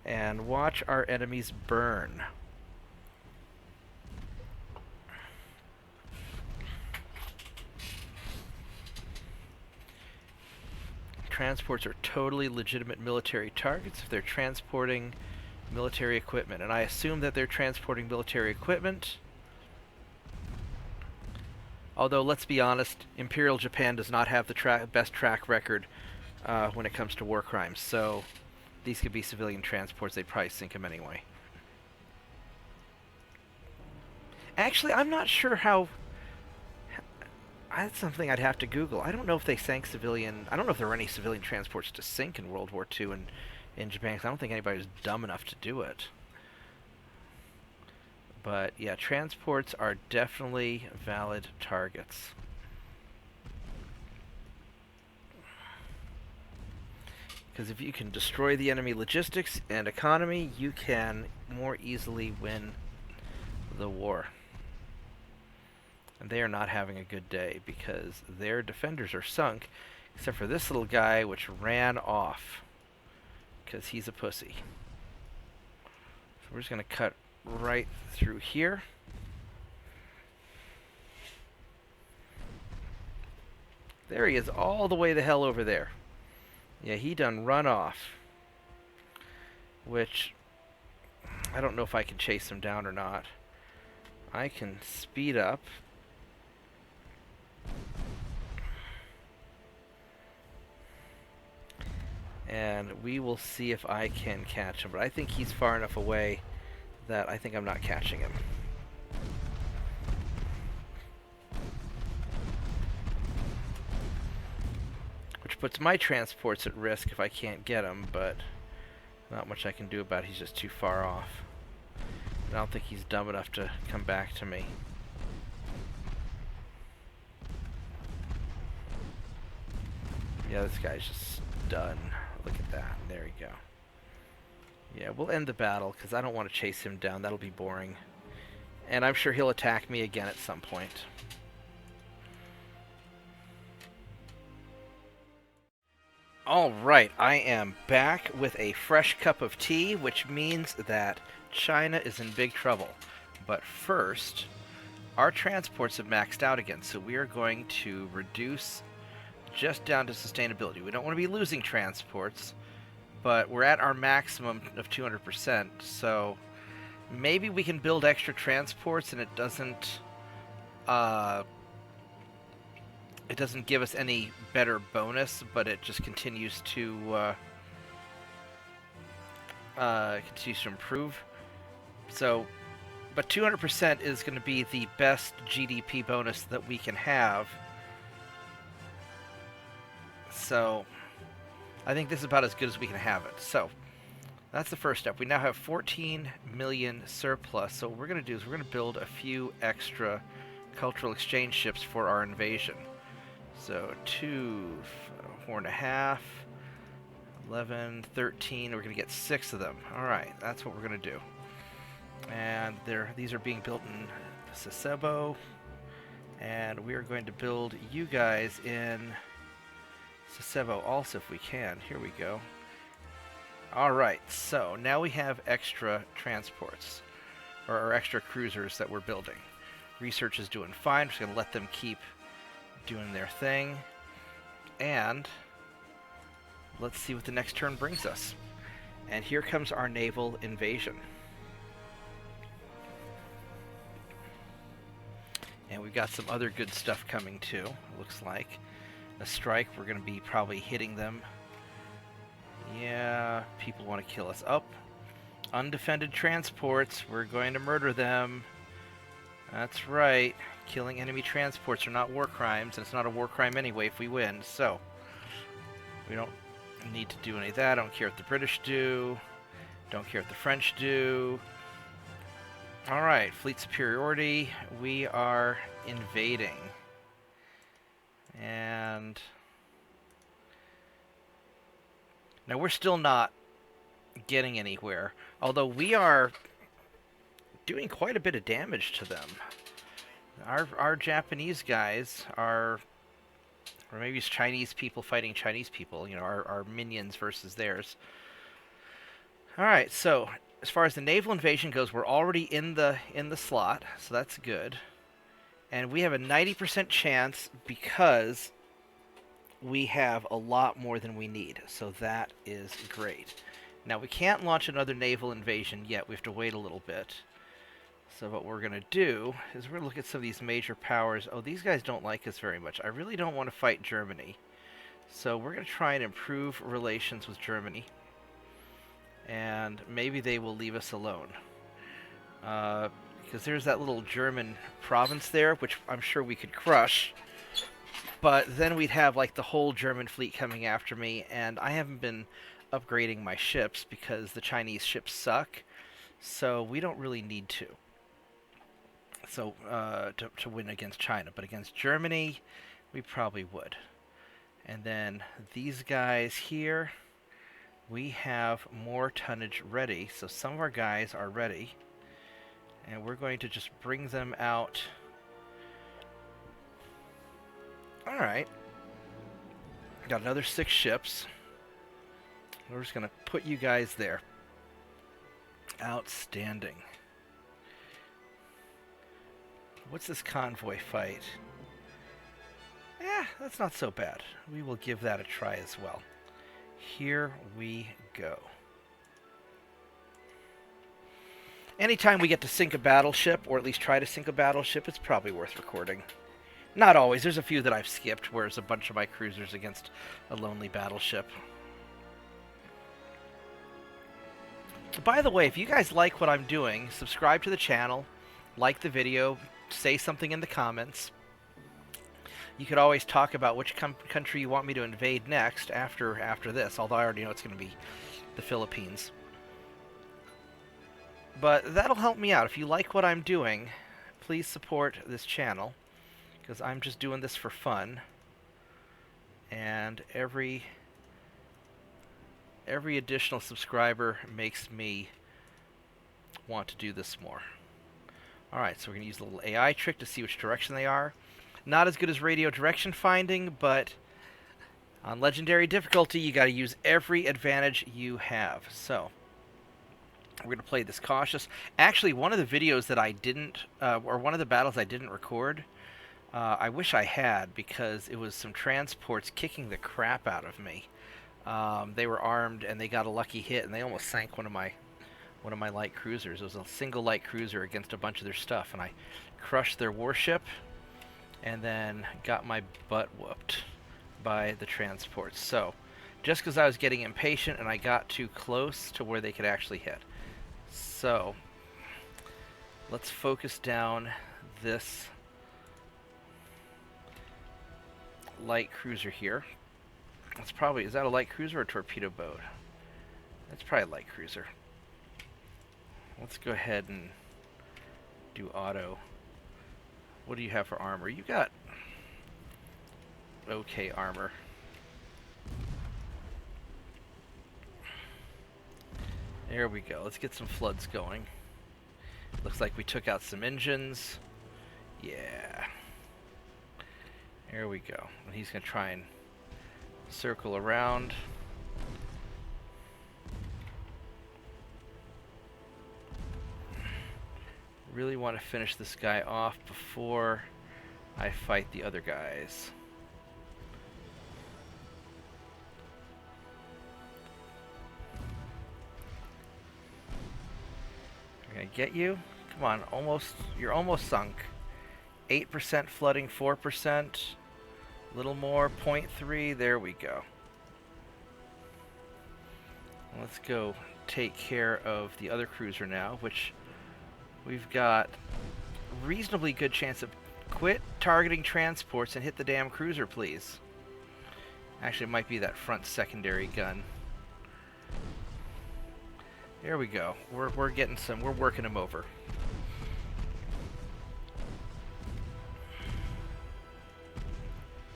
and watch our enemies burn. Transports are totally legitimate military targets if they're transporting military equipment, and I assume that they're transporting military equipment. Although, let's be honest, Imperial Japan does not have the best track record when it comes to war crimes, so these could be civilian transports. They'd probably sink them anyway. Actually, I'm not sure how... That's something I'd have to Google. I don't know if they sank civilian... I don't know if there were any civilian transports to sink in World War II in Japan, because I don't think anybody was dumb enough to do it. But, yeah, transports are definitely valid targets. Because if you can destroy the enemy logistics and economy, you can more easily win the war. And they are not having a good day because their defenders are sunk, except for this little guy which ran off because he's a pussy. So we're just going to cut right through here. There he is, all the way the hell over there. Yeah, he done run off. Which, I don't know if I can chase him down or not. I can speed up. And we will see if I can catch him. But I think he's far enough away that I think I'm not catching him. Which puts my transports at risk if I can't get him, but not much I can do about it. He's just too far off. I don't think he's dumb enough to come back to me. Yeah, this guy's just done. Look at that. There we go. Yeah, we'll end the battle, because I don't want to chase him down. That'll be boring. And I'm sure he'll attack me again at some point. Alright, I am back with a fresh cup of tea, which means that China is in big trouble. But first, our transports have maxed out again, so we are going to reduce just down to sustainability. We don't want to be losing transports, but we're at our maximum of 200%, so Maybe we can build extra transports and uh, it doesn't give us any better bonus, but it just continues to improve. So, but 200% is going to be the best GDP bonus that we can have. So, I think this is about as good as we can have it. So, that's the first step. We now have 14 million surplus. So what we're going to do is we're going to build a few extra cultural exchange ships for our invasion. So 2, 4.5, 11, 13. We're going to get 6 of them. All right, that's what we're going to do. And these are being built in Sasebo. And we are going to build you guys in Sasebo also if we can. Here we go. Alright, so now we have extra transports, or extra cruisers that we're building. Research is doing fine, we're just going to let them keep doing their thing. And let's see what the next turn brings us. And here comes our naval invasion. And we've got some other good stuff coming too, looks like. A strike, we're going to be probably hitting them. Yeah, people want to kill us. Up. Undefended transports. We're going to murder them. That's right. Killing enemy transports are not war crimes, and it's not a war crime anyway if we win. So, we don't need to do any of that. I don't care what the British do. Don't care what the French do. Alright, fleet superiority. We are invading. And now we're still not getting anywhere, although we are doing quite a bit of damage to them. Our Japanese guys are, or maybe it's Chinese people fighting Chinese people, you know, our minions versus theirs. Alright, so as far as the naval invasion goes, we're already in the slot, so that's good. And we have a 90% chance because we have a lot more than we need, so that is great. Now, we can't launch another naval invasion yet. We have to wait a little bit. So what we're going to do is we're going to look at some of these major powers. Oh, these guys don't like us very much. I really don't want to fight Germany. So we're going to try and improve relations with Germany. And maybe they will leave us alone. Because there's that little German province there, which I'm sure we could crush. But then we'd have like the whole German fleet coming after me, and I haven't been upgrading my ships because the Chinese ships suck, so we don't really need to. So to win against China, but against Germany, we probably would. And then these guys here, we have more tonnage ready, so some of our guys are ready, and we're going to just bring them out. Alright. Got another 6 ships. We're just going to put you guys there. Outstanding. What's this convoy fight? That's not so bad. We will give that a try as well. Here we go. Anytime we get to sink a battleship, or at least try to sink a battleship, it's probably worth recording. Not always. There's a few that I've skipped, where it's a bunch of my cruisers against a lonely battleship. By the way, if you guys like what I'm doing, subscribe to the channel, like the video, say something in the comments. You could always talk about which country you want me to invade next after this, although I already know it's going to be the Philippines. But that'll help me out. If you like what I'm doing, please support this channel, because I'm just doing this for fun. And every additional subscriber makes me want to do this more. Alright, so we're going to use a little AI trick to see which direction they are. Not as good as radio direction finding, but on legendary difficulty, you got to use every advantage you have. So, we're going to play this cautious. Actually, one of the videos that I didn't, or one of the battles I didn't record, I wish I had, because it was some transports kicking the crap out of me. They were armed, and they got a lucky hit, and they almost sank one of my one of my light cruisers. It was a single light cruiser against a bunch of their stuff, and I crushed their warship and then got my butt whooped by the transports. So, just because I was getting impatient and I got too close to where they could actually hit. So, let's focus down this light cruiser here. It's probably, is that a light cruiser or a torpedo boat? That's probably a light cruiser. Let's go ahead and do auto. What do you have for armor? You got okay armor. There we go. Let's get some floods going. Looks like we took out some engines. Yeah. There we go. And he's going to try and circle around. Really want to finish this guy off before I fight the other guys. I'm gonna get you. Come on, almost. You're almost sunk. 8% flooding, 4%. A little more, 0.3. There we go. Let's go take care of the other cruiser now, which we've got a reasonably good chance of. Quit targeting transports and hit the damn cruiser, please. Actually, it might be that front secondary gun. There we go. We're getting some. We're working them over.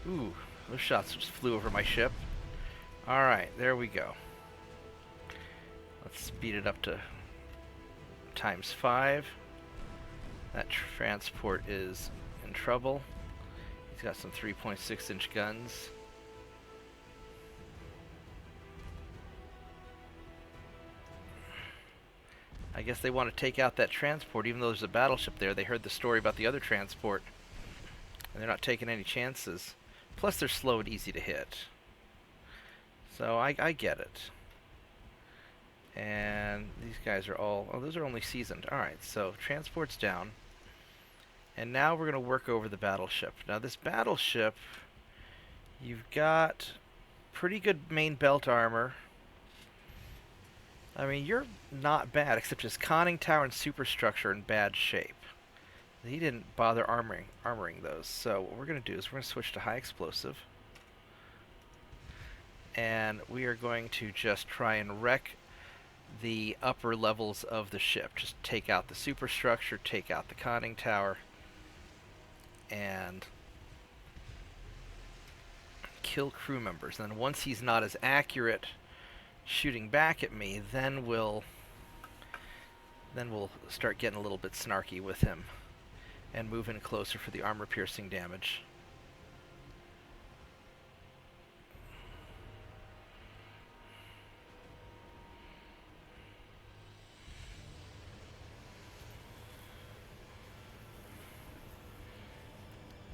Ooh, those shots just flew over my ship. All right, there we go. Let's speed it up to ×5. That transport is in trouble. He's got some 3.6-inch guns. I guess they want to take out that transport, even though there's a battleship there. They heard the story about the other transport, and they're not taking any chances. Plus, they're slow and easy to hit. So I get it. And these guys are all... Oh, those are only seasoned. Alright, so transport's down. And now we're going to work over the battleship. Now, this battleship, you've got pretty good main belt armor. I mean, you're not bad, except his conning tower and superstructure in bad shape. He didn't bother armoring those. So what we're going to do is we're going to switch to high explosive. And we are going to just try and wreck the upper levels of the ship. Just take out the superstructure, take out the conning tower, and kill crew members. And then once he's not as accurate shooting back at me, then we'll start getting a little bit snarky with him and move in closer for the armor piercing damage.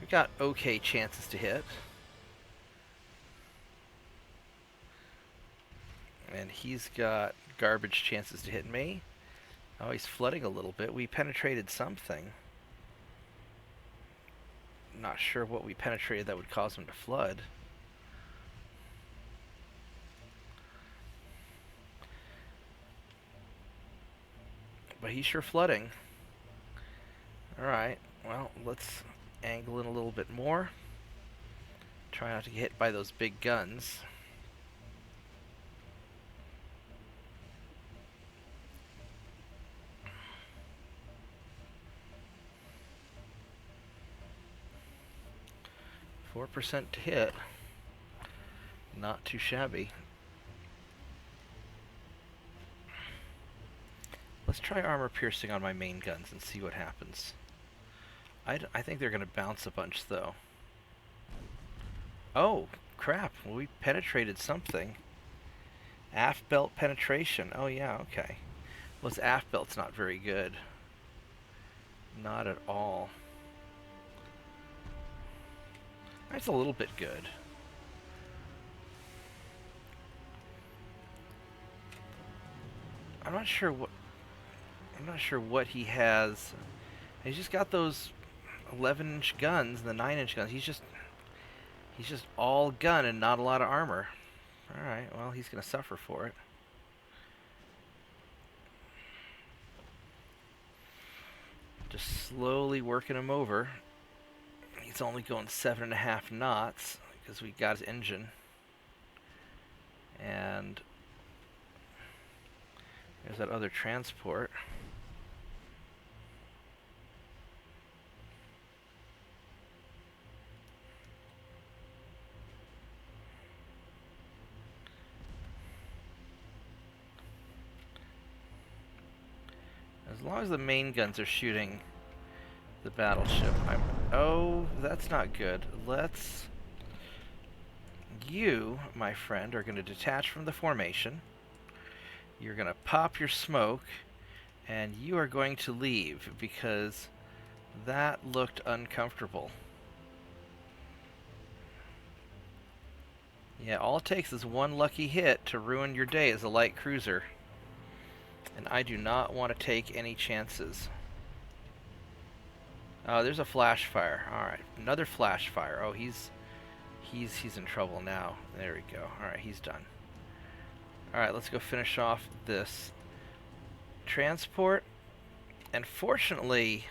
We got okay chances to hit. And he's got garbage chances to hit me. Oh, he's flooding a little bit. We penetrated something. Not sure what we penetrated that would cause him to flood. But he's sure flooding. Alright, well, let's angle in a little bit more. Try not to get hit by those big guns. %4 to hit. Not too shabby. Let's try armor piercing on my main guns and see what happens. I think they're going to bounce a bunch, though. Oh, crap. Well, we penetrated something. Aft belt penetration. Oh, yeah, okay. Well, this aft belt's not very good. Not at all. That's a little bit good. I'm not sure what... I'm not sure what he has. He's just got those 11-inch guns and the 9-inch guns. He's just all gun and not a lot of armor. All right, well, he's going to suffer for it. Just slowly working him over. He's only going 7.5 knots because we got his engine. And there's that other transport. As long as the main guns are shooting the battleship, oh, that's not good. You, my friend, are going to detach from the formation. You're going to pop your smoke, and you are going to leave because that looked uncomfortable. Yeah, all it takes is one lucky hit to ruin your day as a light cruiser. And I do not want to take any chances. Oh, there's a flash fire. Alright, another flash fire. Oh, he's in trouble now. There we go. Alright, he's done. Alright, let's go finish off this transport. And fortunately,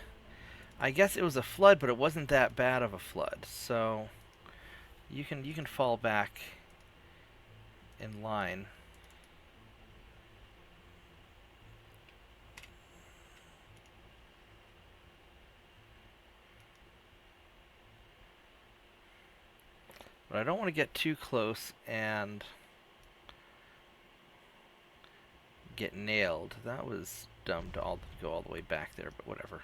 I guess it was a flood, but it wasn't that bad of a flood. So you can fall back in line. But I don't want to get too close and get nailed. That was dumb to go all the way back there, but whatever.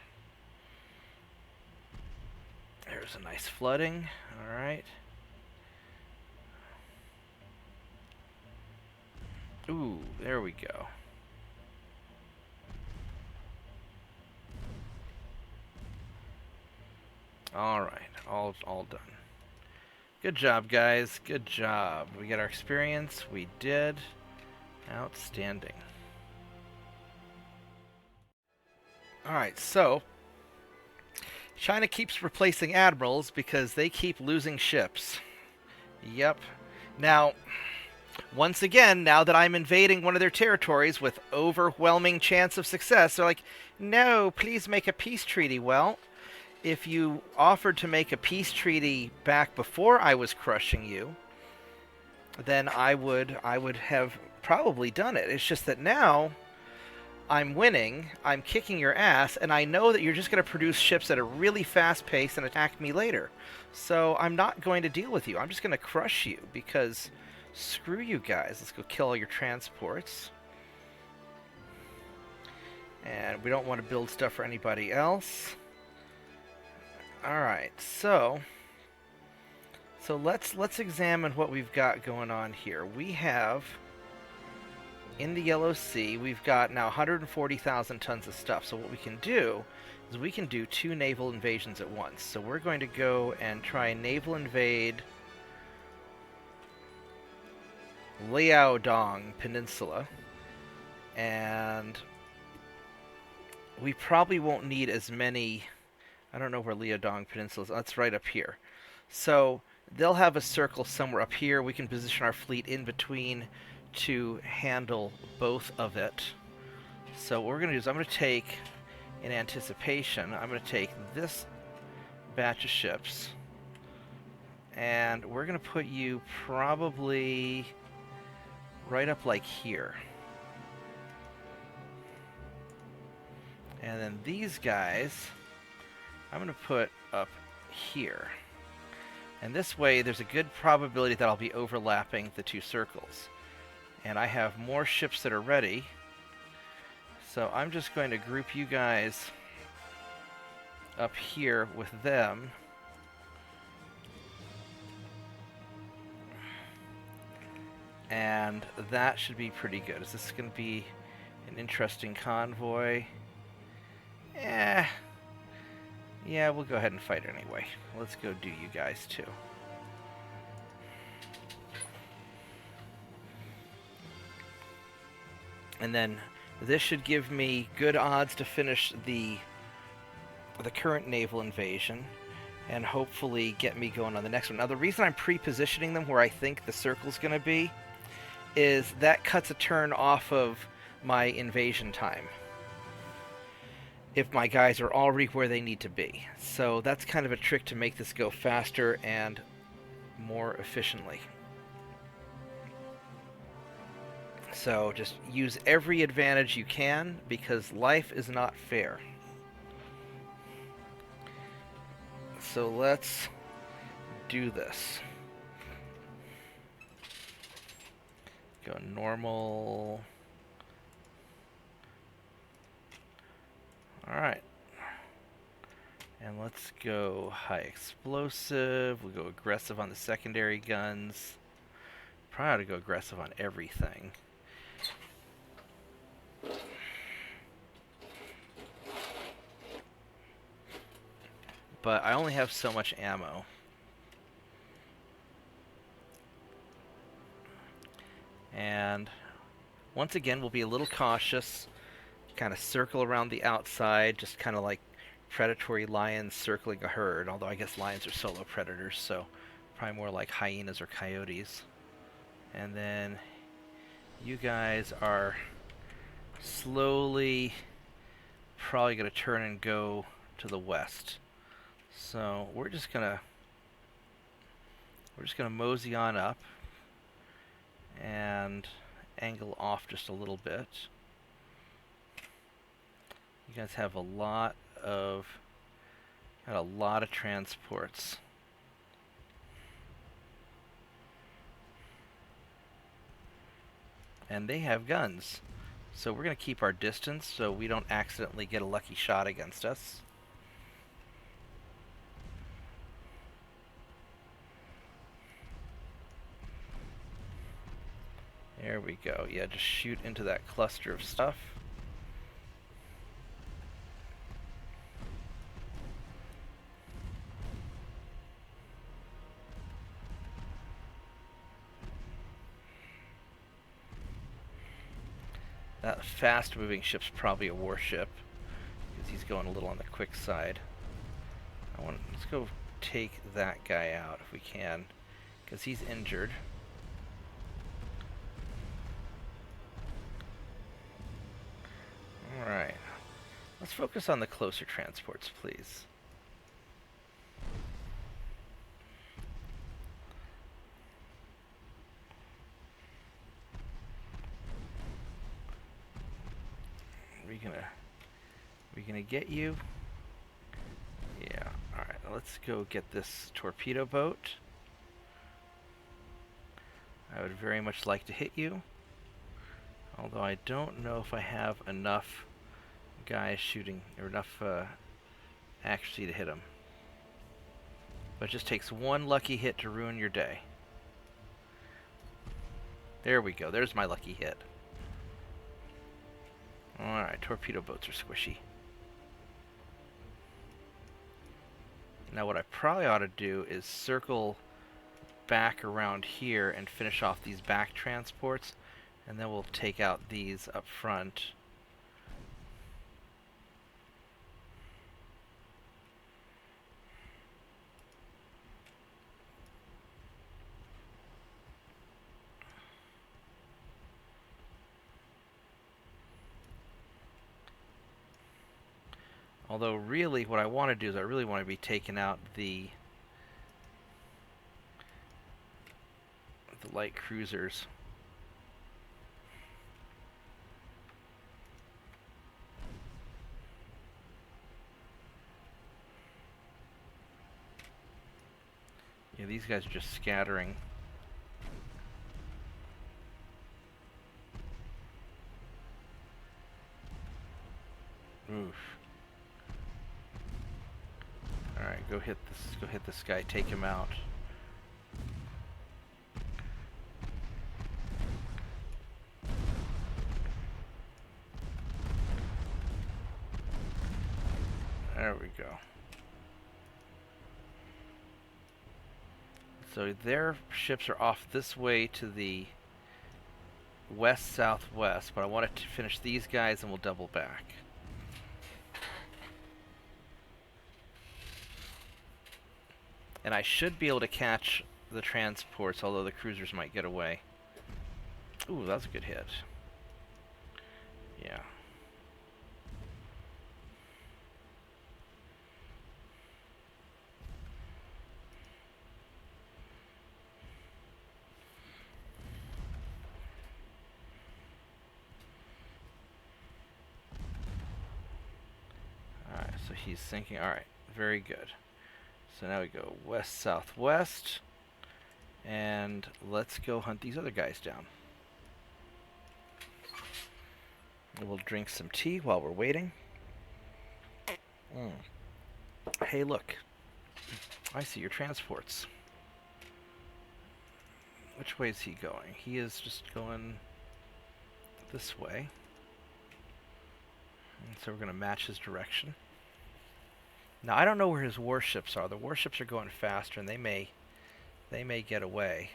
There's a nice flooding. All right. Ooh, there we go. All right, all done. Good job, guys. Good job. We got our experience. We did. Outstanding. Alright, so China keeps replacing admirals because they keep losing ships. Yep. Now, once again, now that I'm invading one of their territories with overwhelming chance of success, they're like, no, please make a peace treaty. Well, if you offered to make a peace treaty back before I was crushing you, then I would have probably done it. It's just that now I'm winning, I'm kicking your ass, and I know that you're just going to produce ships at a really fast pace and attack me later. So I'm not going to deal with you. I'm just going to crush you because screw you guys. Let's go kill all your transports. And we don't want to build stuff for anybody else. Alright, so let's examine what we've got going on here. We have, in the Yellow Sea, we've got now 140,000 tons of stuff. So what we can do is we can do 2 naval invasions at once. So we're going to go and try and naval invade Liaodong Peninsula. And we probably won't need as many. I don't know where Liaodong Peninsula is. That's right up here. So they'll have a circle somewhere up here. We can position our fleet in between to handle both of it. So what we're going to do is I'm going to take, in anticipation, I'm going to take this batch of ships, and we're going to put you probably right up like here. And then these guys I'm going to put up here. And this way, there's a good probability that I'll be overlapping the 2 circles. And I have more ships that are ready. So I'm just going to group you guys up here with them. And that should be pretty good. Is this going to be an interesting convoy? Yeah, we'll go ahead and fight anyway. Let's go do you guys too. And then This should give me good odds to finish the current naval invasion, and hopefully get me going on the next one. Now, the reason I'm pre-positioning them where I think the circle's going to be is that cuts a turn off of my invasion time if my guys are already where they need to be. So that's kind of a trick to make this go faster and more efficiently. So just use every advantage you can, because life is not fair. So let's do this. Go normal. Alright. And let's go high explosive. We'll go aggressive on the secondary guns. Probably ought to go aggressive on everything. But I only have so much ammo. And once again, we'll be a little cautious. Kind of circle around the outside, just kind of like predatory lions circling a herd. Although I guess lions are solo predators, so probably more like hyenas or coyotes. And then you guys are slowly probably going to turn and go to the west. So we're just gonna mosey on up and angle off just a little bit. You guys have a lot of transports. And they have guns. So we're going to keep our distance so we don't accidentally get a lucky shot against us. There we go. Yeah, just shoot into that cluster of stuff. That fast-moving ship's probably a warship, because he's going a little on the quick side. Let's go take that guy out if we can, because he's injured. Alright. Let's focus on the closer transports, please. We gonna get you? Yeah. Alright, let's go get this torpedo boat. I would very much like to hit you, although I don't know if I have enough guys shooting, or enough accuracy to hit him. But it just takes one lucky hit to ruin your day. There we go, there's my lucky hit. Alright, torpedo boats are squishy. Now what I probably ought to do is circle back around here and finish off these back transports, and then we'll take out these up front. Although really what I want to do is I really want to be taking out the light cruisers. Yeah, these guys are just scattering. Oof. Alright, go hit this guy, take him out. There we go. So their ships are off this way to the west-southwest, but I want to finish these guys and we'll double back. And I should be able to catch the transports, although the cruisers might get away. Ooh, that was a good hit. Yeah. Alright, so he's sinking. Alright, very good. So now we go west-southwest. And let's go hunt these other guys down. We'll drink some tea while we're waiting. Hey, look. I see your transports. Which way is he going? He is just going this way. And so we're going to match his direction. Now, I don't know where his warships are. The warships are going faster, and they may get away.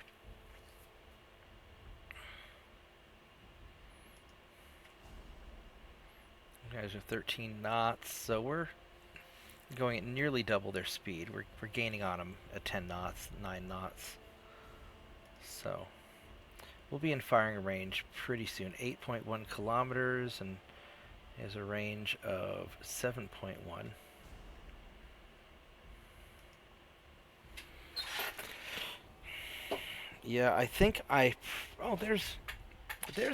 You guys are 13 knots, so we're going at nearly double their speed. We're gaining on them at 10 knots, 9 knots. So we'll be in firing range pretty soon. 8.1 kilometers, and has a range of 7.1. Yeah, I think I... Oh, there's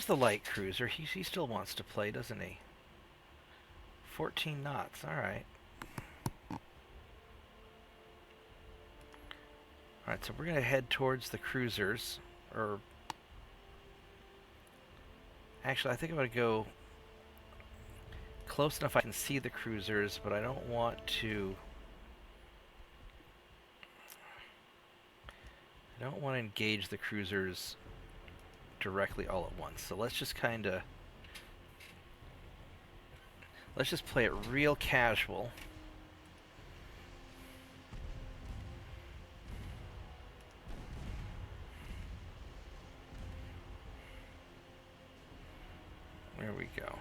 the light cruiser. He still wants to play, doesn't he? 14 knots. All right. All right, so we're going to head towards the cruisers. Or... Actually, I think I'm going to go close enough I can see the cruisers, but I don't want to... I don't want to engage the cruisers directly all at once. So let's just kind of... Let's just play it real casual. There we go.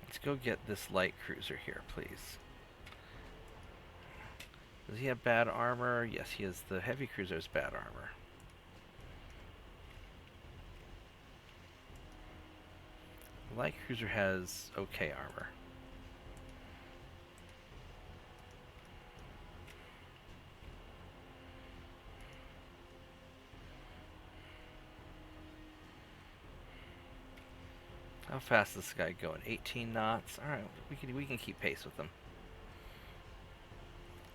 Let's go get this light cruiser here, please. Does he have bad armor? Yes, he has. The heavy cruiser's bad armor. The light cruiser has okay armor. How fast is this guy going? 18 knots. All right, we can keep pace with him.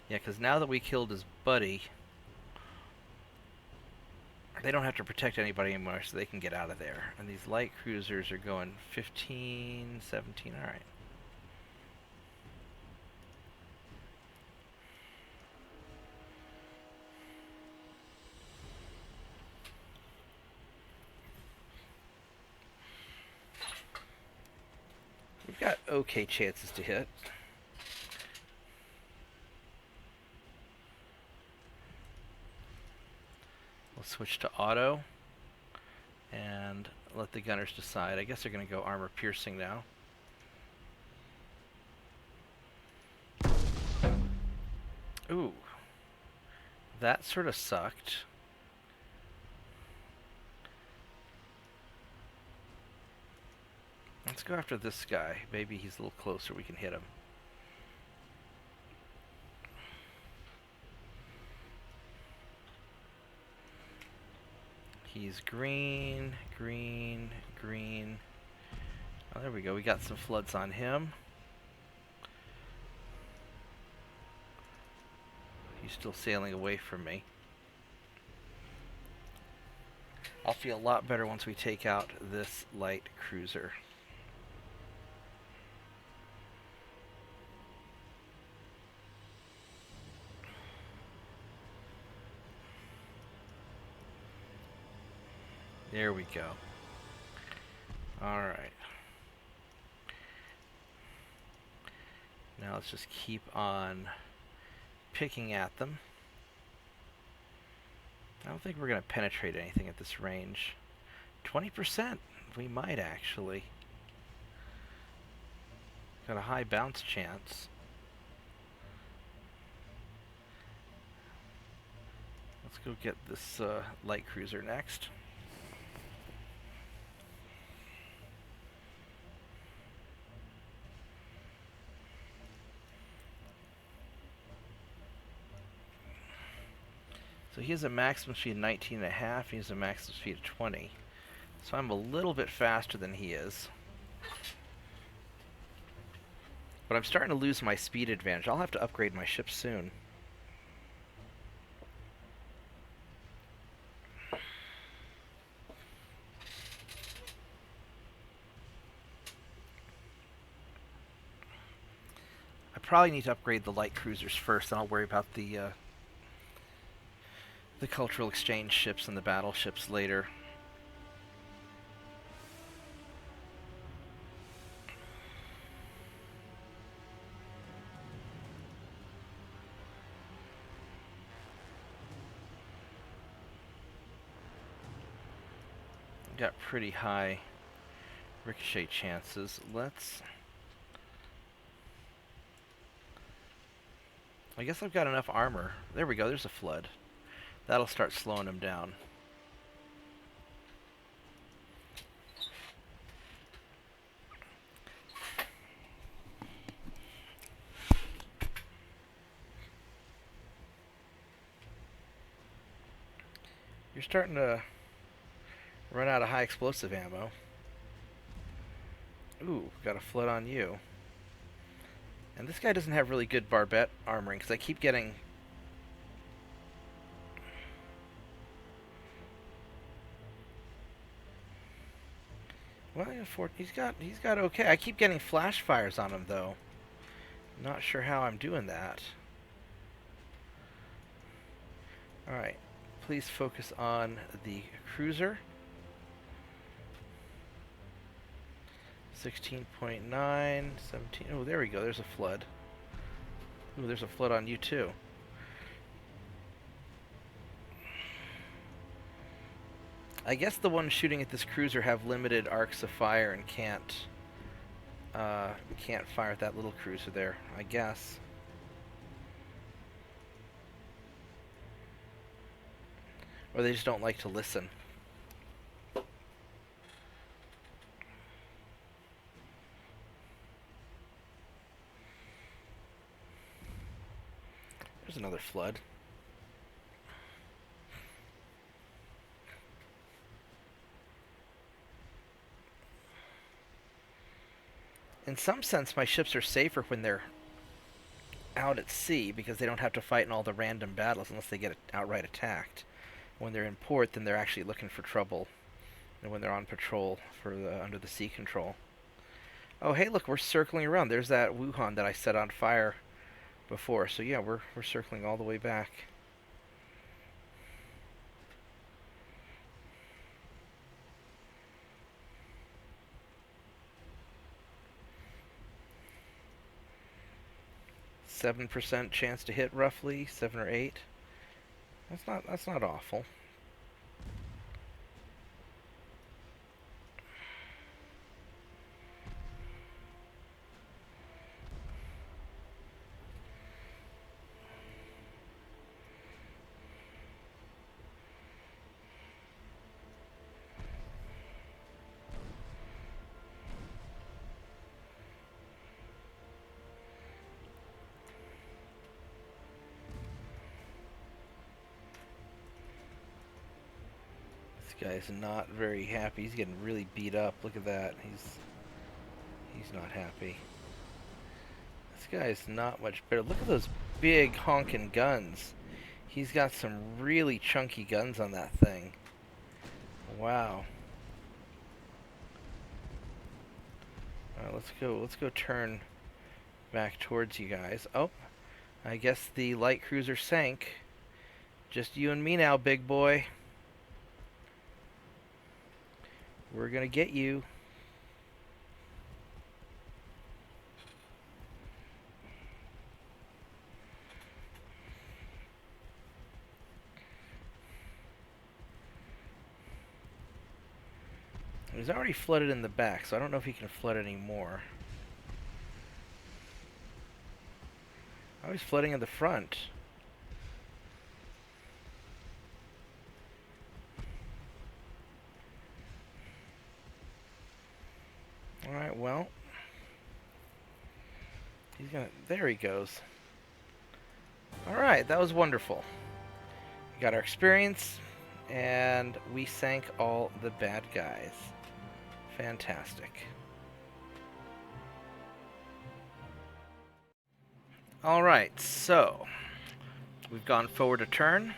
Yeah, because now that we killed his buddy, they don't have to protect anybody anymore, so they can get out of there. And these light cruisers are going 15, 17. All right. We've got okay chances to hit. We'll switch to auto and let the gunners decide. I guess they're going to go armor piercing now. Ooh. That sort of sucked. Let's go after this guy. Maybe he's a little closer. We can hit him. He's green, green, green. Oh, there we go. We got some floods on him. He's still sailing away from me. I'll feel a lot better once we take out this light cruiser. There we go. Alright. Now let's just keep on picking at them. I don't think we're going to penetrate anything at this range. 20%. We might actually. Got a high bounce chance. Let's go get this light cruiser next. So he has a maximum speed of 19.5, he has a maximum speed of 20. So I'm a little bit faster than he is. But I'm starting to lose my speed advantage. I'll have to upgrade my ship soon. I probably need to upgrade the light cruisers first, then I'll worry about the cultural exchange ships and the battleships later. Got pretty high ricochet chances. I guess I've got enough armor. There we go, there's a flood. That'll start slowing him down. You're starting to run out of high explosive ammo. Ooh, got a flood on you. And this guy doesn't have really good barbette armoring, because I keep getting... Well, he's got okay. I keep getting flash fires on him, though. Not sure how I'm doing that. Alright, please focus on the cruiser. 16.9, 17. Oh, there we go. There's a flood. Ooh, there's a flood on you, too. I guess the ones shooting at this cruiser have limited arcs of fire and can't fire at that little cruiser there, I guess. Or they just don't like to listen. There's another flood. In some sense, my ships are safer when they're out at sea because they don't have to fight in all the random battles unless they get outright attacked. When they're in port, then they're actually looking for trouble. And when they're on patrol for under the sea control. Oh, hey, look, we're circling around. There's that Wuhan that I set on fire before. So yeah, we're circling all the way back. %7 chance to hit, roughly 7 or 8. That's not awful. Guy's not very happy. He's getting really beat up. Look at that. He's not happy. This guy's not much better. Look at those big honking guns. He's got some really chunky guns on that thing. Wow. Alright, let's go turn back towards you guys. Oh, I guess the light cruiser sank. Just you and me now, big boy. We're gonna get you. He's already flooded in the back, so I don't know if he can flood anymore. Oh, he's flooding in the front. Alright, well. He's gonna... There he goes. Alright, that was wonderful. We got our experience, and we sank all the bad guys. Fantastic. Alright, so we've gone forward a turn.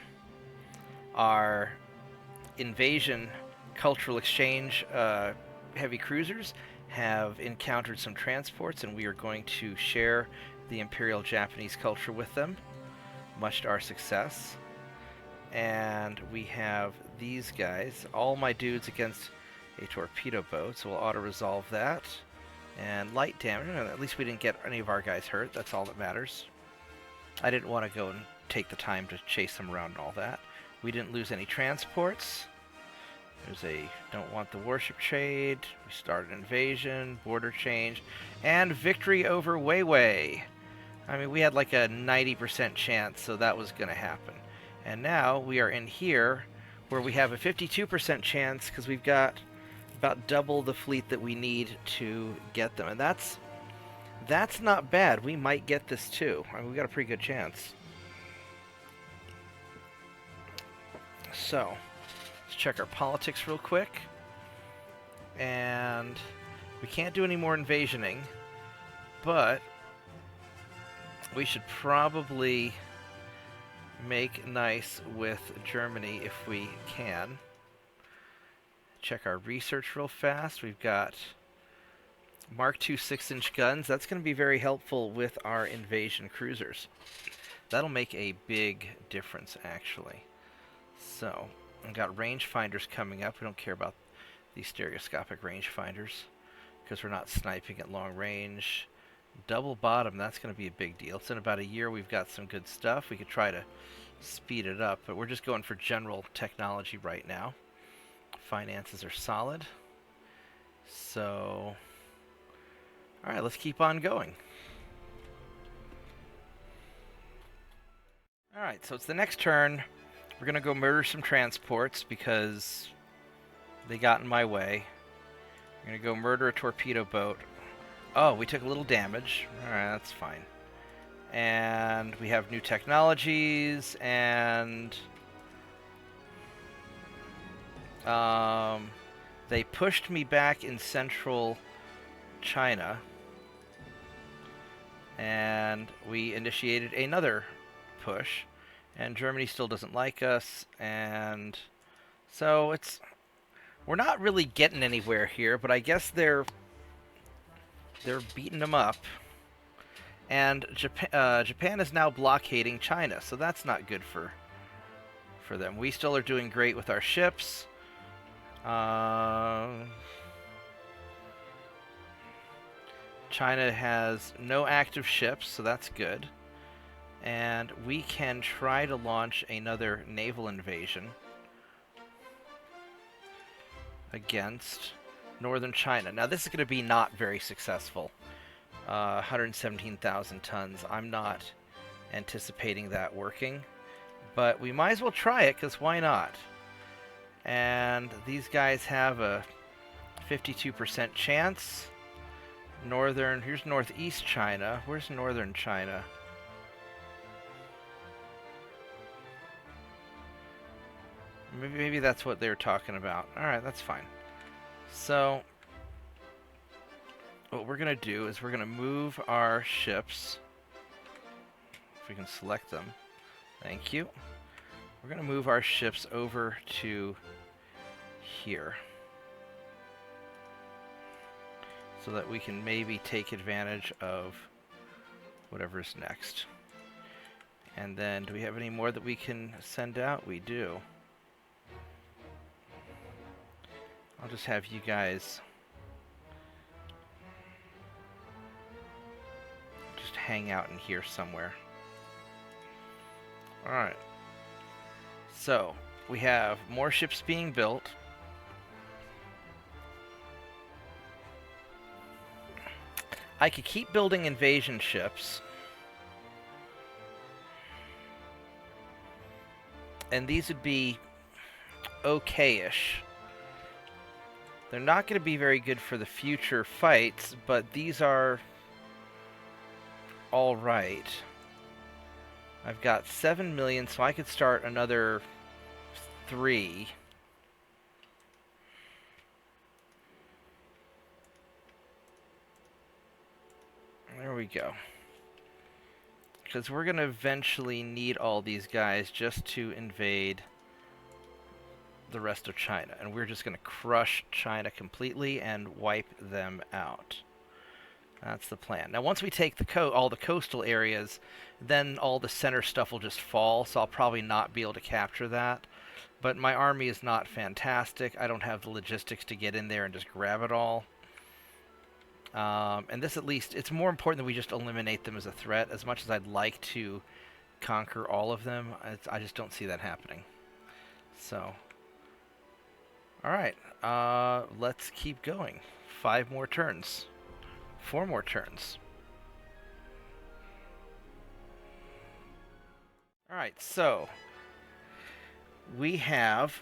Our invasion cultural exchange heavy cruisers have encountered some transports, and we are going to share the Imperial Japanese culture with them, much to our success. And we have these guys, all my dudes against a torpedo boat, so we'll auto-resolve that. And light damage, at least we didn't get any of our guys hurt, that's all that matters. I didn't want to go and take the time to chase them around and all that. We didn't lose any transports. There's a don't want the warship trade. We started invasion, border change, and victory over Weiwei. I mean, we had like a 90% chance, so that was going to happen. And now we are in here where we have a 52% chance because we've got about double the fleet that we need to get them. And that's not bad. We might get this too. I mean, we got a pretty good chance. So, let's check our politics real quick. And we can't do any more invasioning, but we should probably make nice with Germany if we can. Check our research real fast. We've got Mark II 6-inch guns. That's going to be very helpful with our invasion cruisers. That'll make a big difference, actually. So, I've got rangefinders coming up. We don't care about these stereoscopic rangefinders because we're not sniping at long range. Double bottom, that's going to be a big deal. It's in about a year. We've got some good stuff. We could try to speed it up, but we're just going for general technology right now. Finances are solid. So, alright, let's keep on going. Alright, so it's the next turn. We're going to go murder some transports because they got in my way. We're going to go murder a torpedo boat. Oh, we took a little damage. Alright, that's fine. And we have new technologies, and they pushed me back in central China, and we initiated another push, and Germany still doesn't like us, and so we're not really getting anywhere here, but I guess they're beating them up. And Japan is now blockading China, so that's not good for them. We still are doing great with our ships. China has no active ships, so that's good. And we can try to launch another naval invasion against northern China. Now, this is going to be not very successful. 117,000 tons. I'm not anticipating that working, but we might as well try it, because why not? And these guys have a 52% chance. Here's northeast China. Where's northern China? Maybe that's what they were talking about. Alright, that's fine. So, what we're going to do is we're going to move our ships. If we can select them. Thank you. We're going to move our ships over to here, so that we can maybe take advantage of whatever's next. And then, do we have any more that we can send out? We do. I'll just have you guys just hang out in here somewhere. Alright. So, we have more ships being built. I could keep building invasion ships. And these would be okay-ish. They're not going to be very good for the future fights, but these are all right. I've got 7 million, so I could start another 3. There we go. Because we're going to eventually need all these guys just to invade the rest of China. And we're just going to crush China completely and wipe them out. That's the plan. Now, once we take all the coastal areas, then all the center stuff will just fall, so I'll probably not be able to capture that. But my army is not fantastic. I don't have the logistics to get in there and just grab it all. And this, at least, it's more important that we just eliminate them as a threat. As much as I'd like to conquer all of them, I just don't see that happening. So, alright, let's keep going. 5 more turns. 4 more turns. Alright, so we have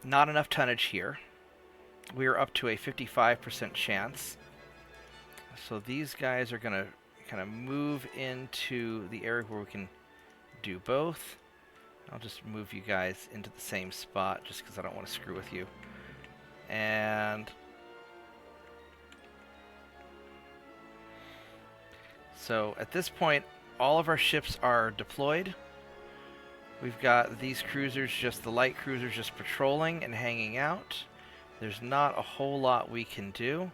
not enough tonnage here. We are up to a 55% chance. So these guys are going to kind of move into the area where we can do both. I'll just move you guys into the same spot just because I don't want to screw with you. And so at this point, all of our ships are deployed. We've got these cruisers, just the light cruisers, just patrolling and hanging out. There's not a whole lot we can do.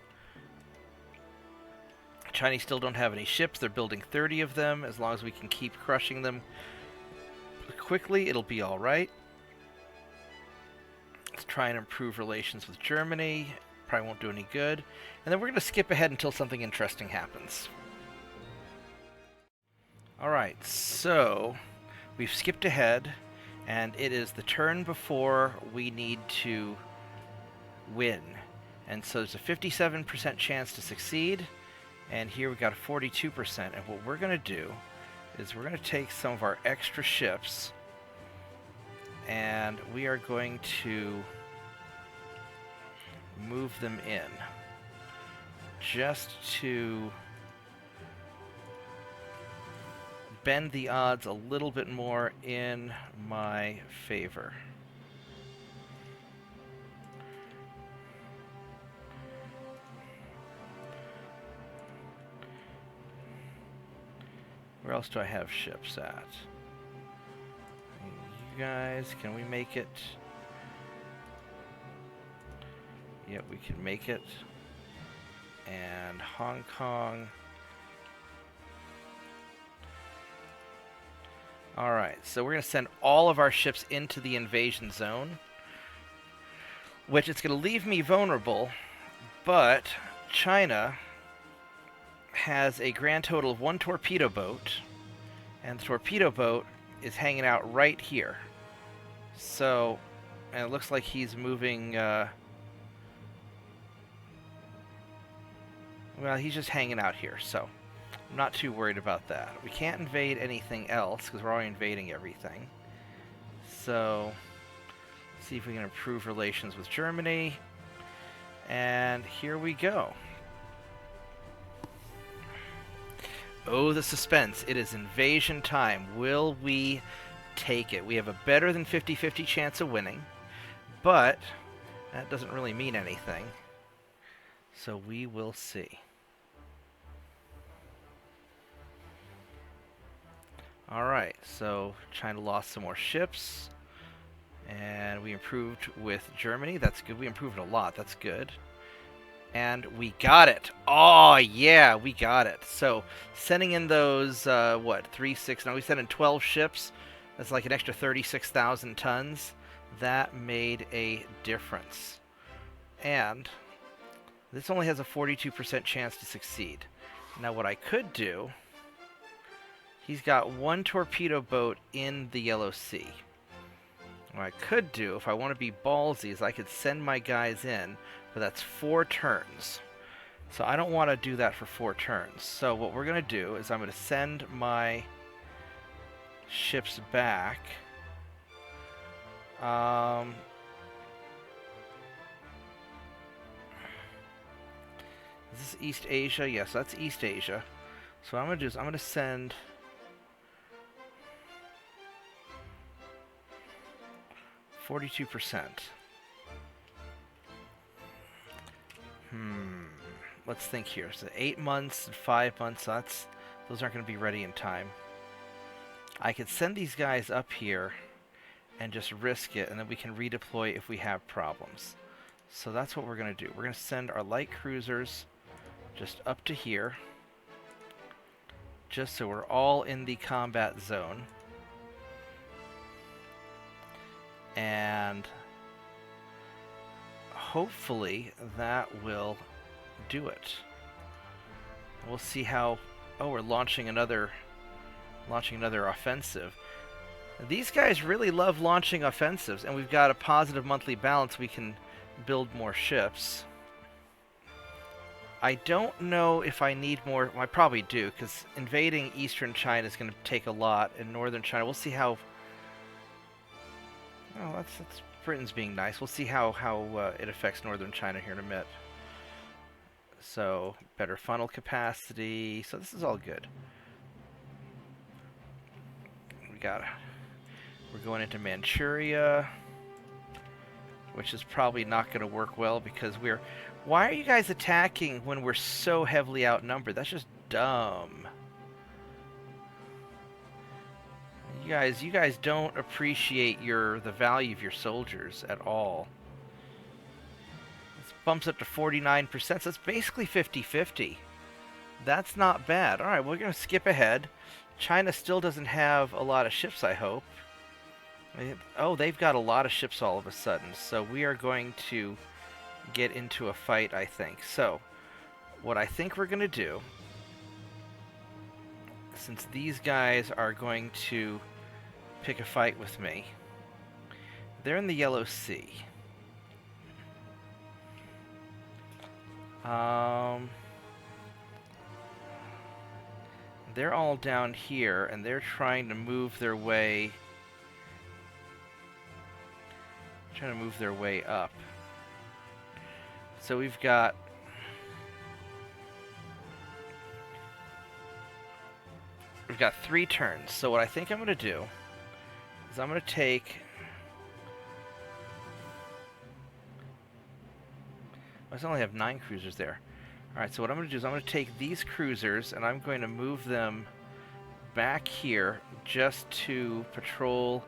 Chinese still don't have any ships. They're building 30 of them. As long as we can keep crushing them quickly, it'll be all right. Let's try and improve relations with Germany. Probably won't do any good. And then we're going to skip ahead until something interesting happens. Alright, so we've skipped ahead, and it is the turn before we need to win. And so there's a 57% chance to succeed, and here we got a 42%. And what we're going to do is we're going to take some of our extra ships, and we are going to move them in just to bend the odds a little bit more in my favor. Where else do I have ships at? You guys, can we make it? Yep, we can make it. And Hong Kong. Alright, so we're going to send all of our ships into the invasion zone, which it's going to leave me vulnerable, but China has a grand total of 1 torpedo boat, and the torpedo boat is hanging out right here. So, and it looks like he's moving, well, he's just hanging out here, so I'm not too worried about that. We can't invade anything else, because we're already invading everything. So, see if we can improve relations with Germany. And here we go. Oh, the suspense. It is invasion time. Will we take it? We have a better than 50-50 chance of winning, but that doesn't really mean anything. So we will see. Alright, so China lost some more ships, and we improved with Germany. That's good. We improved a lot. That's good. And we got it. Oh, yeah, we got it. So, sending in those, what, 3, 6, now we sent in 12 ships. That's like an extra 36,000 tons. That made a difference. And this only has a 42% chance to succeed. Now, what I could do, he's got 1 torpedo boat in the Yellow Sea. What I could do, if I want to be ballsy, is I could send my guys in, but that's 4 turns. So I don't want to do that for 4 turns. So what we're going to do is I'm going to send my ships back. Is this East Asia? Yes, that's East Asia. So what I'm going to do is I'm going to send 42%. Let's think here. So 8 months and 5 months, those aren't going to be ready in time. I could send these guys up here and just risk it, and then we can redeploy if we have problems. So that's what we're going to do. We're going to send our light cruisers just up to here, just so we're all in the combat zone. And hopefully that will do it. We'll see how... Oh, we're launching another offensive. These guys really love launching offensives, and we've got a positive monthly balance. We can build more ships. I don't know if I need more. Well, I probably do, because invading eastern China is going to take a lot, and northern China, we'll see how... Oh, that's Britain's being nice. We'll see how it affects northern China here in a minute. So, better funnel capacity. So this is all good. We're going into Manchuria, which is probably not going to work well because we're... Why are you guys attacking when we're so heavily outnumbered? That's just dumb. You guys don't appreciate the value of your soldiers at all. This bumps up to 49%, so it's basically 50-50. That's not bad. Alright, we're going to skip ahead. China still doesn't have a lot of ships, I hope. Oh, they've got a lot of ships all of a sudden, so we are going to get into a fight, I think. So, what I think we're going to do, since these guys are going to pick a fight with me, they're in the Yellow Sea. They're all down here, and they're trying to move their way... up. So we've got... We've got 3 turns. So what I think I'm going to do is I'm going to take... I only have 9 cruisers there. Alright, so what I'm going to do is I'm going to take these cruisers and I'm going to move them back here just to patrol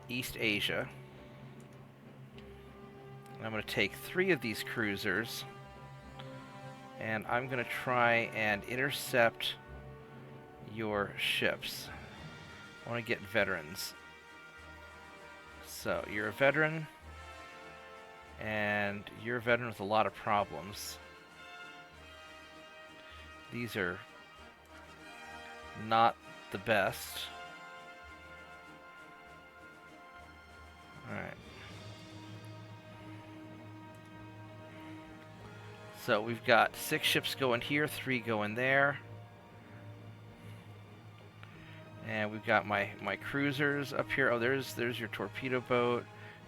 East Asia. And I'm going to take 3 of these cruisers and I'm going to try and intercept your ships. I want to get veterans. So, you're a veteran, and you're a veteran with a lot of problems. These are not the best. Alright. So we've got 6 ships going here, 3 going there. And we've got my cruisers up here. Oh, there's your torpedo boat.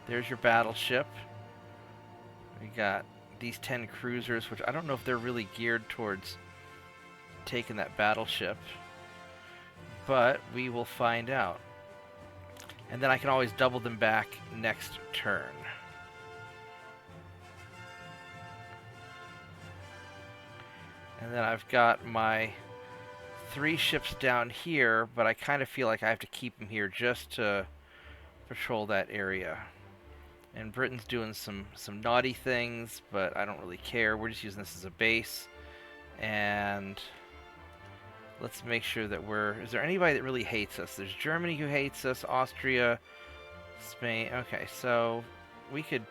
There's your battleship. We got these 10 cruisers, which I don't know if they're really geared towards taking that battleship. But we will find out. And then I can always double them back next turn. And then I've got my 3 ships down here, but I kind of feel like I have to keep them here just to patrol that area. And Britain's doing some naughty things, but I don't really care. We're just using this as a base. And let's make sure that is there anybody that really hates us? There's Germany who hates us, Austria, Spain. Okay, so we should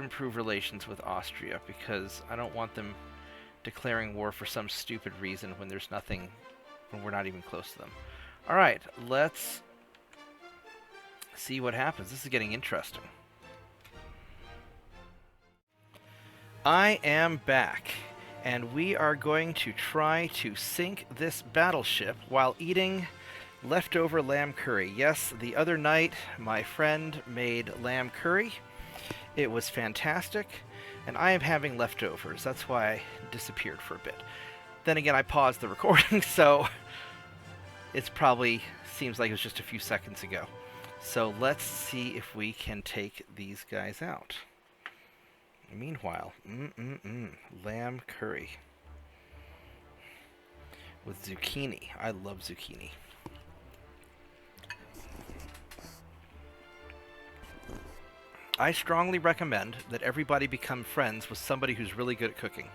improve relations with Austria, because I don't want them declaring war for some stupid reason when there's nothing, when we're not even close to them. Alright, let's see what happens. This is getting interesting. I am back, and we are going to try to sink this battleship while eating leftover lamb curry. Yes, the other night my friend made lamb curry. It was fantastic, and I am having leftovers. That's why I disappeared for a bit. Then again, I paused the recording, so it's probably seems like it was just a few seconds ago. So let's see if we can take these guys out. Meanwhile, lamb curry with zucchini. I love zucchini. I strongly recommend that everybody become friends with somebody who's really good at cooking.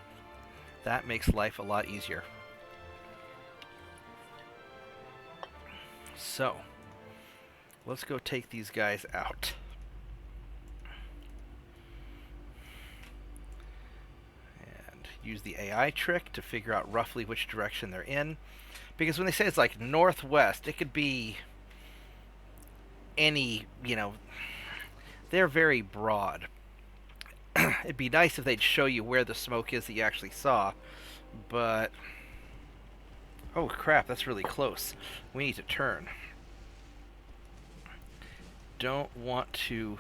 That makes life a lot easier. So, let's go take these guys out. Use the AI trick to figure out roughly which direction they're in. Because when they say it's like northwest, it could be any, they're very broad. It'd be nice if they'd show you where the smoke is that you actually saw, but... Oh crap, that's really close. We need to turn. Don't want to...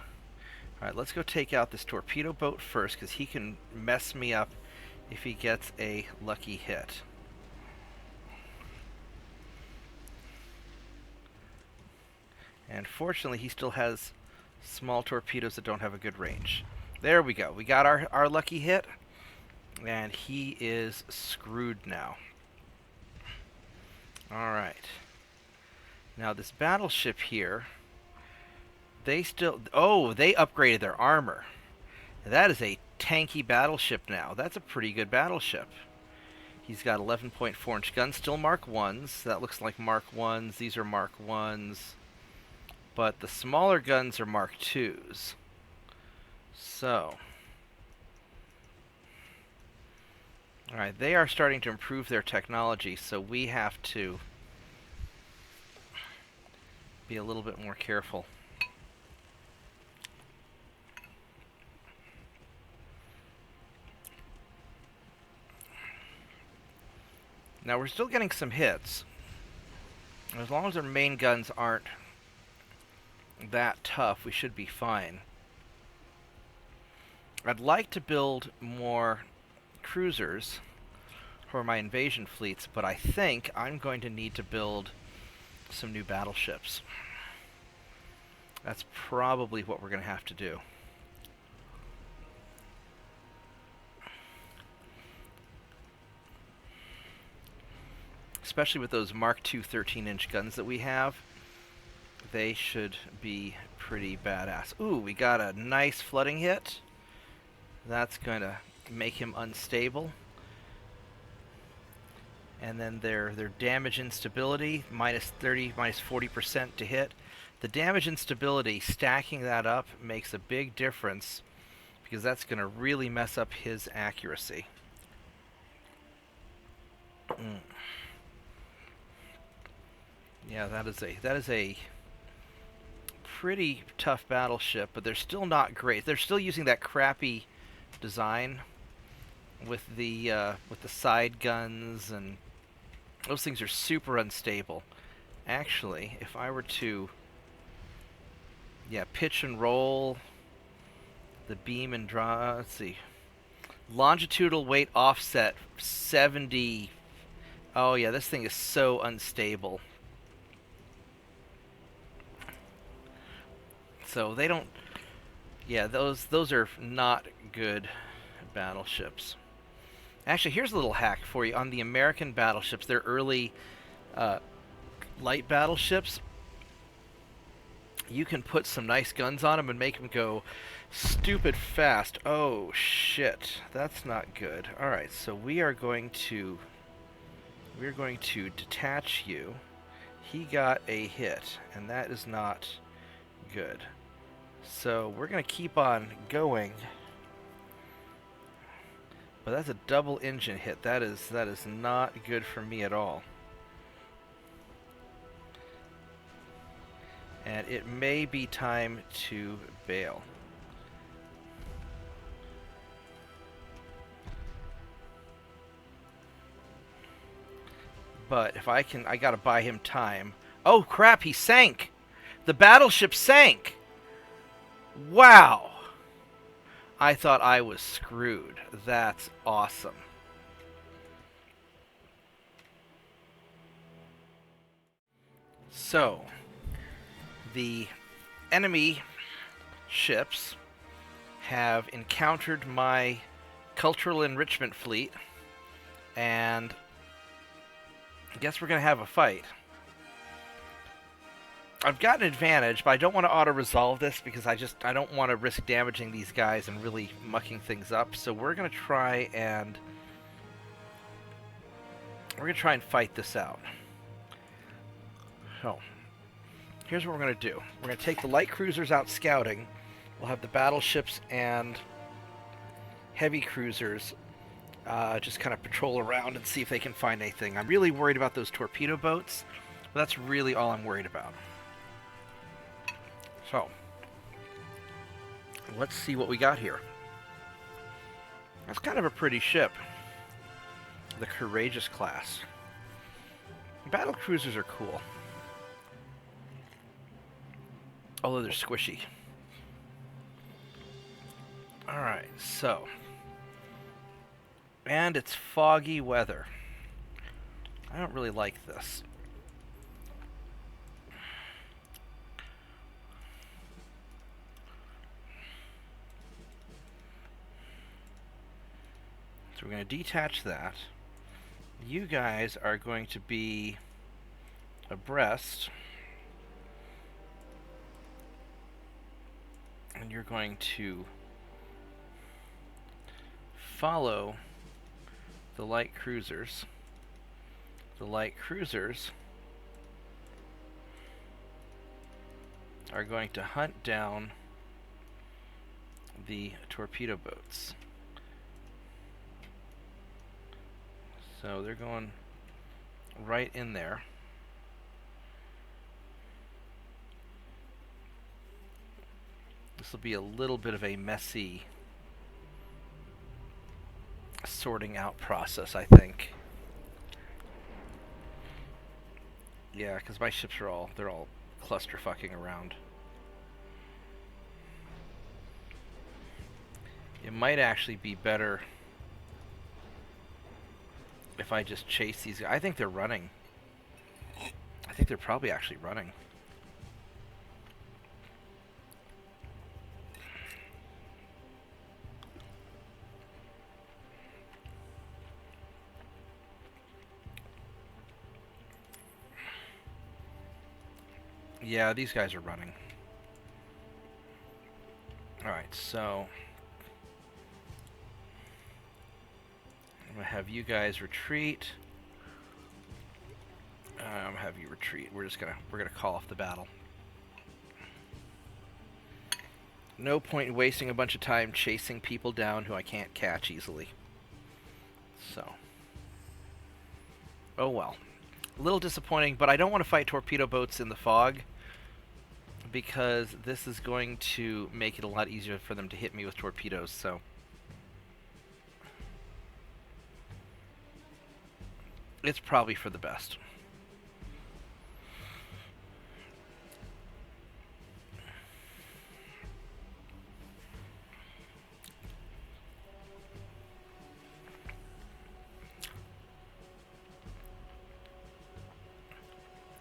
Alright, let's go take out this torpedo boat first, because he can mess me up if he gets a lucky hit. And fortunately, he still has small torpedoes that don't have a good range. There we go. We got our lucky hit, and he is screwed now. Alright. Now, this battleship here, they still... Oh, they upgraded their armor. That is a tanky battleship now. That's a pretty good battleship. He's got 11.4-inch guns, still Mark 1s. That looks like Mark 1s. These are Mark 1s. But the smaller guns are Mark 2s. So. Alright, they are starting to improve their technology, so we have to be a little bit more careful. Now, we're still getting some hits. As long as our main guns aren't that tough, we should be fine. I'd like to build more cruisers for my invasion fleets, but I think I'm going to need to build some new battleships. That's probably what we're going to have to do. Especially with those Mark II 13-inch guns that we have, they should be pretty badass. Ooh, we got a nice flooding hit. That's going to make him unstable. And then their damage instability, minus 30, minus 40% to hit. The damage instability, stacking that up, makes a big difference, because that's going to really mess up his accuracy. Yeah, that is a pretty tough battleship, but they're still not great. They're still using that crappy design with the side guns, and those things are super unstable. Actually, if I were to pitch and roll the beam and draw, let's see. Longitudinal weight offset 70. Oh yeah, this thing is so unstable. So they don't... Yeah, those are not good battleships. Actually, here's a little hack for you. On the American battleships, their early light battleships, you can put some nice guns on them and make them go stupid fast. Oh, shit. That's not good. Alright, so we're going to detach you. He got a hit, and that is not good. So we're going to keep on going. But that's a double engine hit. That is not good for me at all. And it may be time to bail. But if I can, I gotta buy him time. Oh crap, he sank! The battleship sank! Wow! I thought I was screwed. That's awesome. So, the enemy ships have encountered my cultural enrichment fleet, and I guess we're going to have a fight. I've got an advantage, but I don't want to auto-resolve this because I don't want to risk damaging these guys and really mucking things up. So we're going to try and fight this out. So, here's what we're going to do. We're going to take the light cruisers out scouting. We'll have the battleships and heavy cruisers just kind of patrol around and see if they can find anything. I'm really worried about those torpedo boats, but that's really all I'm worried about. So, let's see what we got here. That's kind of a pretty ship. The Courageous class. Battle cruisers are cool. Although they're squishy. Alright, so. And it's foggy weather. I don't really like this. So we're going to detach that. You guys are going to be abreast. And you're going to follow the light cruisers. The light cruisers are going to hunt down the torpedo boats. So they're going right in there. This will be a little bit of a messy sorting out process, I think. Yeah, because my ships are they're all cluster-fucking around. It might actually be better if I just chase these guys. I think they're running. I think they're probably actually running. Yeah, these guys are running. Alright, so I'm gonna have you guys retreat. I'm gonna have you retreat. We're gonna call off the battle. No point in wasting a bunch of time chasing people down who I can't catch easily. So, oh well. A little disappointing, but I don't want to fight torpedo boats in the fog, because this is going to make it a lot easier for them to hit me with torpedoes, so. It's probably for the best.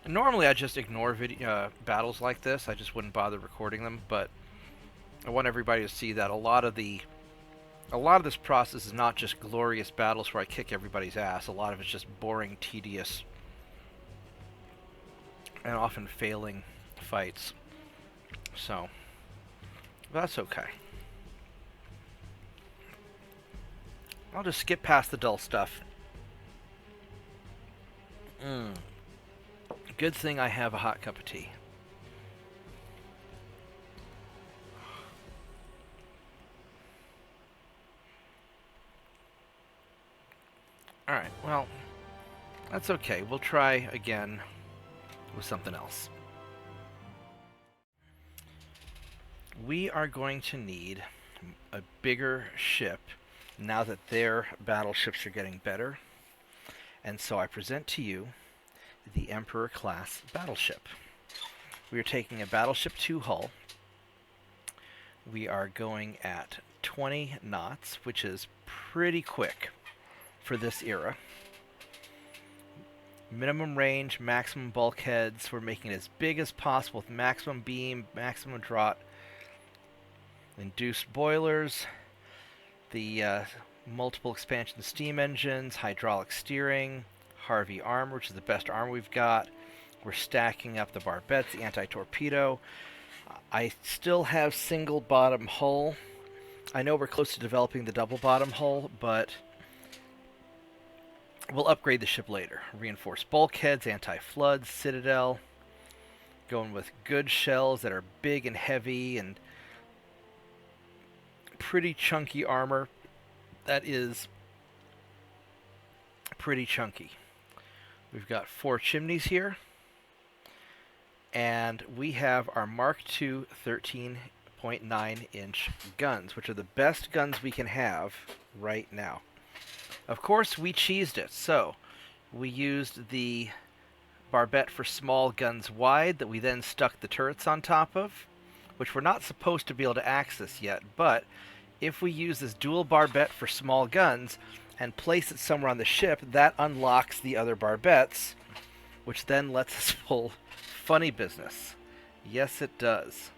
Normally I just ignore battles like this. I just wouldn't bother recording them, but I want everybody to see that a lot of this process is not just glorious battles where I kick everybody's ass. A lot of it's just boring, tedious, and often failing fights. So, that's okay. I'll just skip past the dull stuff. Good thing I have a hot cup of tea. Alright, well, that's okay. We'll try again with something else. We are going to need a bigger ship now that their battleships are getting better. And so I present to you the Emperor-class battleship. We are taking a Battleship 2 hull. We are going at 20 knots, which is pretty quick for this era. Minimum range, maximum bulkheads. We're making it as big as possible with maximum beam, maximum draught. Induced boilers, the multiple expansion steam engines, hydraulic steering, Harvey armor, which is the best armor we've got. We're stacking up the barbettes, the anti-torpedo. I still have single bottom hull. I know we're close to developing the double bottom hull, but we'll upgrade the ship later. Reinforced bulkheads, anti-flood, citadel. Going with good shells that are big and heavy and pretty chunky armor. That is pretty chunky. We've got 4 chimneys here. And we have our Mark II 13.9-inch guns, which are the best guns we can have right now. Of course, we cheesed it. So we used the barbette for small guns wide that we then stuck the turrets on top of, which we're not supposed to be able to access yet. But if we use this dual barbette for small guns and place it somewhere on the ship, that unlocks the other barbettes, which then lets us pull funny business. Yes, it does.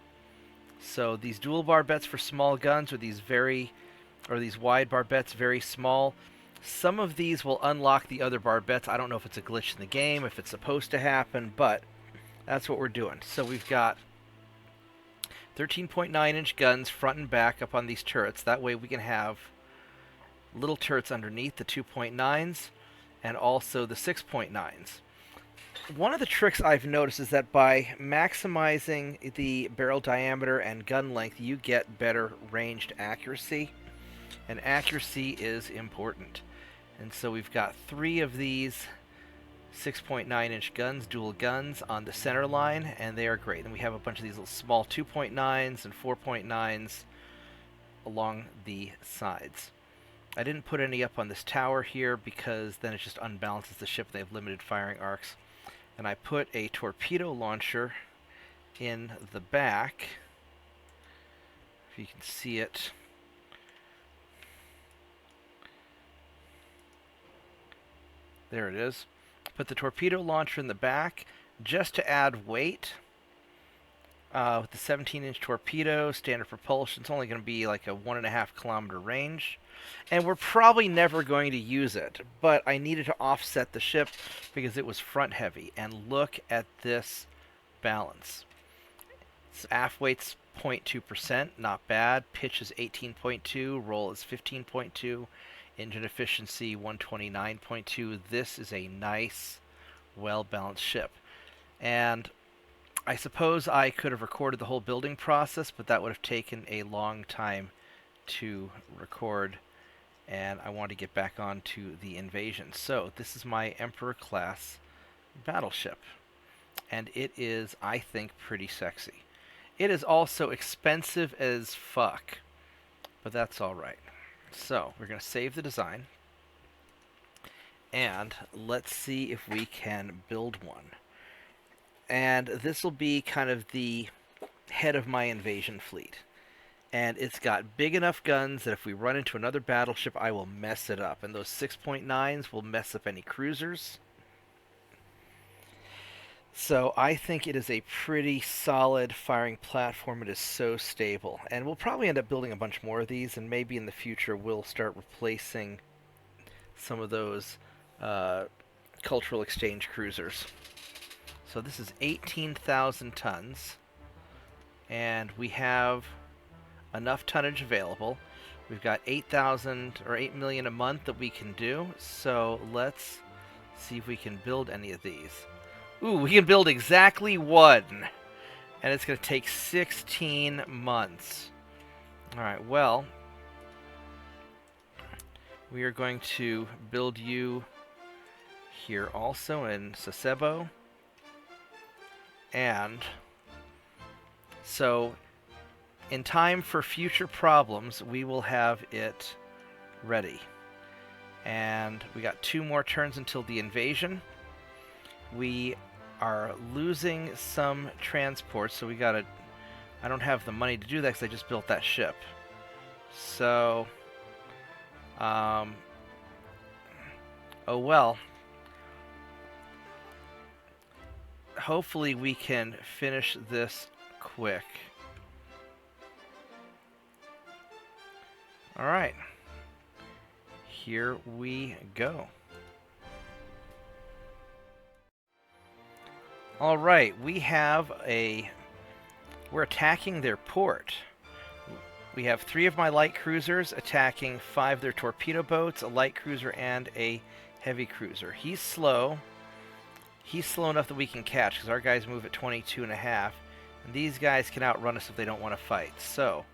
So these dual barbettes for small guns, or these wide barbettes, very small. Some of these will unlock the other barbettes. I don't know if it's a glitch in the game, if it's supposed to happen, but that's what we're doing. So we've got 13.9-inch guns front and back up on these turrets. That way we can have little turrets underneath the 2.9s and also the 6.9s. One of the tricks I've noticed is that by maximizing the barrel diameter and gun length, you get better ranged accuracy. And accuracy is important. And so we've got 3 of these 6.9-inch guns, dual guns, on the center line, and they are great. And we have a bunch of these little small 2.9s and 4.9s along the sides. I didn't put any up on this tower here because then it just unbalances the ship. They have limited firing arcs. And I put a torpedo launcher in the back. If you can see it. There it is. Put the torpedo launcher in the back just to add weight. With the 17-inch torpedo, standard propulsion, it's only going to be like a 1.5 kilometer range. And we're probably never going to use it, but I needed to offset the ship because it was front heavy. And look at this balance. So aft weight's 0.2%, not bad. Pitch is 18.2, roll is 15.2, engine efficiency 129.2. This is a nice, well-balanced ship. And I suppose I could have recorded the whole building process, but that would have taken a long time to record, and I want to get back on to the invasion. So this is my Emperor-class battleship, and it is, I think, pretty sexy. It is also expensive as fuck, but that's alright. So we're going to save the design, and let's see if we can build one. And this will be kind of the head of my invasion fleet. And it's got big enough guns that if we run into another battleship, I will mess it up. And those 6.9s will mess up any cruisers. So I think it is a pretty solid firing platform. It is so stable. And we'll probably end up building a bunch more of these. And maybe in the future we'll start replacing some of those cultural exchange cruisers. So this is 18,000 tons, and we have enough tonnage available. We've got 8,000 or 8 million a month that we can do, so let's see if we can build any of these. Ooh, we can build exactly one, and it's going to take 16 months. Alright, well, we are going to build you here also in Sasebo. And so in time for future problems, we will have it ready. And we got 2 more turns until the invasion. We are losing some transports, so we gotta... I don't have the money to do that because I just built that ship. So... oh well. Hopefully we can finish this quick. Alright. Here we go. Alright, we have a... We're attacking their port. We have 3 of my light cruisers attacking 5 of their torpedo boats, a light cruiser, and a heavy cruiser. He's slow. He's slow enough that we can catch, because our guys move at 22.5. And these guys can outrun us if they don't want to fight. So,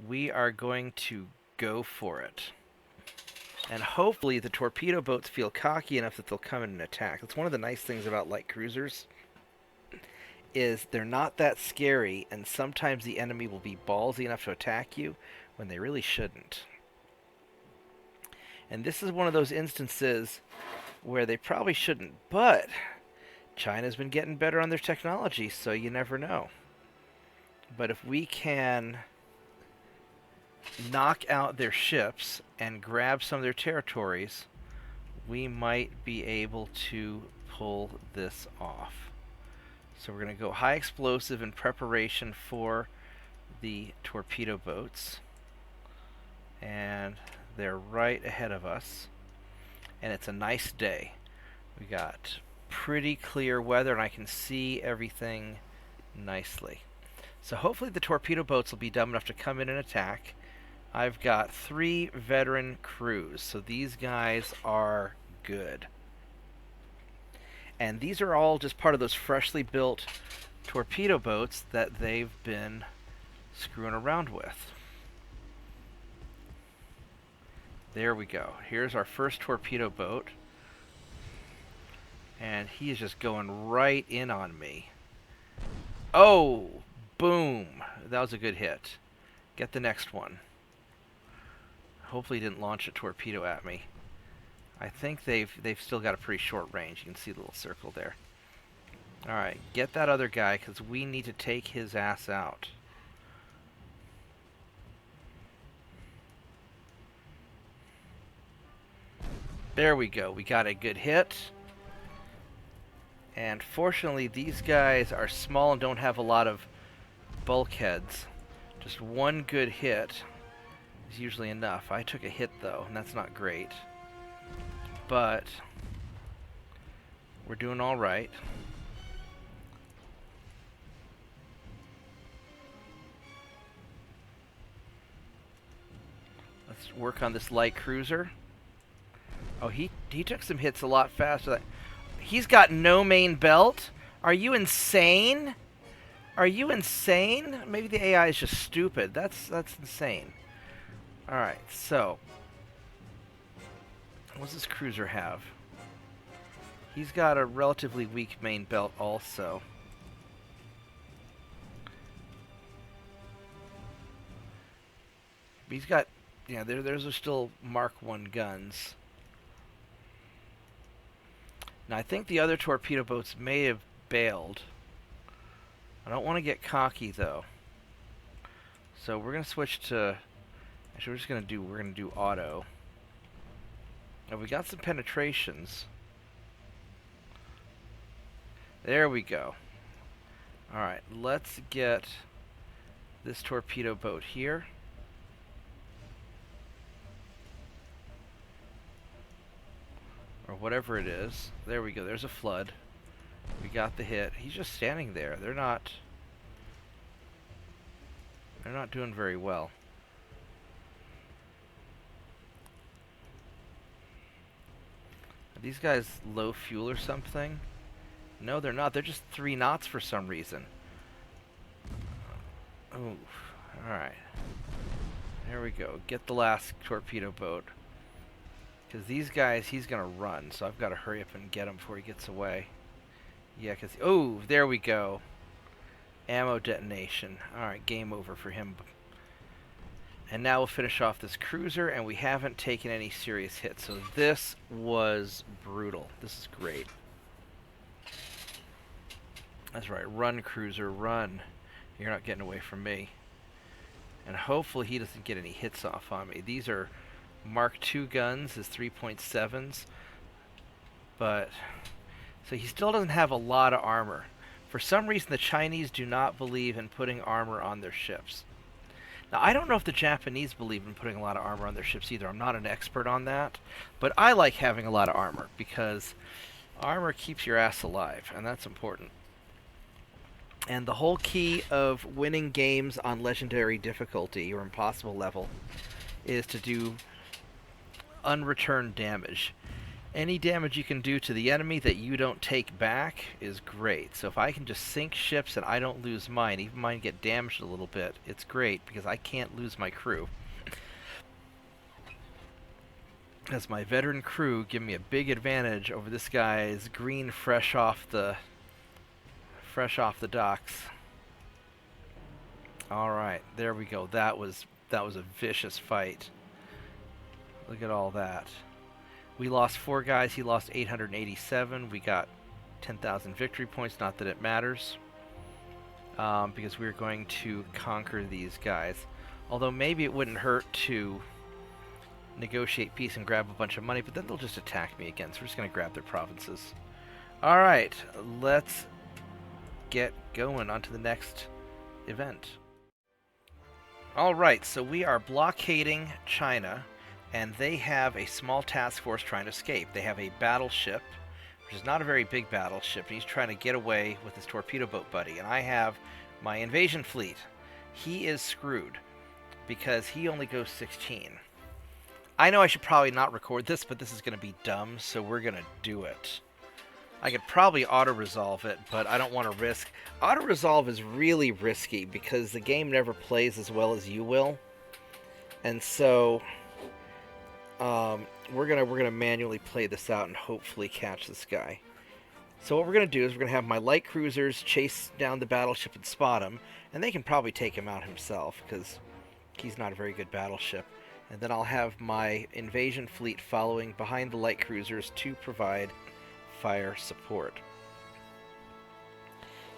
we are going to go for it. And hopefully the torpedo boats feel cocky enough that they'll come in and attack. That's one of the nice things about light cruisers, is they're not that scary, and sometimes the enemy will be ballsy enough to attack you when they really shouldn't. And this is one of those instances where they probably shouldn't, but China's been getting better on their technology, so you never know. But if we can knock out their ships and grab some of their territories, we might be able to pull this off. So we're going to go high explosive in preparation for the torpedo boats. And they're right ahead of us. And it's a nice day. We got pretty clear weather and I can see everything nicely. So hopefully the torpedo boats will be dumb enough to come in and attack. I've got 3 veteran crews, so these guys are good. And these are all just part of those freshly built torpedo boats that they've been screwing around with. There we go. Here's our first torpedo boat. And he is just going right in on me. Oh! Boom! That was a good hit. Get the next one. Hopefully he didn't launch a torpedo at me. I think they've still got a pretty short range. You can see the little circle there. Alright, get that other guy, because we need to take his ass out. There we go. We got a good hit. And fortunately, these guys are small and don't have a lot of bulkheads. Just one good hit is usually enough. I took a hit, though, and that's not great. But we're doing all right. Let's work on this light cruiser. Oh, he took some hits a lot faster. He's got no main belt? Are you insane? Are you insane? Maybe the AI is just stupid. That's insane. Alright, so what does this cruiser have? He's got a relatively weak main belt also. He's got, yeah, those are still Mark I guns. Now I think the other torpedo boats may have bailed. I don't want to get cocky though. So we're going to switch to, actually we're going to do auto. Now we got some penetrations. There we go. Alright, let's get this torpedo boat here. Or whatever it is. There we go, there's a flood. We got the hit. He's just standing there. They're not doing very well. Are these guys low fuel or something? No, they're not. They're just 3 knots for some reason. Ooh. Alright. There we go. Get the last torpedo boat. Because these guys, he's going to run. So I've got to hurry up and get him before he gets away. Yeah, because... Oh, there we go. Ammo detonation. Alright, game over for him. And now we'll finish off this cruiser, and we haven't taken any serious hits. So this was brutal. This is great. That's right. Run, cruiser, run. You're not getting away from me. And hopefully he doesn't get any hits off on me. These are Mark II guns, his 3.7s. But, so he still doesn't have a lot of armor. For some reason, the Chinese do not believe in putting armor on their ships. Now, I don't know if the Japanese believe in putting a lot of armor on their ships either. I'm not an expert on that. But I like having a lot of armor because armor keeps your ass alive, and that's important. And the whole key of winning games on legendary difficulty or impossible level is to do unreturned damage. Any damage you can do to the enemy that you don't take back is great. So if I can just sink ships and I don't lose mine, even mine get damaged a little bit, it's great because I can't lose my crew. As my veteran crew give me a big advantage over this guy's green fresh off the docks. Alright, there we go. That was a vicious fight. Look at all that. We lost 4 guys, he lost 887. We got 10,000 victory points, not that it matters. Because we're going to conquer these guys. Although maybe it wouldn't hurt to negotiate peace and grab a bunch of money, but then they'll just attack me again, so we're just going to grab their provinces. Alright, let's get going on to the next event. Alright, so we are blockading China, and they have a small task force trying to escape. They have a battleship, which is not a very big battleship, and he's trying to get away with his torpedo boat buddy. And I have my invasion fleet. He is screwed, because he only goes 16. I know I should probably not record this, but this is going to be dumb, so we're going to do it. I could probably auto-resolve it, but I don't want to risk. Auto-resolve is really risky because the game never plays as well as you will. And so we're gonna manually play this out and hopefully catch this guy. So what we're gonna do is we're gonna have my light cruisers chase down the battleship and spot him, and they can probably take him out himself because he's not a very good battleship. And then I'll have my invasion fleet following behind the light cruisers to provide fire support.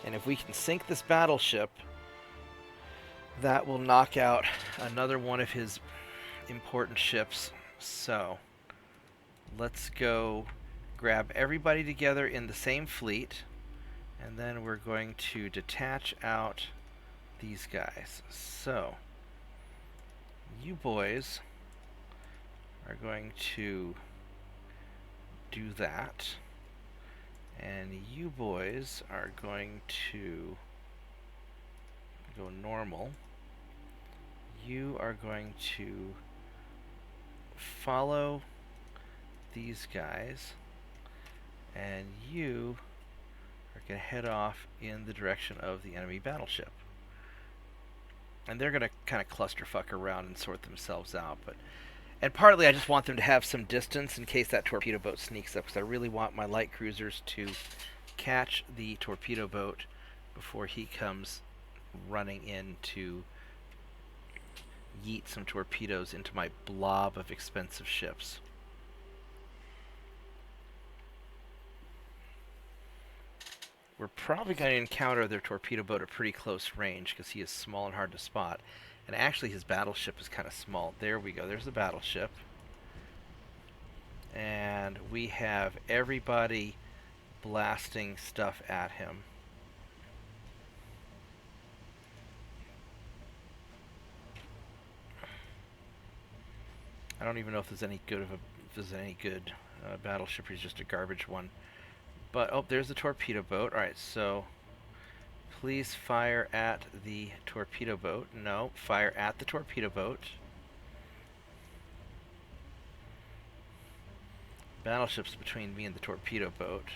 And if we can sink this battleship, that will knock out another one of his important ships. So let's go grab everybody together in the same fleet, and then we're going to detach out these guys. So you boys are going to do that, and you boys are going to go normal. You are going to follow these guys, and you are going to head off in the direction of the enemy battleship. And they're going to kind of clusterfuck around and sort themselves out, and partly I just want them to have some distance in case that torpedo boat sneaks up, because I really want my light cruisers to catch the torpedo boat before he comes running in to yeet some torpedoes into my blob of expensive ships. We're probably going to encounter their torpedo boat at pretty close range because he is small and hard to spot. And actually his battleship is kind of small. There we go. There's the battleship. And we have everybody blasting stuff at him. I don't even know if there's any good battleship. He's just a garbage one. But oh, there's the torpedo boat. All right, so please fire at the torpedo boat. No, fire at the torpedo boat. Battleship's between me and the torpedo boat,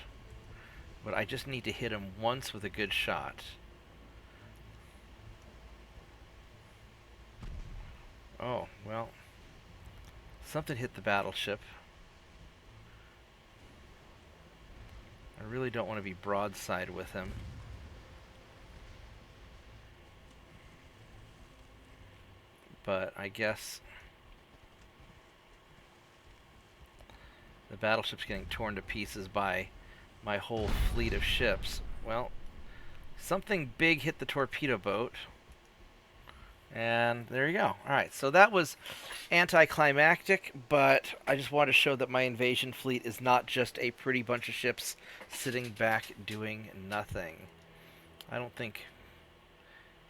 but I just need to hit him once with a good shot. Oh, well, something hit the battleship. I really don't want to be broadside with him. But I guess the battleship's getting torn to pieces by my whole fleet of ships. Well, Something big hit the torpedo boat. And there you go. Alright, so that was anticlimactic, but I just want to show that my invasion fleet is not just a pretty bunch of ships sitting back doing nothing. I don't think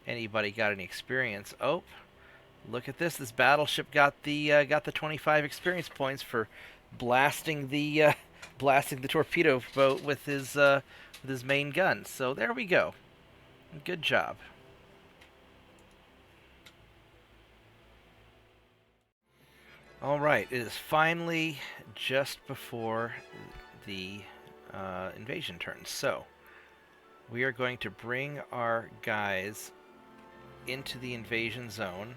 anybody got any experience. Oh, look at this. This battleship got the 25 experience points for blasting the blasting the torpedo boat with his main gun. So there we go. Good job. All right, it is finally just before the invasion turn. So we are going to bring our guys into the invasion zone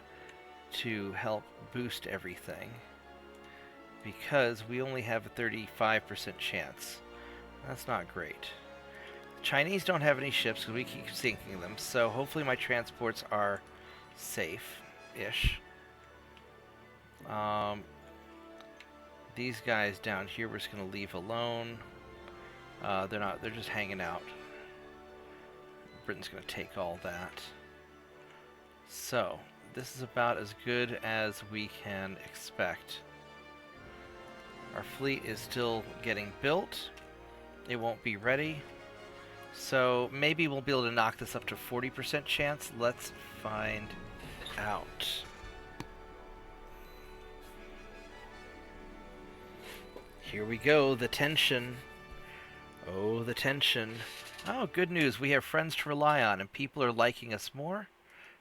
to help boost everything, because we only have a 35% chance. That's not great. The Chinese don't have any ships because we keep sinking them, so hopefully my transports are safe-ish. These guys down here we're just going to leave alone. They're just hanging out. Britain's going to take all that. So, this is about as good as we can expect. Our fleet is still getting built. It won't be ready. So, maybe we'll be able to knock this up to 40% chance. Let's find out. Here we go, the tension. Oh, the tension. Oh, good news. We have friends to rely on, and people are liking us more.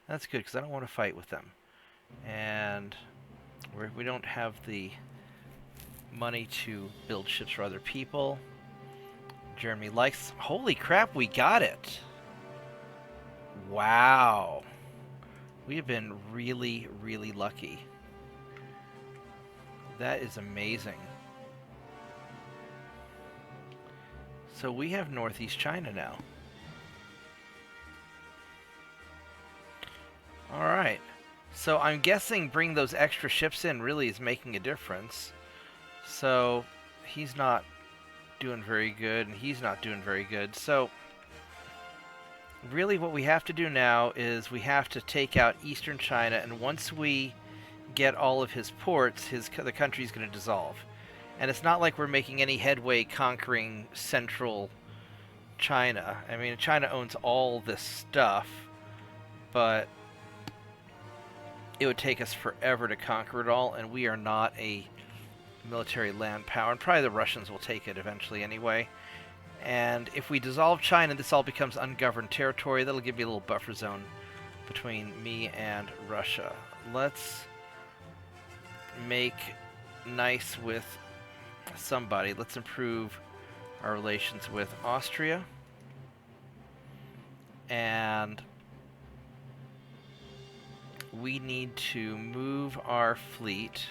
That's good, because I don't want to fight with them. And we don't have the money to build ships for other people. Jeremy likes... Holy crap, we got it! Wow. We have been really, really lucky. That is amazing. So we have Northeast China now. Alright. So I'm guessing bring those extra ships in really is making a difference. So he's not doing very good, and he's not doing very good. So really what we have to do now is we have to take out Eastern China, and once we get all of his ports, the country's going to dissolve. And it's not like we're making any headway conquering central China. I mean, China owns all this stuff, but it would take us forever to conquer it all, and we are not a military land power. And probably the Russians will take it eventually anyway. And if we dissolve China, this all becomes ungoverned territory. That'll give me a little buffer zone between me and Russia. Let's make nice with somebody. Let's improve our relations with Austria. And we need to move our fleet.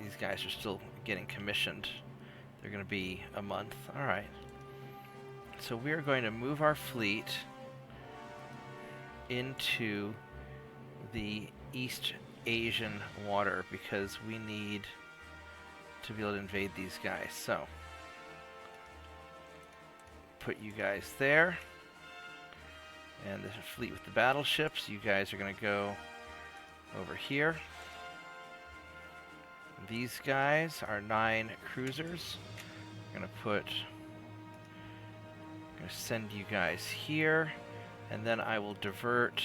These guys are still getting commissioned. They're going to be a month. Alright. So we are going to move our fleet into the East Asian water because we need to be able to invade these guys. So, put you guys there. And the fleet with the battleships, you guys are going to go over here. These guys are 9 cruisers. I'm going to send you guys here, and then I will divert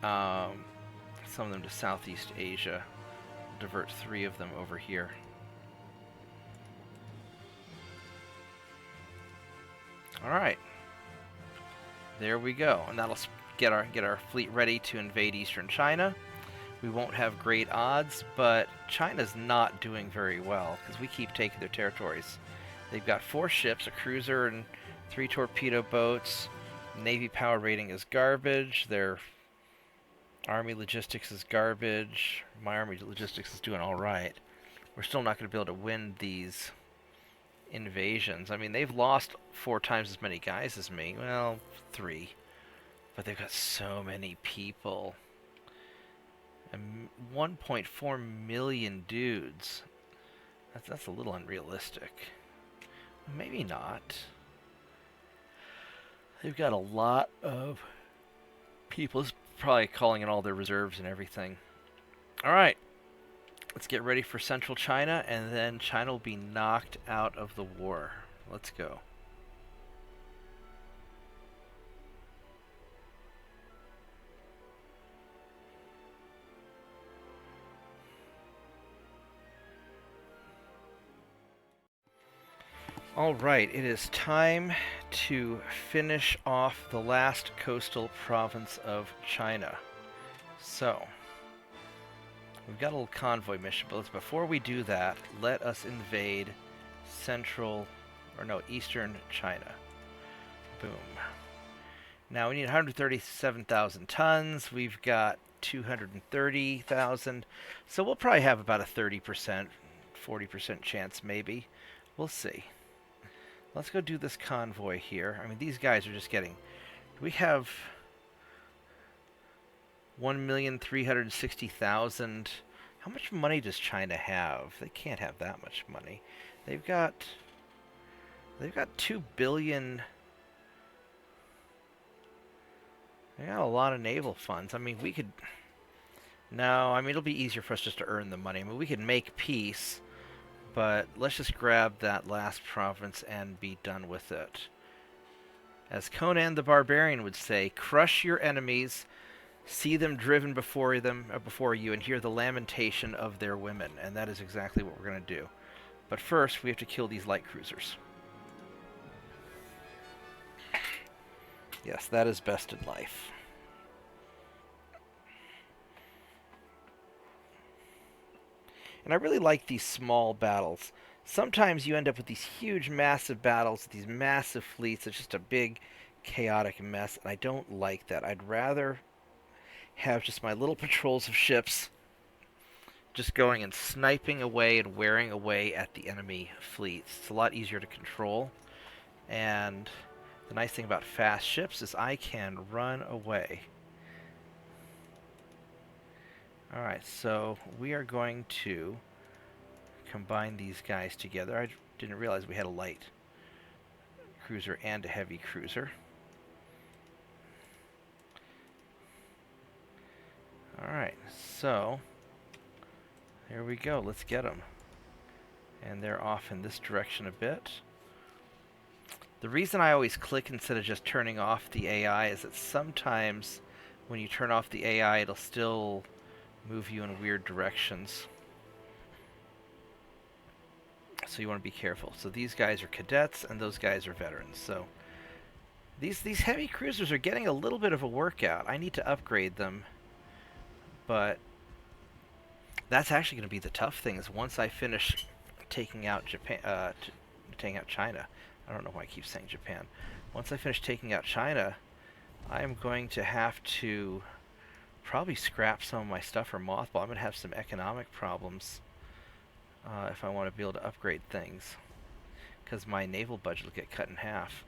some of them to Southeast Asia. Divert 3 of them over here. Alright. There we go. And that'll get our fleet ready to invade Eastern China. We won't have great odds, but China's not doing very well because we keep taking their territories. They've got 4 ships, a cruiser and 3 torpedo boats. Navy power rating is garbage. Their Army logistics is garbage. My Army logistics is doing alright. We're still not going to be able to win these invasions. I mean, they've lost 4 times as many guys as me. Well, 3. But they've got so many people. 1.4 million dudes. That's a little unrealistic. Maybe not. They've got a lot of people probably calling in all their reserves and everything. All right. Let's get ready for Central China, and then China will be knocked out of the war. Let's go. All right, it is time to finish off the last coastal province of China. So, we've got a little convoy mission, but before we do that, let us invade eastern China. Boom. Now we need 137,000 tons. We've got 230,000. So we'll probably have about a 30%, 40% chance maybe. We'll see. Let's go do this convoy here. I mean, these guys are just getting... We have 1,360,000. How much money does China have? They can't have that much money. They've got 2 billion. They got a lot of naval funds. I mean, we could... No, I mean, it'll be easier for us just to earn the money. I mean, we could make peace, but let's just grab that last province and be done with it. As Conan the Barbarian would say, crush your enemies, see them driven before you, and hear the lamentation of their women. And that is exactly what we're going to do. But first, we have to kill these light cruisers. Yes, that is best in life. And I really like these small battles. Sometimes you end up with these huge, massive battles, these massive fleets. It's just a big, chaotic mess, and I don't like that. I'd rather have just my little patrols of ships just going and sniping away and wearing away at the enemy fleets. It's a lot easier to control. And the nice thing about fast ships is I can run away. Alright, so we are going to combine these guys together. I didn't realize we had a light cruiser and a heavy cruiser. Alright, so here we go. Let's get them. And they're off in this direction a bit. The reason I always click instead of just turning off the AI is that sometimes when you turn off the AI, it'll still move you in weird directions. So you want to be careful. So these guys are cadets and those guys are veterans. So these heavy cruisers are getting a little bit of a workout. I need to upgrade them. But that's actually going to be the tough thing, is once I finish taking out taking out China. I don't know why I keep saying Japan. Once I finish taking out China, I am going to have to probably scrap some of my stuff or mothball. I'm going to have some economic problems if I want to be able to upgrade things, because my naval budget will get cut in half.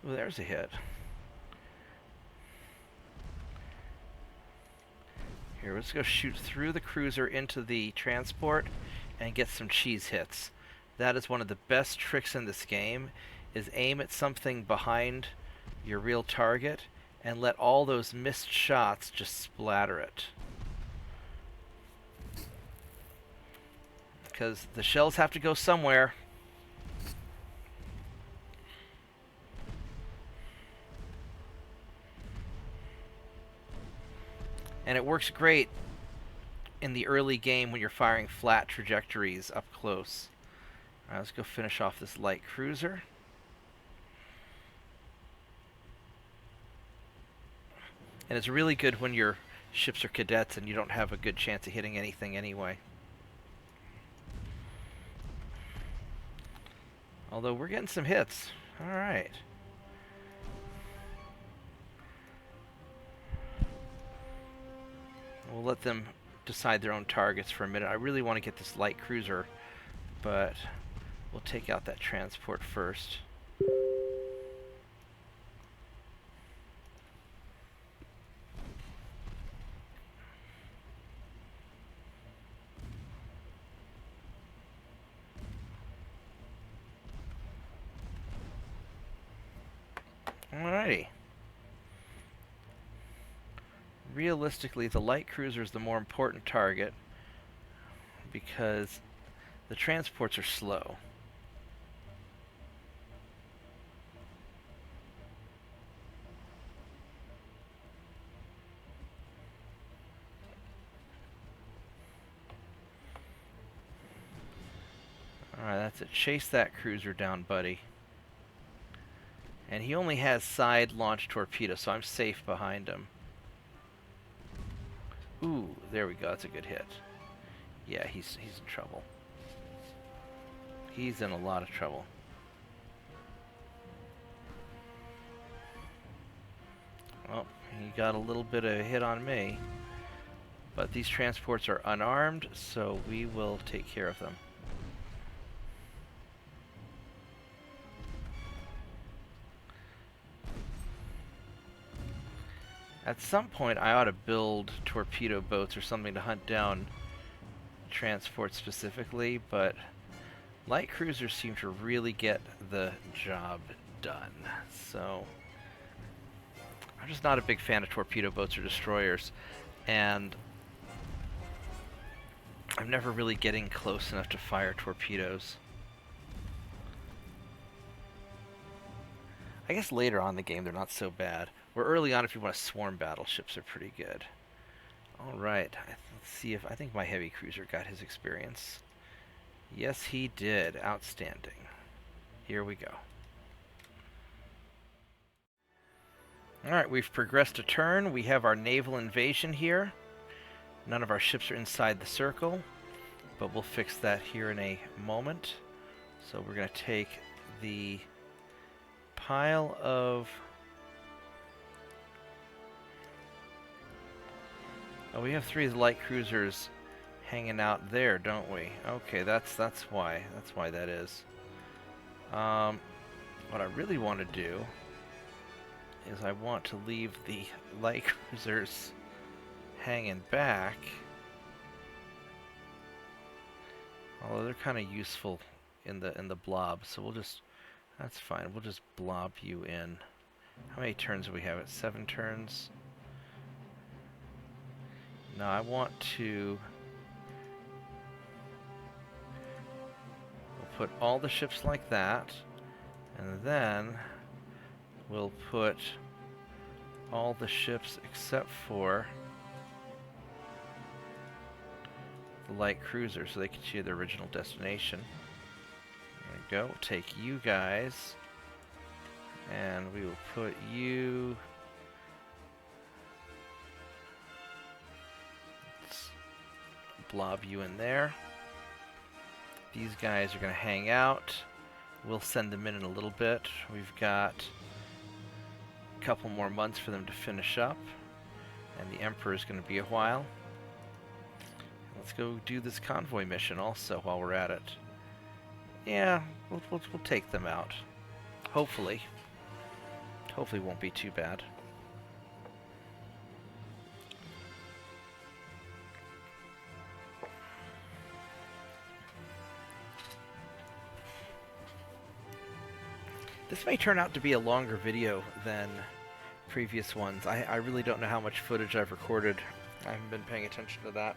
Well, there's a hit. Here, let's go shoot through the cruiser into the transport and get some cheese hits. That is one of the best tricks in this game, is aim at something behind your real target and let all those missed shots just splatter it. Because the shells have to go somewhere. And it works great in the early game when you're firing flat trajectories up close. Alright, let's go finish off this light cruiser. And it's really good when your ships are cadets and you don't have a good chance of hitting anything anyway. Although we're getting some hits. Alright. We'll let them decide their own targets for a minute. I really want to get this light cruiser, but we'll take out that transport first. Alrighty. Realistically, the light cruiser is the more important target because the transports are slow. Alright, that's it. Chase that cruiser down, buddy. And he only has side-launched torpedoes, so I'm safe behind him. Ooh, there we go. That's a good hit. Yeah, he's in trouble. He's in a lot of trouble. Well, he got a little bit of a hit on me. But these transports are unarmed, so we will take care of them. At some point, I ought to build torpedo boats or something to hunt down transports specifically, but light cruisers seem to really get the job done. So I'm just not a big fan of torpedo boats or destroyers, and I'm never really getting close enough to fire torpedoes. I guess later on in the game they're not so bad. Where early on, if you want to swarm battleships, are pretty good. Alright, let's see if... I think my heavy cruiser got his experience. Yes, he did. Outstanding. Here we go. Alright, we've progressed a turn. We have our naval invasion here. None of our ships are inside the circle, but we'll fix that here in a moment. So we're going to take the pile of... Oh, we have 3 of the light cruisers hanging out there, don't we? Okay, that's why. That's why that is. What I really want to do is I want to leave the light cruisers hanging back. Although they're kind of useful in the blob, so we'll just... That's fine. We'll just blob you in. How many turns do we have? It's 7 turns. Now I want to... We'll put all the ships like that, and then we'll put all the ships except for the light cruiser so they can see their original destination. There we go. We'll take you guys, and we will put you... blob you in there. These guys are going to hang out. We'll send them in a little bit. We've got a couple more months for them to finish up, and the Emperor is going to be a while. Let's go do this convoy mission also while we're at it. Yeah, we'll take them out. Hopefully. Hopefully it won't be too bad. This may turn out to be a longer video than previous ones. I really don't know how much footage I've recorded. I haven't been paying attention to that.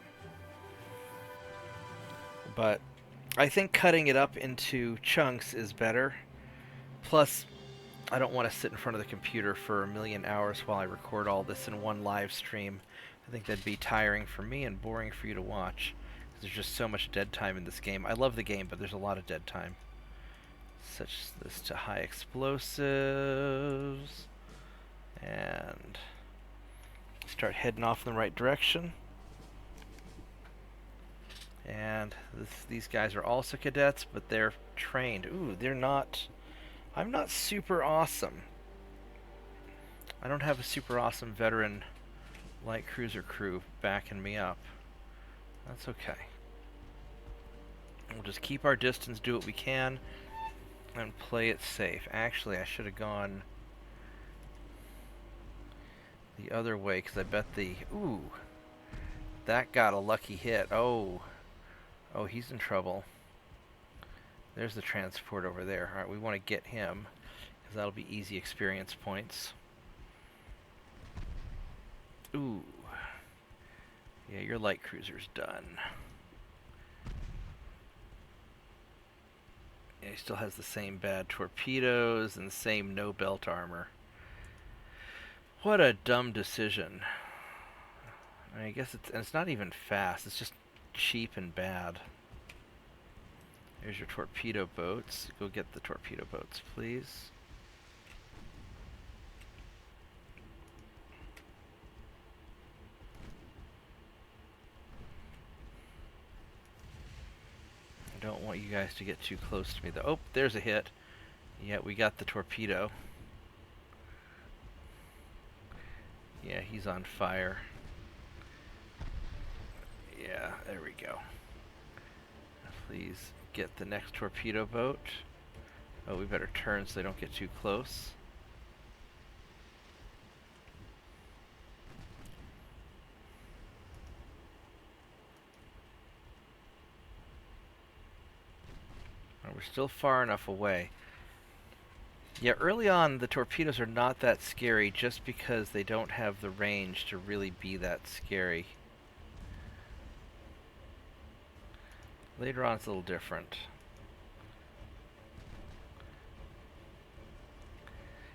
But I think cutting it up into chunks is better. Plus, I don't want to sit in front of the computer for a million hours while I record all this in one live stream. I think that'd be tiring for me and boring for you to watch. There's just so much dead time in this game. I love the game, but there's a lot of dead time. Such this to high explosives, and start heading off in the right direction. And these guys are also cadets, but they're trained. Ooh, they're not... I'm not super awesome. I don't have a super awesome veteran light cruiser crew backing me up. That's okay. We'll just keep our distance, do what we can, and play it safe. Actually, I should have gone the other way, because I bet the... Ooh, that got a lucky hit. Oh, he's in trouble. There's the transport over there. Alright, we want to get him, because because that'll be easy experience points. Ooh. Yeah, your light cruiser's done. Yeah, he still has the same bad torpedoes and the same no belt armor. What a dumb decision. I mean, I guess it's not even fast, it's just cheap and bad. Here's your torpedo boats. Go get the torpedo boats, please. I don't want you guys to get too close to me, though. Oh, there's a hit. Yeah, we got the torpedo. Yeah, he's on fire. Yeah, there we go. Please get the next torpedo boat. Oh, we better turn so they don't get too close. We're still far enough away. Yeah, early on the torpedoes are not that scary just because they don't have the range to really be that scary. Later on it's a little different.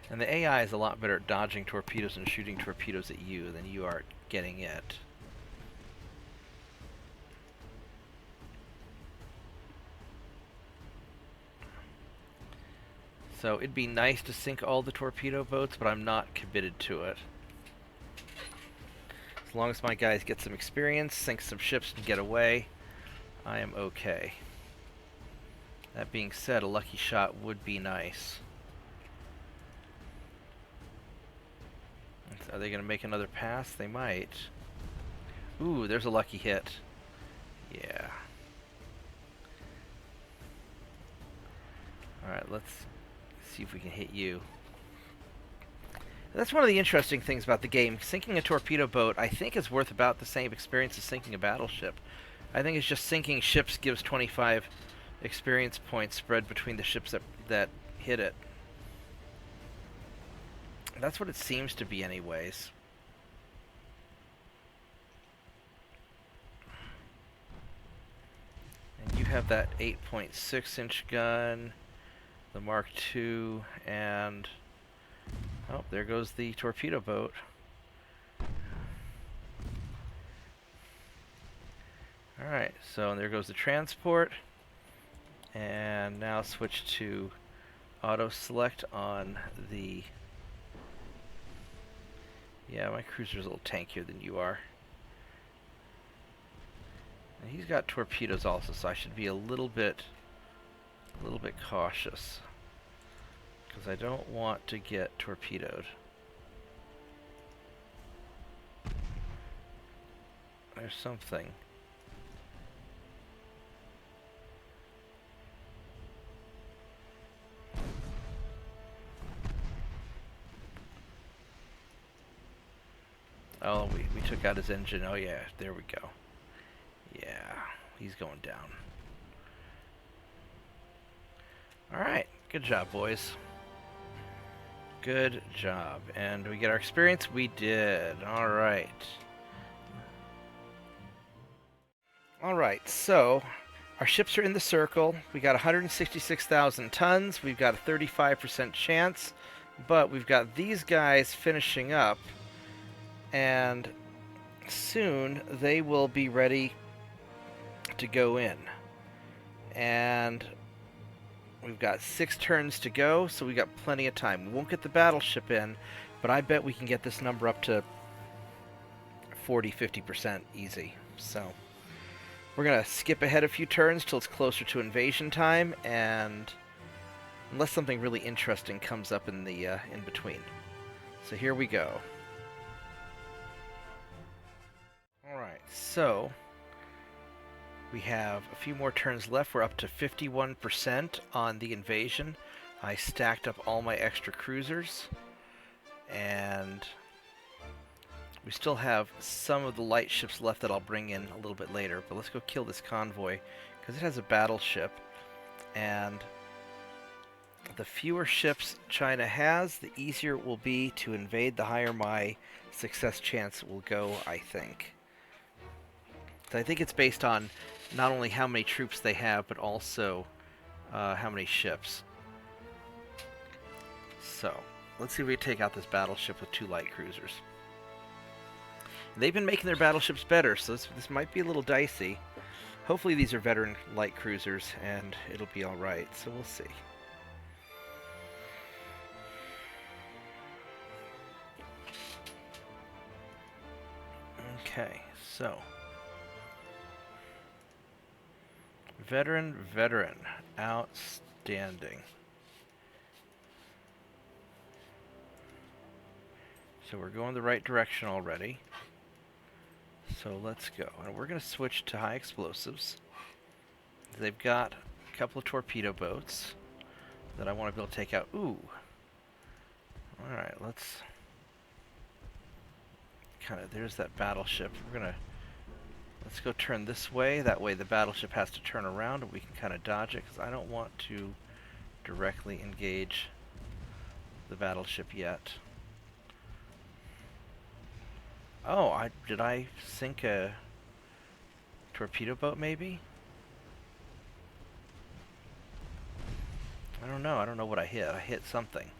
And the AI is a lot better at dodging torpedoes and shooting torpedoes at you than you are at getting it. So it'd be nice to sink all the torpedo boats, but I'm not committed to it. As long as my guys get some experience, sink some ships, and get away, I am okay. That being said, a lucky shot would be nice. Are they going to make another pass? They might. Ooh, there's a lucky hit. Yeah. Alright, let's see if we can hit you. That's one of the interesting things about the game. Sinking a torpedo boat, I think, is worth about the same experience as sinking a battleship. I think it's just sinking ships gives 25 experience points spread between the ships that hit it. That's what it seems to be anyways. And you have that 8.6-inch gun, the Mark II, and oh, there goes the torpedo boat. Alright, so there goes the transport. And now switch to auto select on the... Yeah, my cruiser's a little tankier than you are. And he's got torpedoes also, so I should be a little bit cautious, because I don't want to get torpedoed. There's something. Oh, we took out his engine. Oh yeah, there we go. Yeah, he's going down. Alright, good job, boys. Good job. And we get our experience? We did. Alright. Alright, so our ships are in the circle. We got 166,000 tons. We've got a 35% chance. But we've got these guys finishing up. And soon they will be ready to go in. And we've got 6 turns to go, so we've got plenty of time. We won't get the battleship in, but I bet we can get this number up to 40-50% easy. So we're going to skip ahead a few turns till it's closer to invasion time, and unless something really interesting comes up in the in between. So here we go. Alright, so we have a few more turns left. We're up to 51% on the invasion. I stacked up all my extra cruisers, and we still have some of the light ships left that I'll bring in a little bit later. But let's go kill this convoy, because it has a battleship, and The fewer ships China has, the easier it will be to invade, the higher my success chance will go, I think. So I think it's based on not only how many troops they have, but also how many ships. So, let's see if we can take out this battleship with 2 light cruisers. They've been making their battleships better, so this might be a little dicey. Hopefully these are veteran light cruisers, and it'll be alright, so we'll see. Okay, so... Veteran. Outstanding. So we're going the right direction already. So let's go. And we're going to switch to high explosives. They've got a couple of torpedo boats that I want to be able to take out. Ooh. Alright, let's... there's that battleship. Let's go turn this way. That way the battleship has to turn around and we can kind of dodge it, because I don't want to directly engage the battleship yet. Oh, did I sink a torpedo boat maybe? I don't know. I don't know what I hit. I hit something.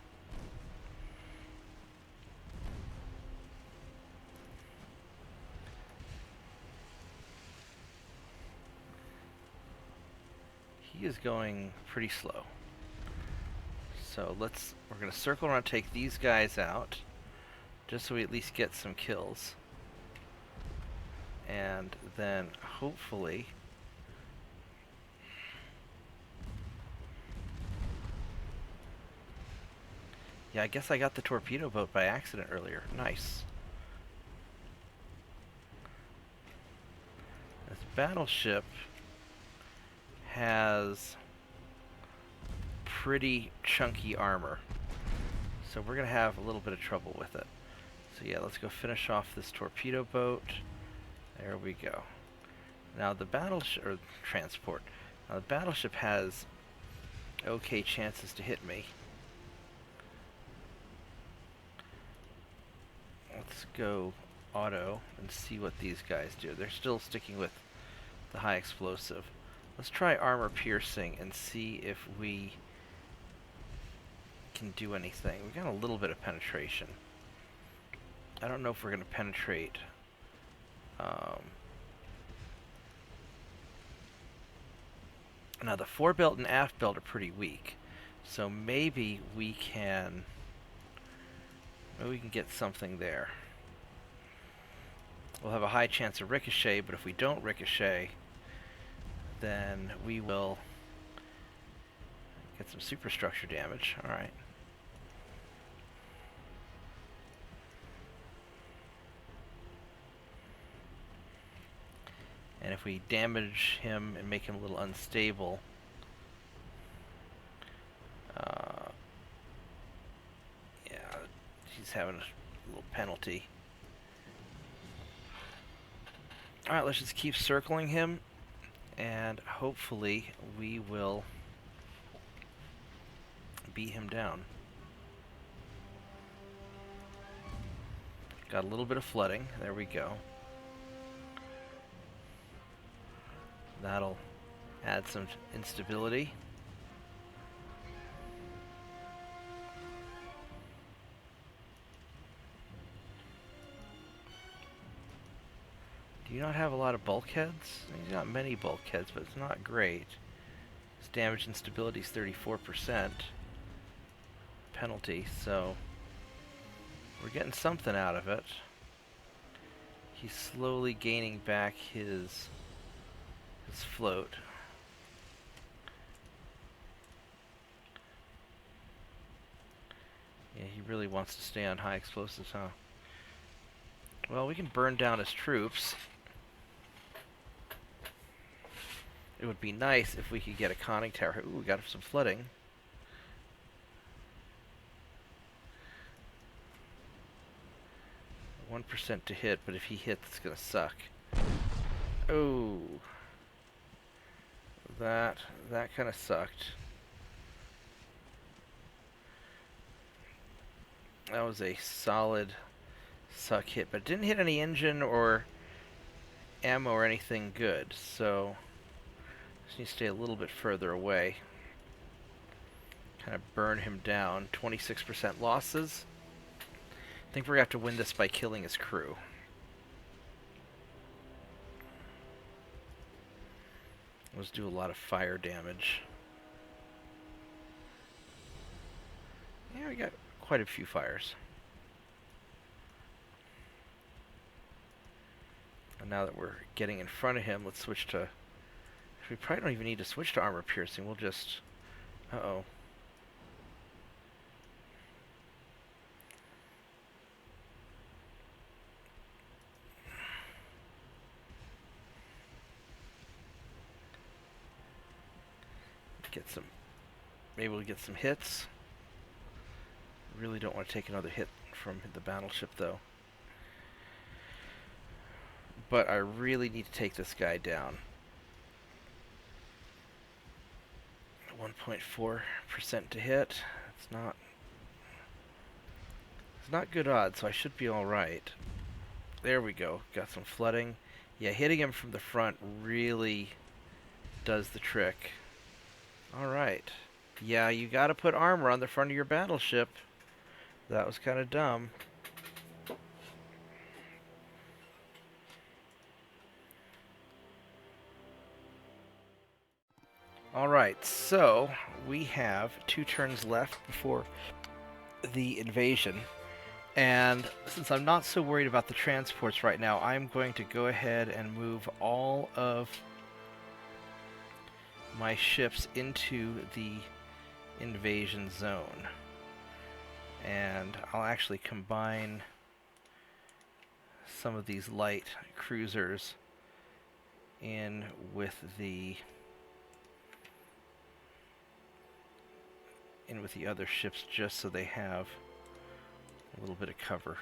He is going pretty slow. So we're going to circle around and take these guys out, just so we at least get some kills. And then hopefully yeah, I guess I got the torpedo boat by accident earlier. Nice. This battleship has pretty chunky armor, so we're gonna have a little bit of trouble with it. So yeah, let's go finish off this torpedo boat. There we go. Now the battleship, or transport. Now the battleship has okay chances to hit me. Let's go auto and see what these guys do. They're still sticking with the high explosive. Let's try armor piercing and see if we can do anything. We got a little bit of penetration. I don't know if we're going to penetrate. Now the forebelt and aft belt are pretty weak, so maybe we can get something there. We'll have a high chance of ricochet, but if we don't ricochet, then we will get some superstructure damage. Alright. And if we damage him and make him a little unstable, yeah, he's having a little penalty. Alright, let's just keep circling him, and hopefully we will beat him down. Got a little bit of flooding. There we go. That'll add some instability. Do you not have a lot of bulkheads? There's not many bulkheads, but it's not great. His damage and stability is 34% penalty, so we're getting something out of it. He's slowly gaining back his float. Yeah, he really wants to stay on high explosives, huh? Well, we can burn down his troops. It would be nice if we could get a conning tower. Ooh, we got some flooding. One 1% to hit, but if he hits, it's gonna suck. Oh, that kind of sucked. That was a solid suck hit, but it didn't hit any engine or ammo or anything good, so just need to stay a little bit further away. Kind of burn him down. 26% losses. I think we're going to have to win this by killing his crew. Let's do a lot of fire damage. Yeah, we got quite a few fires. And now that we're getting in front of him, let's switch to... We probably don't even need to switch to armor piercing. We'll just... Uh-oh. Get some... Maybe we'll get some hits. Really don't want to take another hit from the battleship, though. But I really need to take this guy down. 1.4% to hit. It's not good odds, so I should be all right. There we go. Got some flooding. Yeah, hitting him from the front really does the trick. All right. Yeah, you got to put armor on the front of your battleship. That was kind of dumb. Alright, so we have 2 turns left before the invasion. And since I'm not so worried about the transports right now, I'm going to go ahead and move all of my ships into the invasion zone. And I'll actually combine some of these light cruisers in with the other ships just so they have a little bit of cover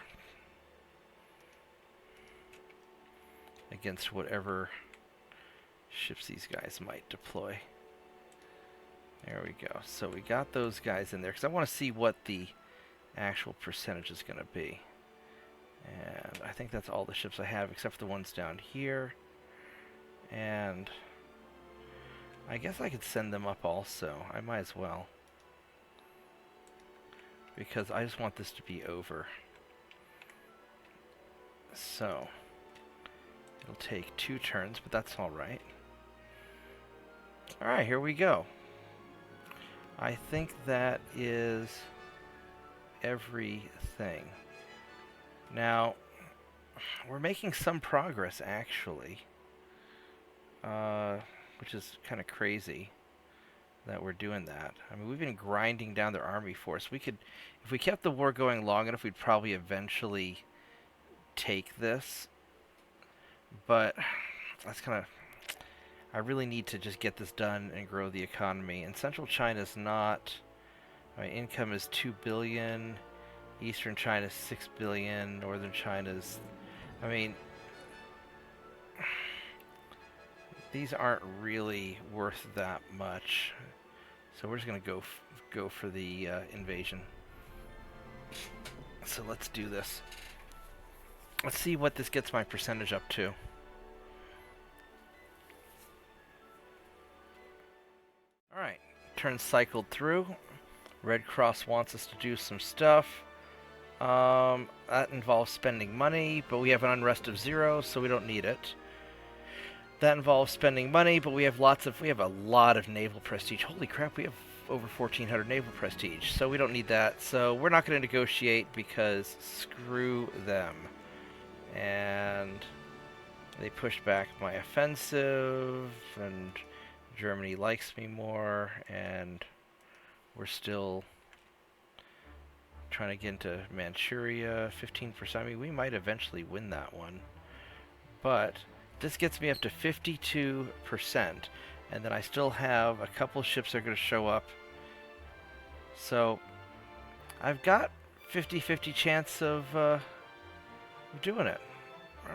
against whatever ships these guys might deploy. There we go. So we got those guys in there because I want to see what the actual percentage is going to be. And I think that's all the ships I have except for the ones down here. And I guess I could send them up also. I might as well, because I just want this to be over. So it'll take 2 turns, but that's all right. All right, here we go. I think that is everything. Now, we're making some progress, actually, which is kind of crazy that we're doing that. I mean, we've been grinding down their army force. We could, if we kept the war going long enough, we'd probably eventually take this. But that's kind of... I really need to just get this done and grow the economy. And Central China's not... My income is 2 billion. Eastern China's 6 billion. Northern China's... I mean... These aren't really worth that much. So we're just going to go for the invasion. So let's do this. Let's see what this gets my percentage up to. Alright, turn cycled through. Red Cross wants us to do some stuff. That involves spending money, but we have an unrest of 0, so we don't need it. That involves spending money, but we have a lot of naval prestige. Holy crap, we have over 1,400 naval prestige, so we don't need that. So we're not going to negotiate because screw them. And they pushed back my offensive, and Germany likes me more, and we're still trying to get into Manchuria. 15%. I mean, we might eventually win that one, but this gets me up to 52%, and then I still have a couple ships that are going to show up. So I've got 50-50 chance of doing it.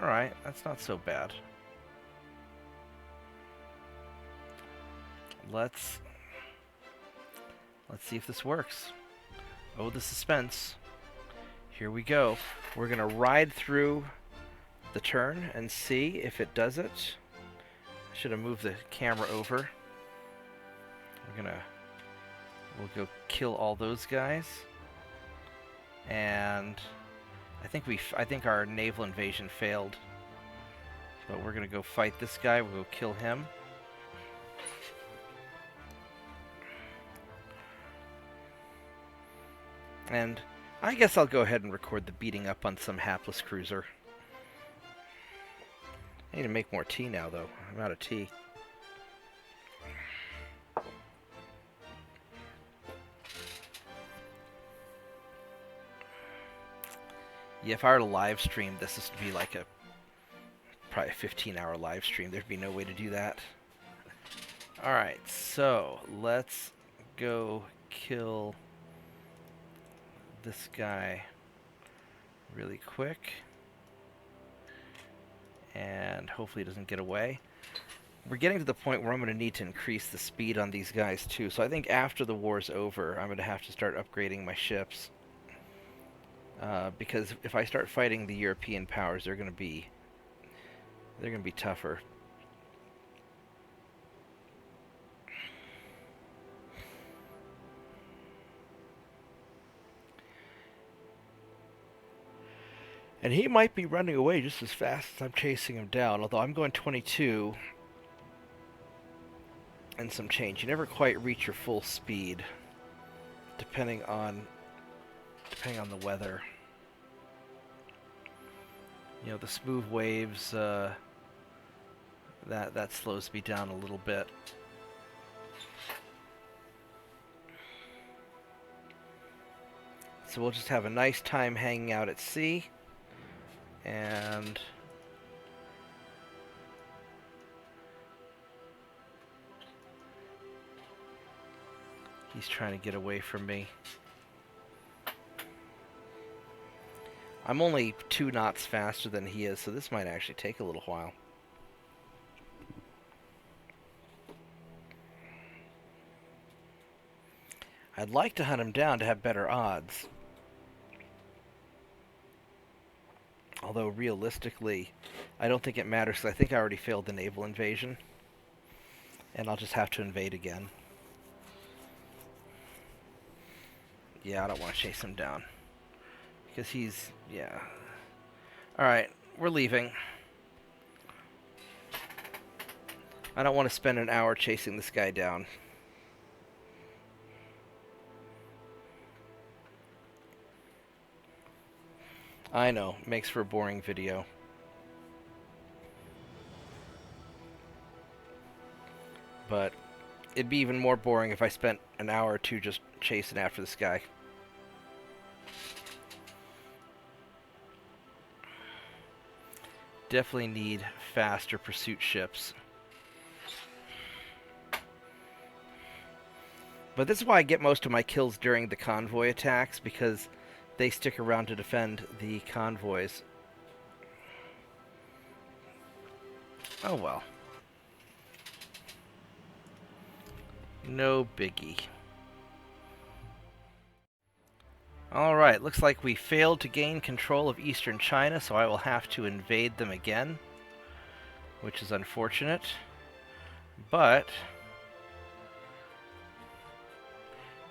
Alright, that's not so bad. Let's see if this works. Oh, the suspense. here we go. We're going to ride through the turn and see if it does it. I should have moved the camera over. We'll go kill all those guys. And I think our naval invasion failed. But we're going to go fight this guy. We'll go kill him. And I guess I'll go ahead and record the beating up on some hapless cruiser. I need to make more tea now, though. I'm out of tea. Yeah, if I were to live stream, this would be like probably a 15-hour live stream. There'd be no way to do that. Alright, so let's go kill this guy really quick. And hopefully he doesn't get away. We're getting to the point where I'm going to need to increase the speed on these guys too. So I think after the war's over, I'm going to have to start upgrading my ships. Because if I start fighting the European powers, they're going to be tougher. And he might be running away just as fast as I'm chasing him down, although I'm going 22 and some change. You never quite reach your full speed, depending on the weather. You know, the smooth waves, that slows me down a little bit. So we'll just have a nice time hanging out at sea. And he's trying to get away from me. I'm only 2 knots faster than he is, so this might actually take a little while. I'd like to hunt him down to have better odds. Although, realistically, I don't think it matters, because I think I already failed the naval invasion. And I'll just have to invade again. Yeah, I don't want to chase him down. Because he's... yeah. Alright, we're leaving. I don't want to spend an hour chasing this guy down. I know, makes for a boring video. But it'd be even more boring if I spent an hour or two just chasing after this guy. Definitely need faster pursuit ships. But this is why I get most of my kills during the convoy attacks, because they stick around to defend the convoys. Oh well. No biggie. Alright, looks like we failed to gain control of eastern China, so I will have to invade them again, which is unfortunate. But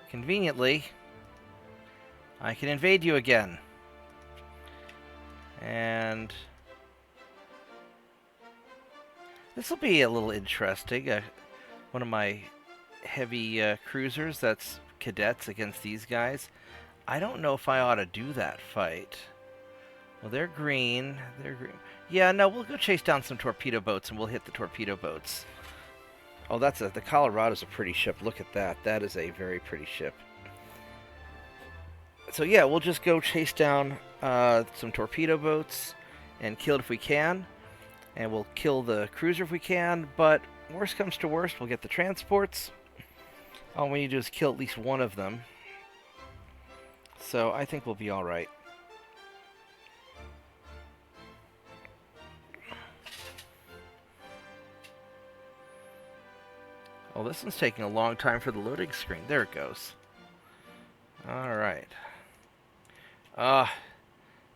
conveniently, I can invade you again. And this will be a little interesting. One of my heavy cruisers, that's cadets against these guys. I don't know if I ought to do that fight. Well, they're green. They're green. Yeah, no, we'll go chase down some torpedo boats and we'll hit the torpedo boats. Oh, the Colorado's a pretty ship. Look at that. That is a very pretty ship. So yeah, we'll just go chase down some torpedo boats and kill it if we can. And we'll kill the cruiser if we can, but worst comes to worst, we'll get the transports. All we need to do is kill at least one of them. So I think we'll be alright. Oh, this one's taking a long time for the loading screen. There it goes. Alright.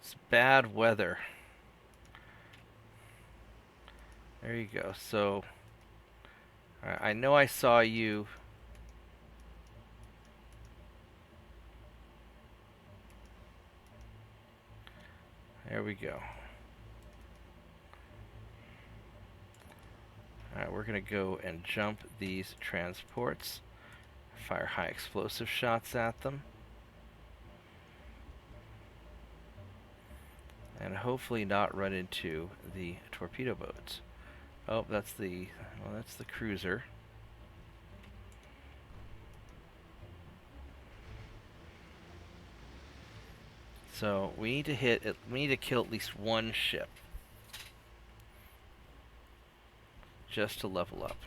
It's bad weather. There you go. So, I know I saw you. There we go. Alright, we're going to go and jump these transports. Fire high explosive shots at them. And hopefully not run into the torpedo boats. Oh, that's the cruiser. So we need to kill at least one ship. Just to level up.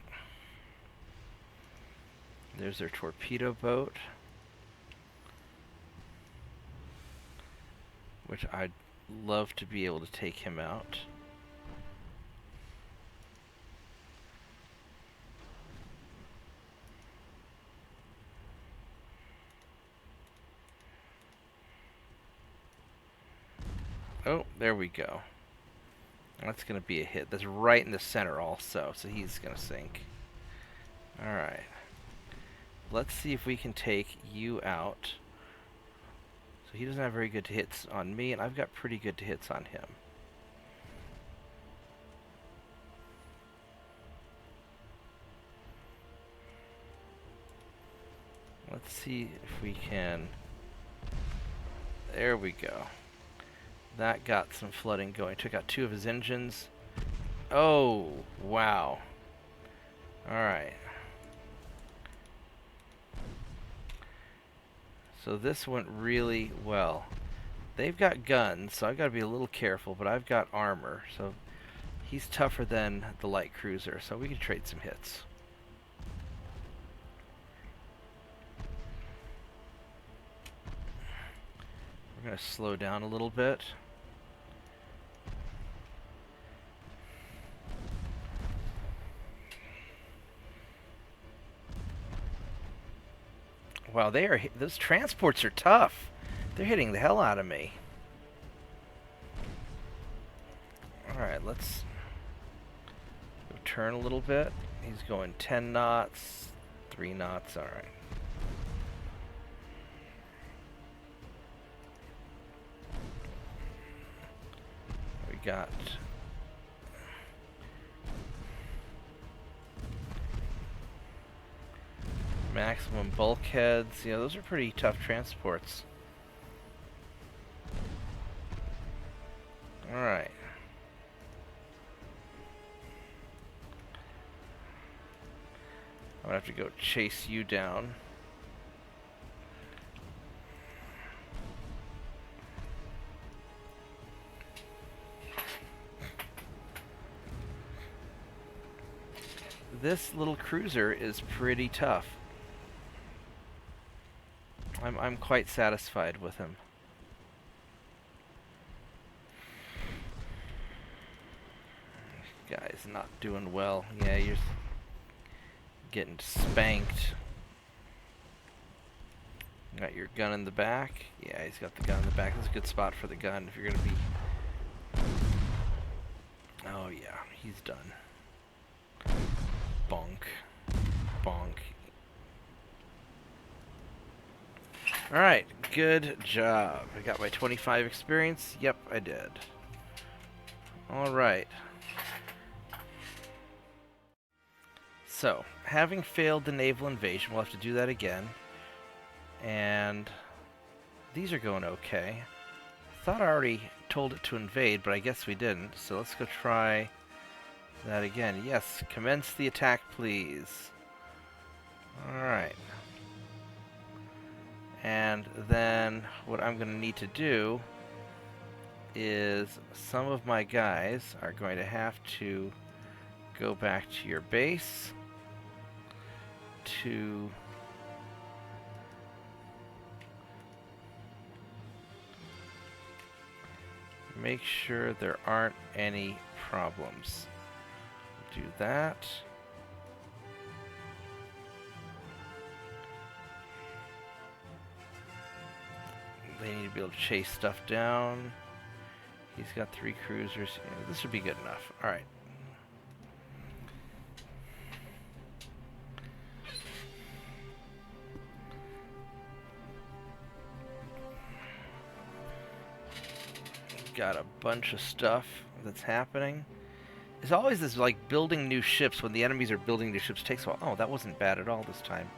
There's their torpedo boat. Which I'd love to be able to take him out. Oh, there we go. That's going to be a hit. That's right in the center also, so he's going to sink. Alright. Let's see if we can take you out. So he doesn't have very good hits on me, and I've got pretty good hits on him. Let's see if we can... There we go. That got some flooding going. Took out 2 of his engines. Oh, wow. Alright. So this went really well. They've got guns, so I've got to be a little careful, but I've got armor, so he's tougher than the light cruiser, so we can trade some hits. We're going to slow down a little bit. Wow, those transports are tough. They're hitting the hell out of me. Alright, let's go turn a little bit. He's going 10 knots, 3 knots, alright. We got... maximum bulkheads. Yeah, those are pretty tough transports. Alright. I'm gonna have to go chase you down. This little cruiser is pretty tough. I'm quite satisfied with him. Guy's not doing well. Yeah, you're getting spanked. Got your gun in the back. Yeah, he's got the gun in the back. That's a good spot for the gun if you're gonna be... Oh yeah, he's done. Bonk. Bonk. Alright, good job. I got my 25 experience. Yep, I did. Alright. So, having failed the naval invasion, we'll have to do that again. And these are going okay. Thought I already told it to invade, but I guess we didn't. So let's go try that again. Yes, commence the attack, please. Alright. And then what I'm going to need to do is some of my guys are going to have to go back to your base to make sure there aren't any problems. Do that. They need to be able to chase stuff down. He's got 3 cruisers. Yeah, this should be good enough. Alright. Got a bunch of stuff that's happening. There's always this, like, building new ships when the enemies are building new ships. It takes a while. Oh, that wasn't bad at all this time.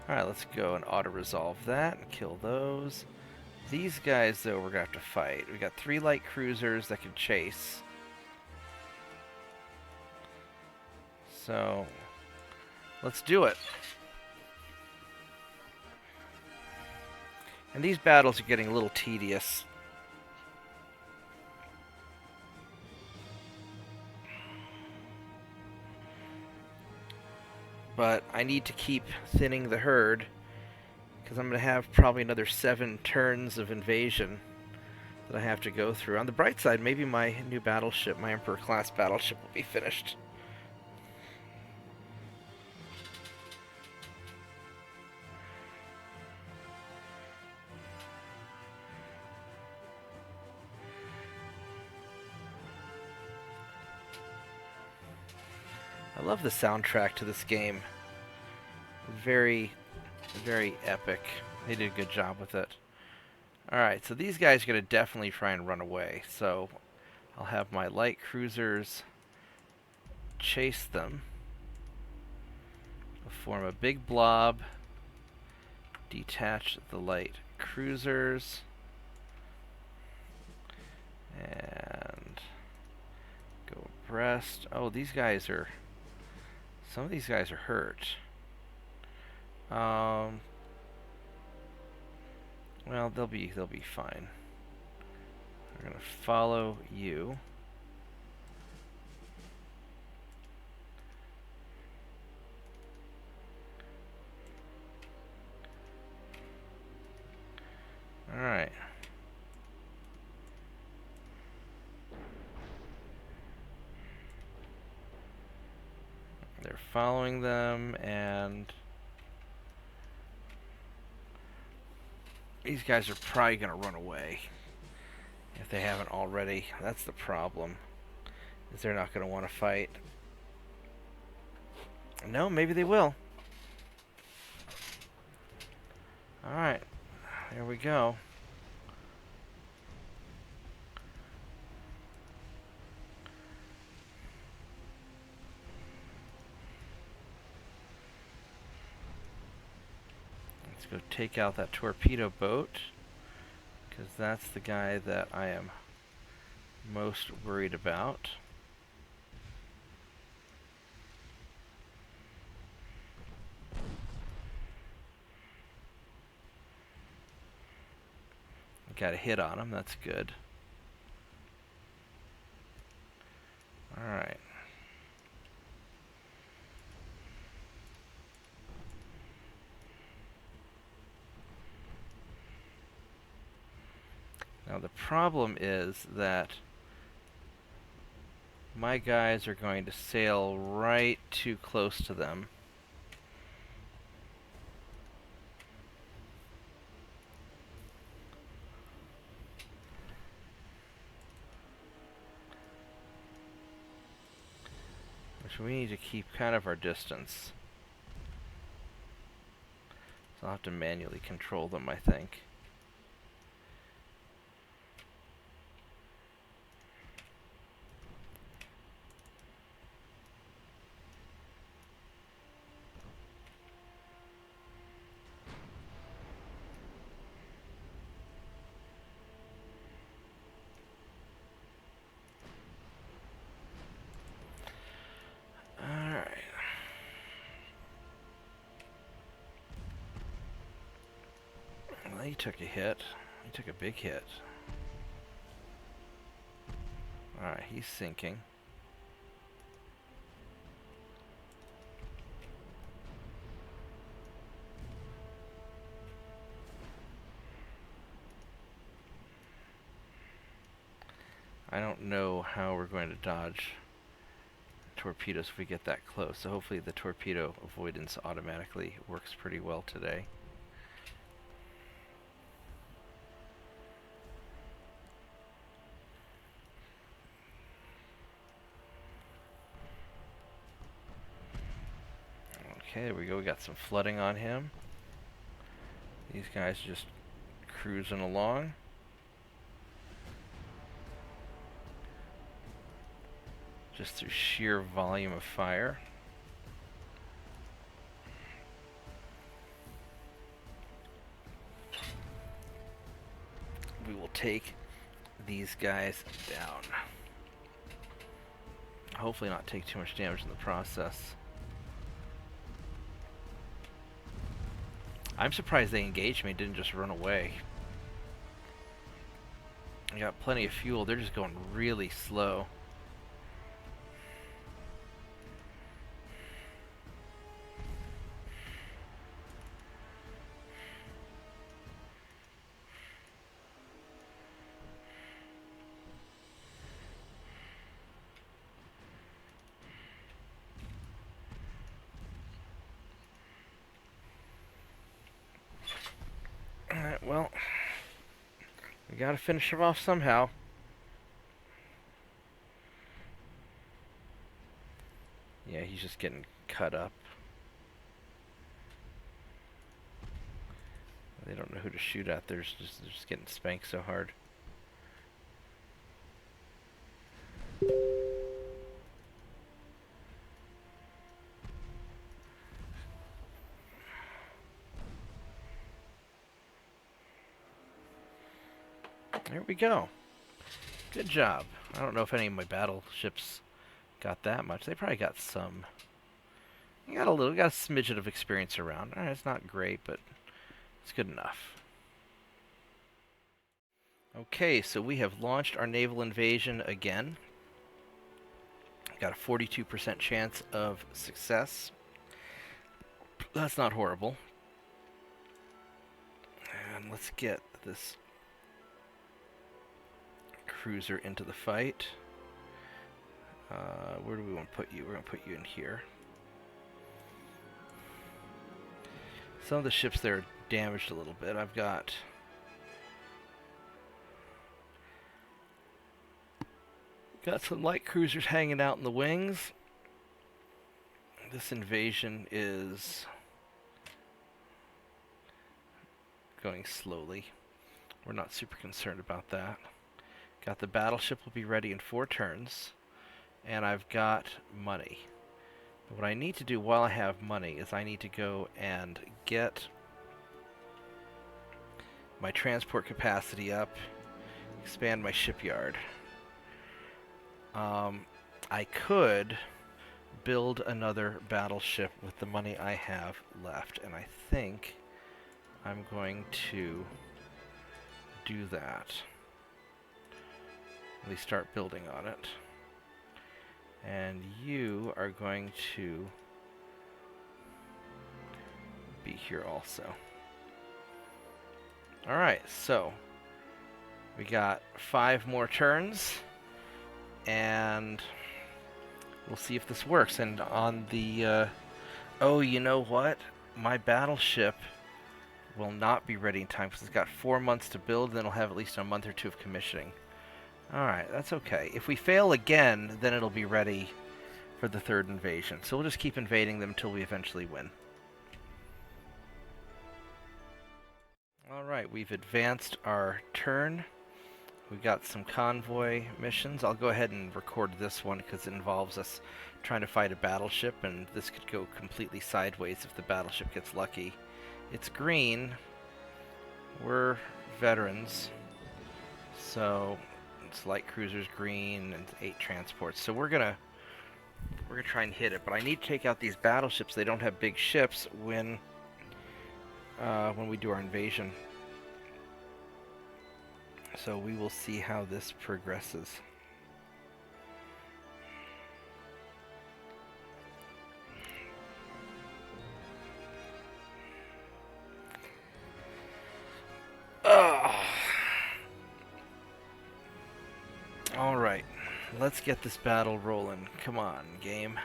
Alright, let's go and auto-resolve that and kill those. These guys, though, we're going to have to fight. We got 3 light cruisers that can chase. So, let's do it. And these battles are getting a little tedious. But I need to keep thinning the herd, because I'm going to have probably another 7 turns of invasion that I have to go through. On the bright side, maybe my new battleship, my Emperor-class battleship, will be finished. I love the soundtrack to this game. Very, very epic. They did a good job with it. Alright, so these guys are going to definitely try and run away. So I'll have my light cruisers chase them. I'll form a big blob. Detach the light cruisers. And go abreast. Oh, these guys are... Some of these guys are hurt. Well, they'll be fine. We're gonna follow you. All right. They're following them, and these guys are probably going to run away if they haven't already. That's the problem, is they're not going to want to fight. No, maybe they will. Alright, there we go. Go take out that torpedo boat, because that's the guy that I am most worried about. Got a hit on him, that's good. Alright. Now the problem is that my guys are going to sail right too close to them. Which we need to keep kind of our distance. So I'll have to manually control them, I think. He took a hit. He took a big hit. Alright, he's sinking. I don't know how we're going to dodge torpedoes if we get that close, so hopefully the torpedo avoidance automatically works pretty well today. Okay, there we go. We got some flooding on him. These guys are just cruising along. Just through sheer volume of fire. We will take these guys down. Hopefully not take too much damage in the process. I'm surprised they engaged me, didn't just run away. I got plenty of fuel, they're just going really slow. Alright, well, we gotta finish him off somehow. Yeah, he's just getting cut up. They don't know who to shoot at. They're just getting spanked so hard. There we go. Good job. I don't know if any of my battleships got that much. They probably got some. We got a smidgen of experience around. Alright, it's not great, but it's good enough. Okay, so we have launched our naval invasion again. Got a 42% chance of success. That's not horrible. And let's get this cruiser into the fight. Where do we want to put you? We're going to put you in here. Some of the ships there are damaged a little bit. I've got some light cruisers hanging out in the wings. This invasion is going slowly. We're not super concerned about that. Got the battleship will be ready in 4 turns. And I've got money. What I need to do while I have money is I need to go and get my transport capacity up, expand my shipyard. I could build another battleship with the money I have left, and I think I'm going to do that. At least start building on it. And you are going to be here also. Alright, so we got 5 more turns, and we'll see if this works. And on the, oh, you know what? My battleship will not be ready in time because it's got 4 months to build, and then it'll have at least a month or 2 of commissioning. Alright, that's okay. If we fail again, then it'll be ready for the 3rd invasion. So we'll just keep invading them until we eventually win. Alright, we've advanced our turn. We've got some convoy missions. I'll go ahead and record this one because it involves us trying to fight a battleship, and this could go completely sideways if the battleship gets lucky. It's green. We're veterans. So it's light cruisers green and 8 transports. So we're gonna try and hit it, but I need to take out these battleships. They don't have big ships when we do our invasion. So we will see how this progresses. Alright, let's get this battle rolling. Come on, game.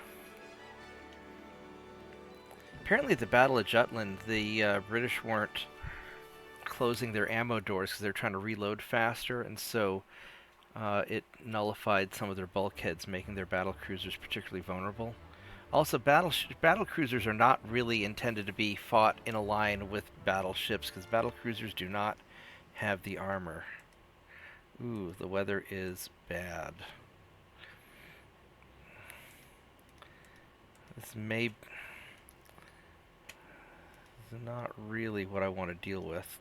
Apparently at the Battle of Jutland, the British weren't closing their ammo doors because they're trying to reload faster, and so it nullified some of their bulkheads, making their battle cruisers particularly vulnerable. Also, battle cruisers are not really intended to be fought in a line with battleships because battle cruisers do not have the armor. Ooh, the weather is bad. This may... This is not really what I want to deal with.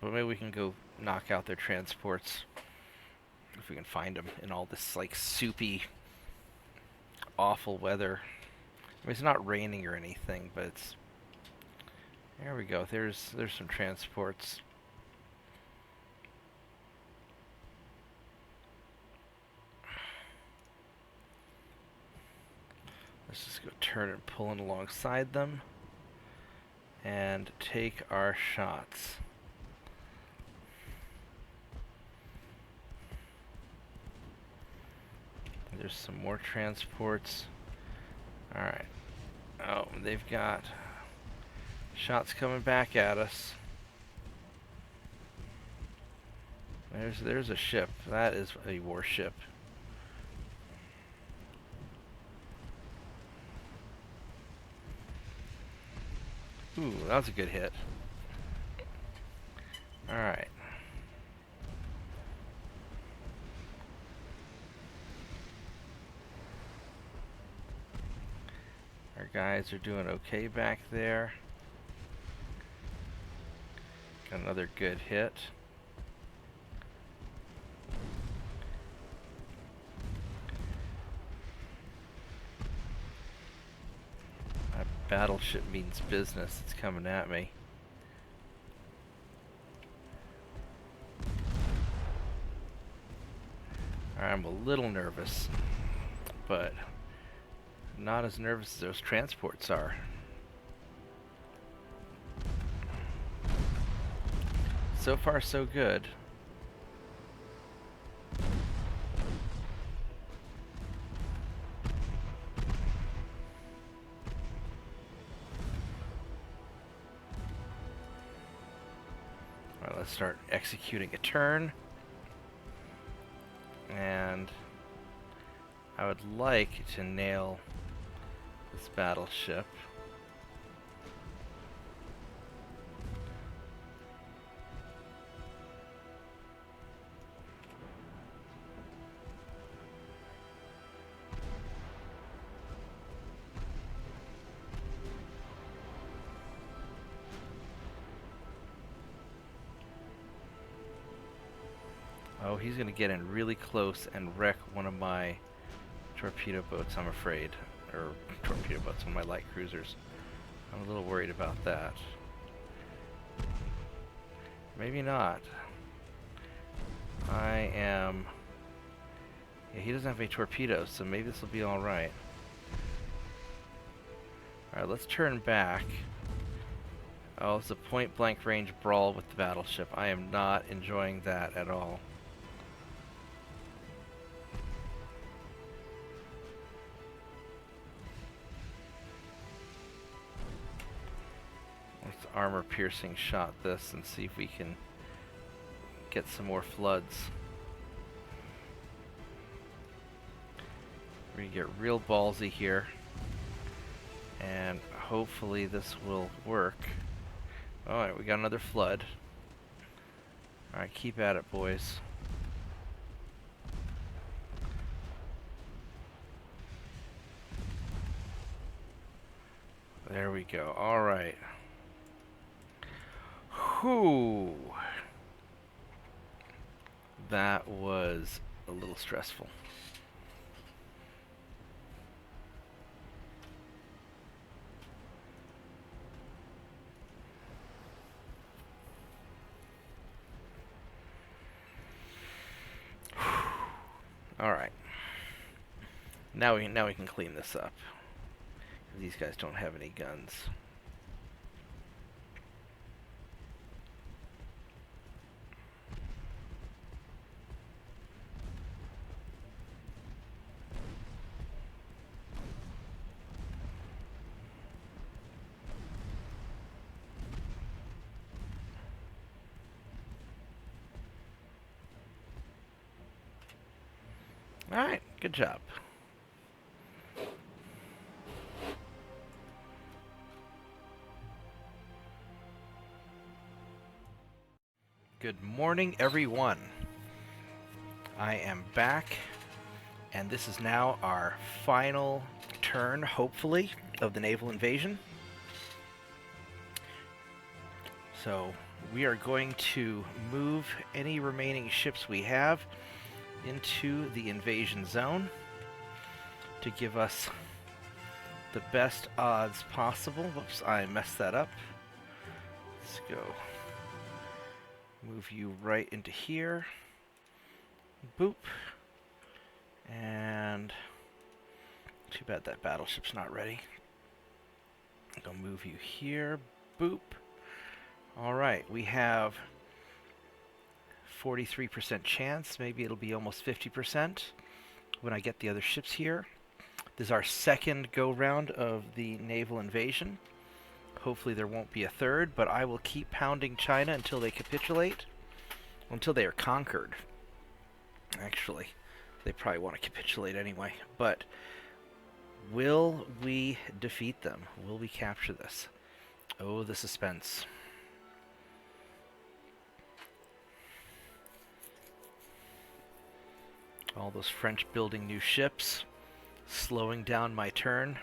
But maybe we can go knock out their transports. If we can find them in all this, like, soupy, awful weather. I mean, it's not raining or anything, but it's... There we go. There's some transports. Let's just go turn and pull in alongside them. And take our shots. There's some more transports. Alright. Oh, they've got shots coming back at us. There's a ship. That is a warship. Ooh, that was a good hit. Alright. Our guys are doing okay back there. Got another good hit. That battleship means business. It's coming at me. I'm a little nervous, but not as nervous as those transports are. So far, so good. Alright, let's start executing a turn. And I would like to nail this battleship. Oh, he's going to get in really close and wreck one of my torpedo boats, I'm afraid. Or torpedo boats, one of my light cruisers. I'm a little worried about that. Maybe not. I am... Yeah, he doesn't have any torpedoes, so maybe this will be alright. Alright, let's turn back. Oh, it's a point-blank range brawl with the battleship. I am not enjoying that at all. Let's armor-piercing shot this and see if we can get some more floods. We're gonna get real ballsy here, and hopefully this will work. Alright, we got another flood. Alright, keep at it, boys. There we go. Alright. Whew. That was a little stressful. All right. Now we can clean this up. These guys don't have any guns. All right, good job. Good morning, everyone. I am back, and this is now our final turn, hopefully, of the naval invasion. So we are going to move any remaining ships we have into the invasion zone to give us the best odds possible. Whoops, I messed that up. Let's go. Move you right into here. Boop. And too bad that battleship's not ready. I'll move you here. Boop. Alright, we have 43% chance. Maybe it'll be almost 50% when I get the other ships here. This is our second go-round of the naval invasion. Hopefully there won't be a third, but I will keep pounding China until they capitulate. Until they are conquered. Actually, they probably want to capitulate anyway. But will we defeat them? Will we capture this? Oh, the suspense. All those French building new ships, slowing down my turn.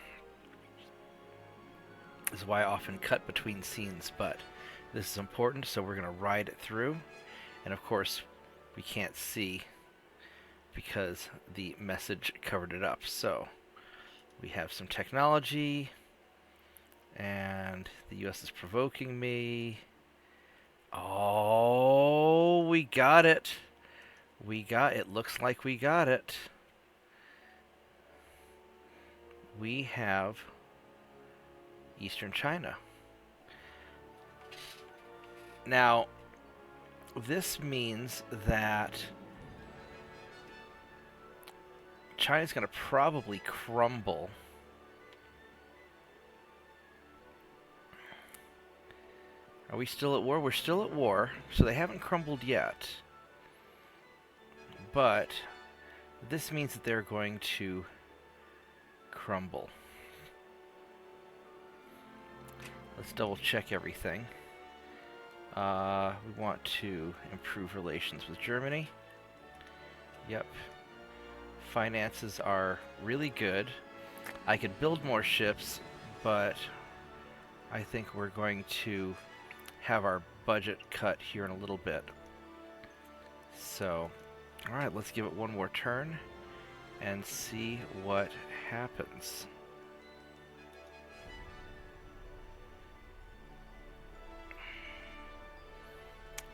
This is why I often cut between scenes, but this is important, so we're going to ride it through. And of course, we can't see because the message covered it up. So we have some technology, and the US is provoking me. Oh, we got it. It looks like we got it. We have Eastern China. Now, this means that China's going to probably crumble. Are we still at war? We're still at war, so they haven't crumbled yet. But this means that they're going to crumble. Let's double check everything. We want to improve relations with Germany. Yep. Finances are really good. I could build more ships, but I think we're going to have our budget cut here in a little bit. So, alright, let's give it one more turn and see what happens.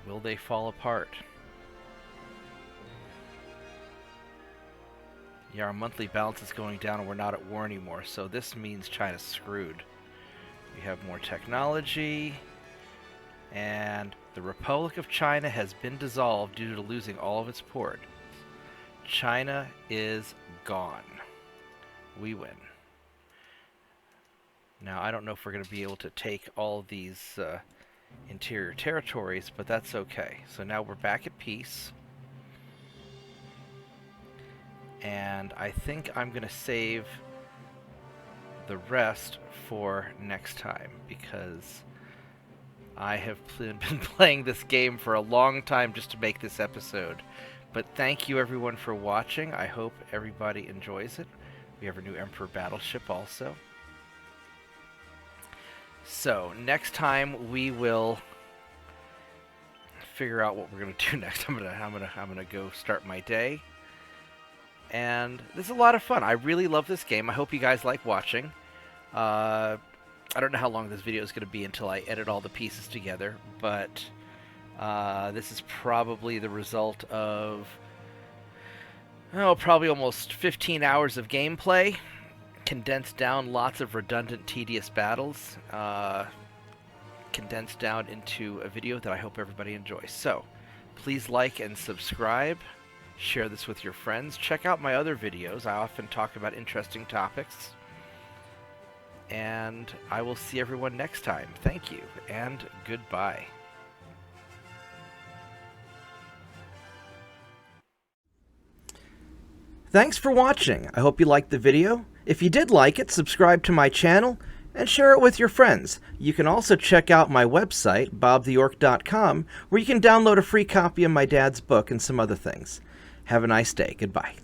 Will they fall apart? Yeah, our monthly balance is going down and we're not at war anymore, so this means China's screwed. We have more technology, and the Republic of China has been dissolved due to losing all of its ports. China is gone. We win. Now, I don't know if we're going to be able to take all of these interior territories, but that's okay. So now we're back at peace. And I think I'm going to save the rest for next time, because I have been playing this game for a long time just to make this episode. But thank you everyone for watching. I hope everybody enjoys it. We have a new Emperor battleship also. So next time we will figure out what we're gonna do next. I'm gonna go start my day, and this is a lot of fun. I really love this game. I hope you guys like watching. I don't know how long this video is gonna be until I edit all the pieces together, but this is probably the result of probably almost 15 hours of gameplay. Condensed down lots of redundant, tedious battles, condensed down into a video that I hope everybody enjoys. So, please like and subscribe, share this with your friends, check out my other videos. I often talk about interesting topics, and I will see everyone next time. Thank you, and goodbye. Thanks for watching. I hope you liked the video. If you did like it, subscribe to my channel and share it with your friends. You can also check out my website, bobtheorc.com, where you can download a free copy of my dad's book and some other things. Have a nice day. Goodbye.